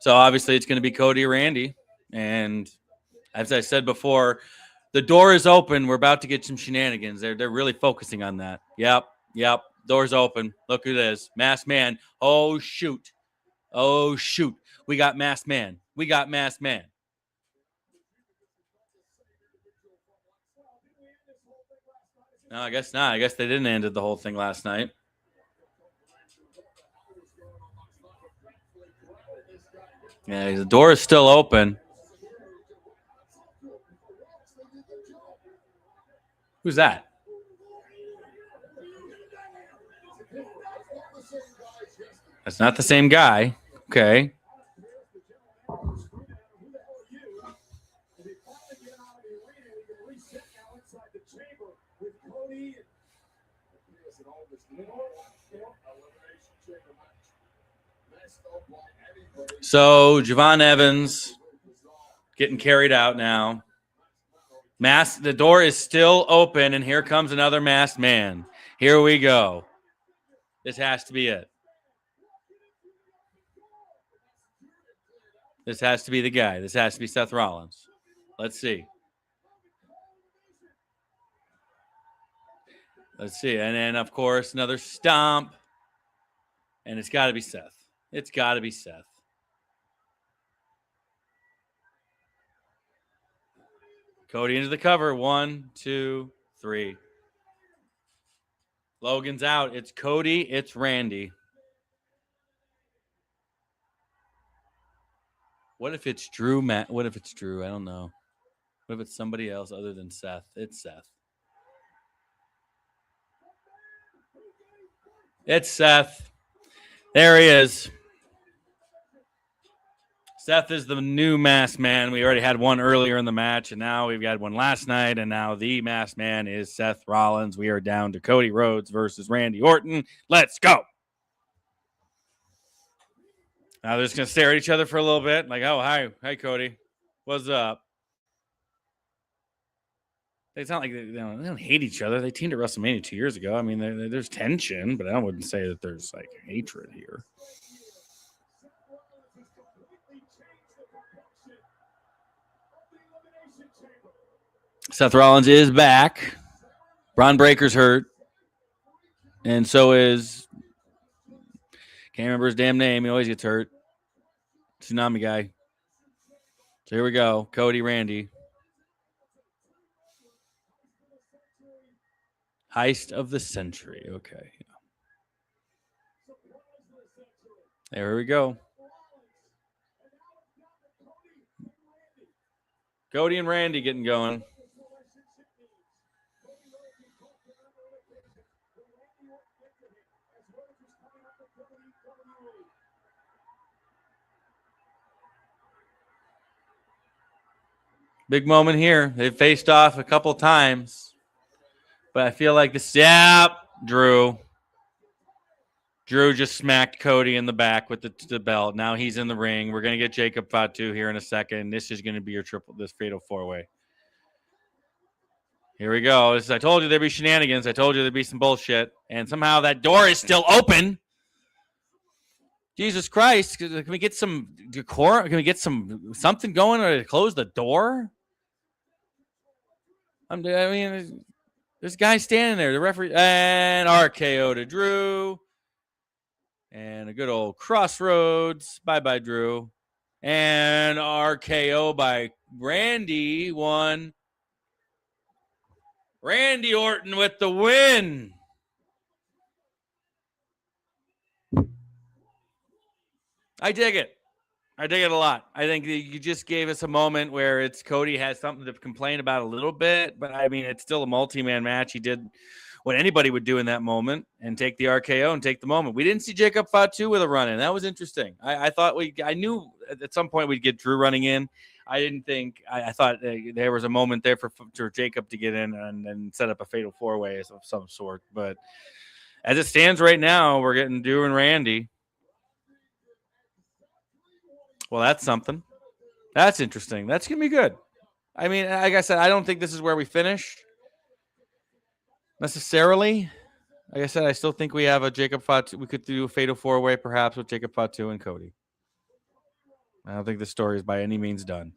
So obviously it's going to be Cody or Randy. And as I said before, the door is open. We're about to get some shenanigans. They're really focusing on that. Yep. Door's open. Look who it is. Masked Man. Oh, shoot. We got Masked Man. No, I guess not. I guess they didn't end the whole thing last night. Yeah, the door is still open. Who's that? That's not the same guy. Okay. So Javon Evans getting carried out now. The door is still open, and here comes another masked man. Here we go. This has to be it. This has to be the guy. This has to be Seth Rollins. Let's see. And then, of course, another stomp. And it's got to be Seth. Cody into the cover. 1, 2, 3. Logan's out. It's Cody. It's Randy. What if it's Drew, Matt? What if it's Drew? I don't know. What if it's somebody else other than Seth? It's Seth. There he is. Seth is the new masked man. We already had one earlier in the match, and now we've got one last night, and now the masked man is Seth Rollins. We are down to Cody Rhodes versus Randy Orton. Let's go. Now they're just going to stare at each other for a little bit. Like, oh, hi, Cody. What's up? It's not like they don't hate each other. They teamed at WrestleMania 2 years ago. I mean, there's tension, but I wouldn't say that there's like hatred here. Seth Rollins is back. Braun Breaker's hurt. And so is, can't remember his damn name. He always gets hurt. Tsunami guy. So here we go. Cody, Randy. Heist of the century. Okay. There we go. Cody and Randy getting going. Big moment here. They've faced off a couple times. But I feel like this. Yeah, Drew. Drew just smacked Cody in the back with the belt. Now he's in the ring. We're going to get Jacob Fatu here in a second. This is going to be your this fatal four-way. Here we go. I told you there'd be shenanigans. I told you there'd be some bullshit. And somehow that door is still open. Jesus Christ. Can we get some decor? Can we get something going to close the door? I mean, there's a guy standing there. The referee. And RKO to Drew. And a good old crossroads. Bye-bye, Drew. And RKO by Randy. 1. Randy Orton with the win. I dig it. I dig it a lot. I think you just gave us a moment where it's Cody has something to complain about a little bit, but I mean, it's still a multi-man match. He did what anybody would do in that moment and take the RKO and take the moment. We didn't see Jacob Fatu with a run in. That was interesting. I thought I knew at some point we'd get Drew running in. I didn't think, I thought there was a moment there for Jacob to get in and set up a fatal four-way of some sort. But As it stands right now, we're getting Drew and Randy. Well, that's something. That's interesting. That's going to be good. I mean, like I said, I don't think this is where we finish necessarily. Like I said, I still think we have a Jacob Fatu. We could do a fatal four-way perhaps with Jacob Fatu and Cody. I don't think the story is by any means done.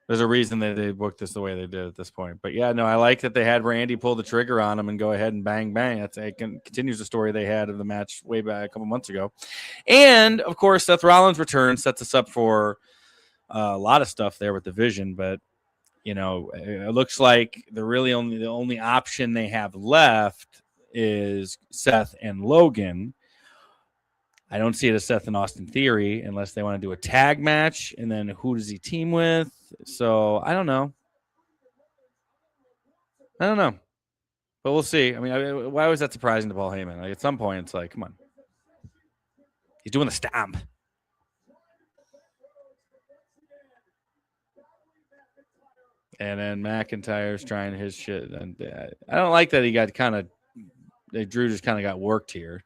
There's a reason that they booked this the way they did at this point. But yeah, no, I like that they had Randy pull the trigger on him and go ahead and bang, bang. It continues the story they had of the match way back a couple months ago. And of course, Seth Rollins' return sets us up for a lot of stuff there with the Vision. But you know, it looks like the only option they have left is Seth and Logan. I don't see it as Seth and Austin Theory unless they want to do a tag match. And then who does he team with? So I don't know. But we'll see. I mean, why was that surprising to Paul Heyman? Like at some point, it's like, come on. He's doing the stomp. And then McIntyre's trying his shit. And I don't like that he got Drew just kind of got worked here.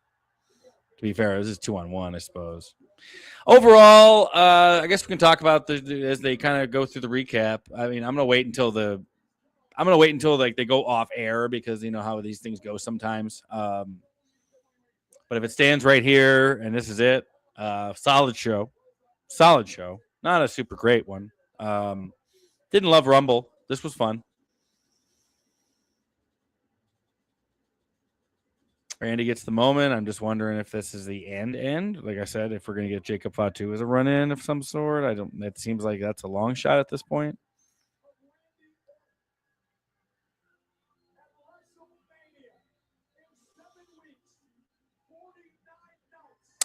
To be fair, this is 2-on-1, I suppose. Overall, I guess we can talk about as they kind of go through the recap. I mean, I'm gonna wait until like they go off air because you know how these things go sometimes. But if it stands right here and this is it, solid show, not a super great one. Didn't love Rumble. This was fun. Randy gets the moment. I'm just wondering if this is the end. Like I said, if we're going to get Jacob Fatu as a run-in of some sort. It seems like that's a long shot at this point.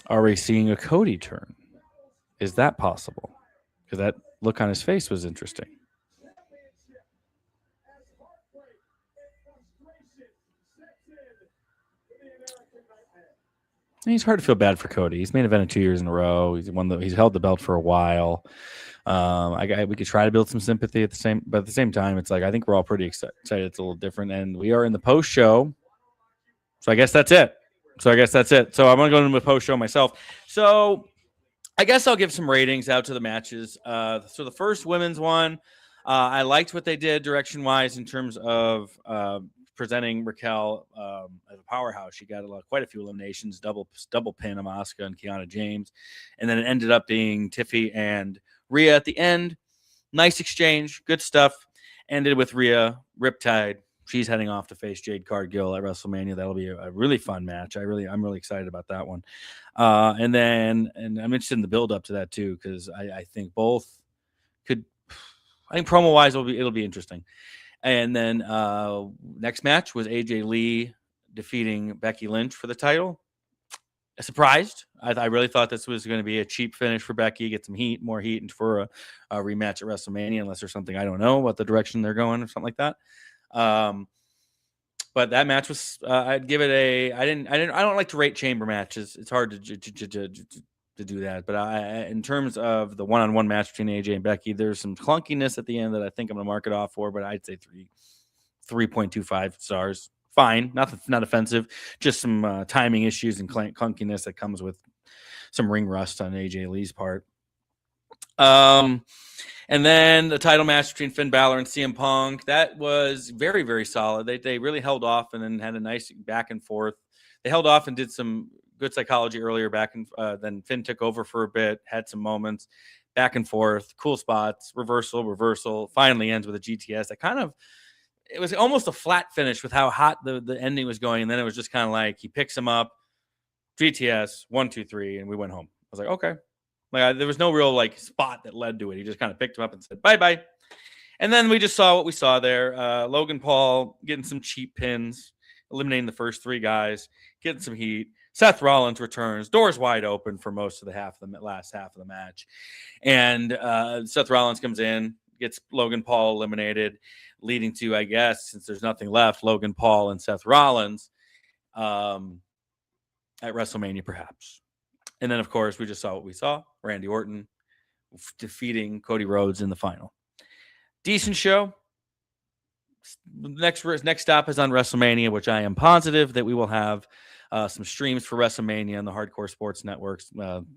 Are we seeing a Cody turn? Is that possible? Because that look on his face was interesting. He's hard to feel bad for Cody. He's main evented 2 years in a row. He's held the belt for a while. We could try to build some sympathy at the same time, it's like I think we're all pretty excited. It's a little different, and we are in the post show. So I guess that's it. So I'm gonna go into the post show myself. So I guess I'll give some ratings out to the matches. So the first women's one, I liked what they did direction wise in terms of presenting Raquel as a powerhouse. She got quite a few eliminations, double pin of Asuka and Kiana James, and then it ended up being Tiffy and Rhea at the end. Nice exchange, good stuff. Ended with Rhea Riptide. She's heading off to face Jade Cargill at WrestleMania. That'll be a really fun match. I'm really excited about that one. And I'm interested in the build up to that too because I think both could. I think promo wise it'll be interesting. And then next match was AJ Lee defeating Becky Lynch for the title. Surprised. I really thought this was going to be a cheap finish for Becky, get some more heat, and for a rematch at WrestleMania, unless there's something I don't know about the direction they're going or something like that. But that match was I'd give it I don't like to rate chamber matches. It's hard to do that. But in terms of the one-on-one match between AJ and Becky, there's some clunkiness at the end that I think I'm going to mark it off for, but I'd say 3.25 stars. Fine. Not offensive. Just some timing issues and clunkiness that comes with some ring rust on AJ Lee's part. And then the title match between Finn Balor and CM Punk, that was very, very solid. They really held off and then had a nice back and forth. They held off and did some good psychology earlier then Finn took over for a bit, had some moments, back and forth, cool spots, reversal, finally ends with a GTS. It was almost a flat finish with how hot the ending was going. And then it was just kind of like he picks him up, GTS, 1, 2, 3, and we went home. I was like, okay. There was no real spot that led to it. He just kind of picked him up and said, bye-bye. And then we just saw what we saw there. Logan Paul getting some cheap pins, eliminating the first 3 guys, getting some heat. Seth Rollins returns, doors wide open for most of the last half of the match. And Seth Rollins comes in, gets Logan Paul eliminated, leading to, I guess, since there's nothing left, Logan Paul and Seth Rollins at WrestleMania, perhaps. And then, of course, we just saw what we saw. Randy Orton defeating Cody Rhodes in the final. Decent show. Next stop is on WrestleMania, which I am positive that we will have some streams for WrestleMania on the Hardcore Sports Networks.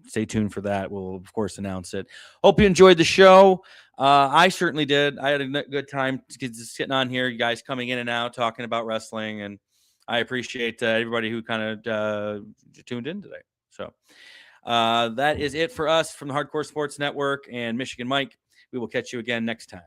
Stay tuned for that. We'll, of course, announce it. Hope you enjoyed the show. I certainly did. I had a good time just sitting on here, you guys coming in and out, talking about wrestling, and I appreciate everybody who kind of tuned in today. So that is it for us from the Hardcore Sports Network and Michigan Mike. We will catch you again next time.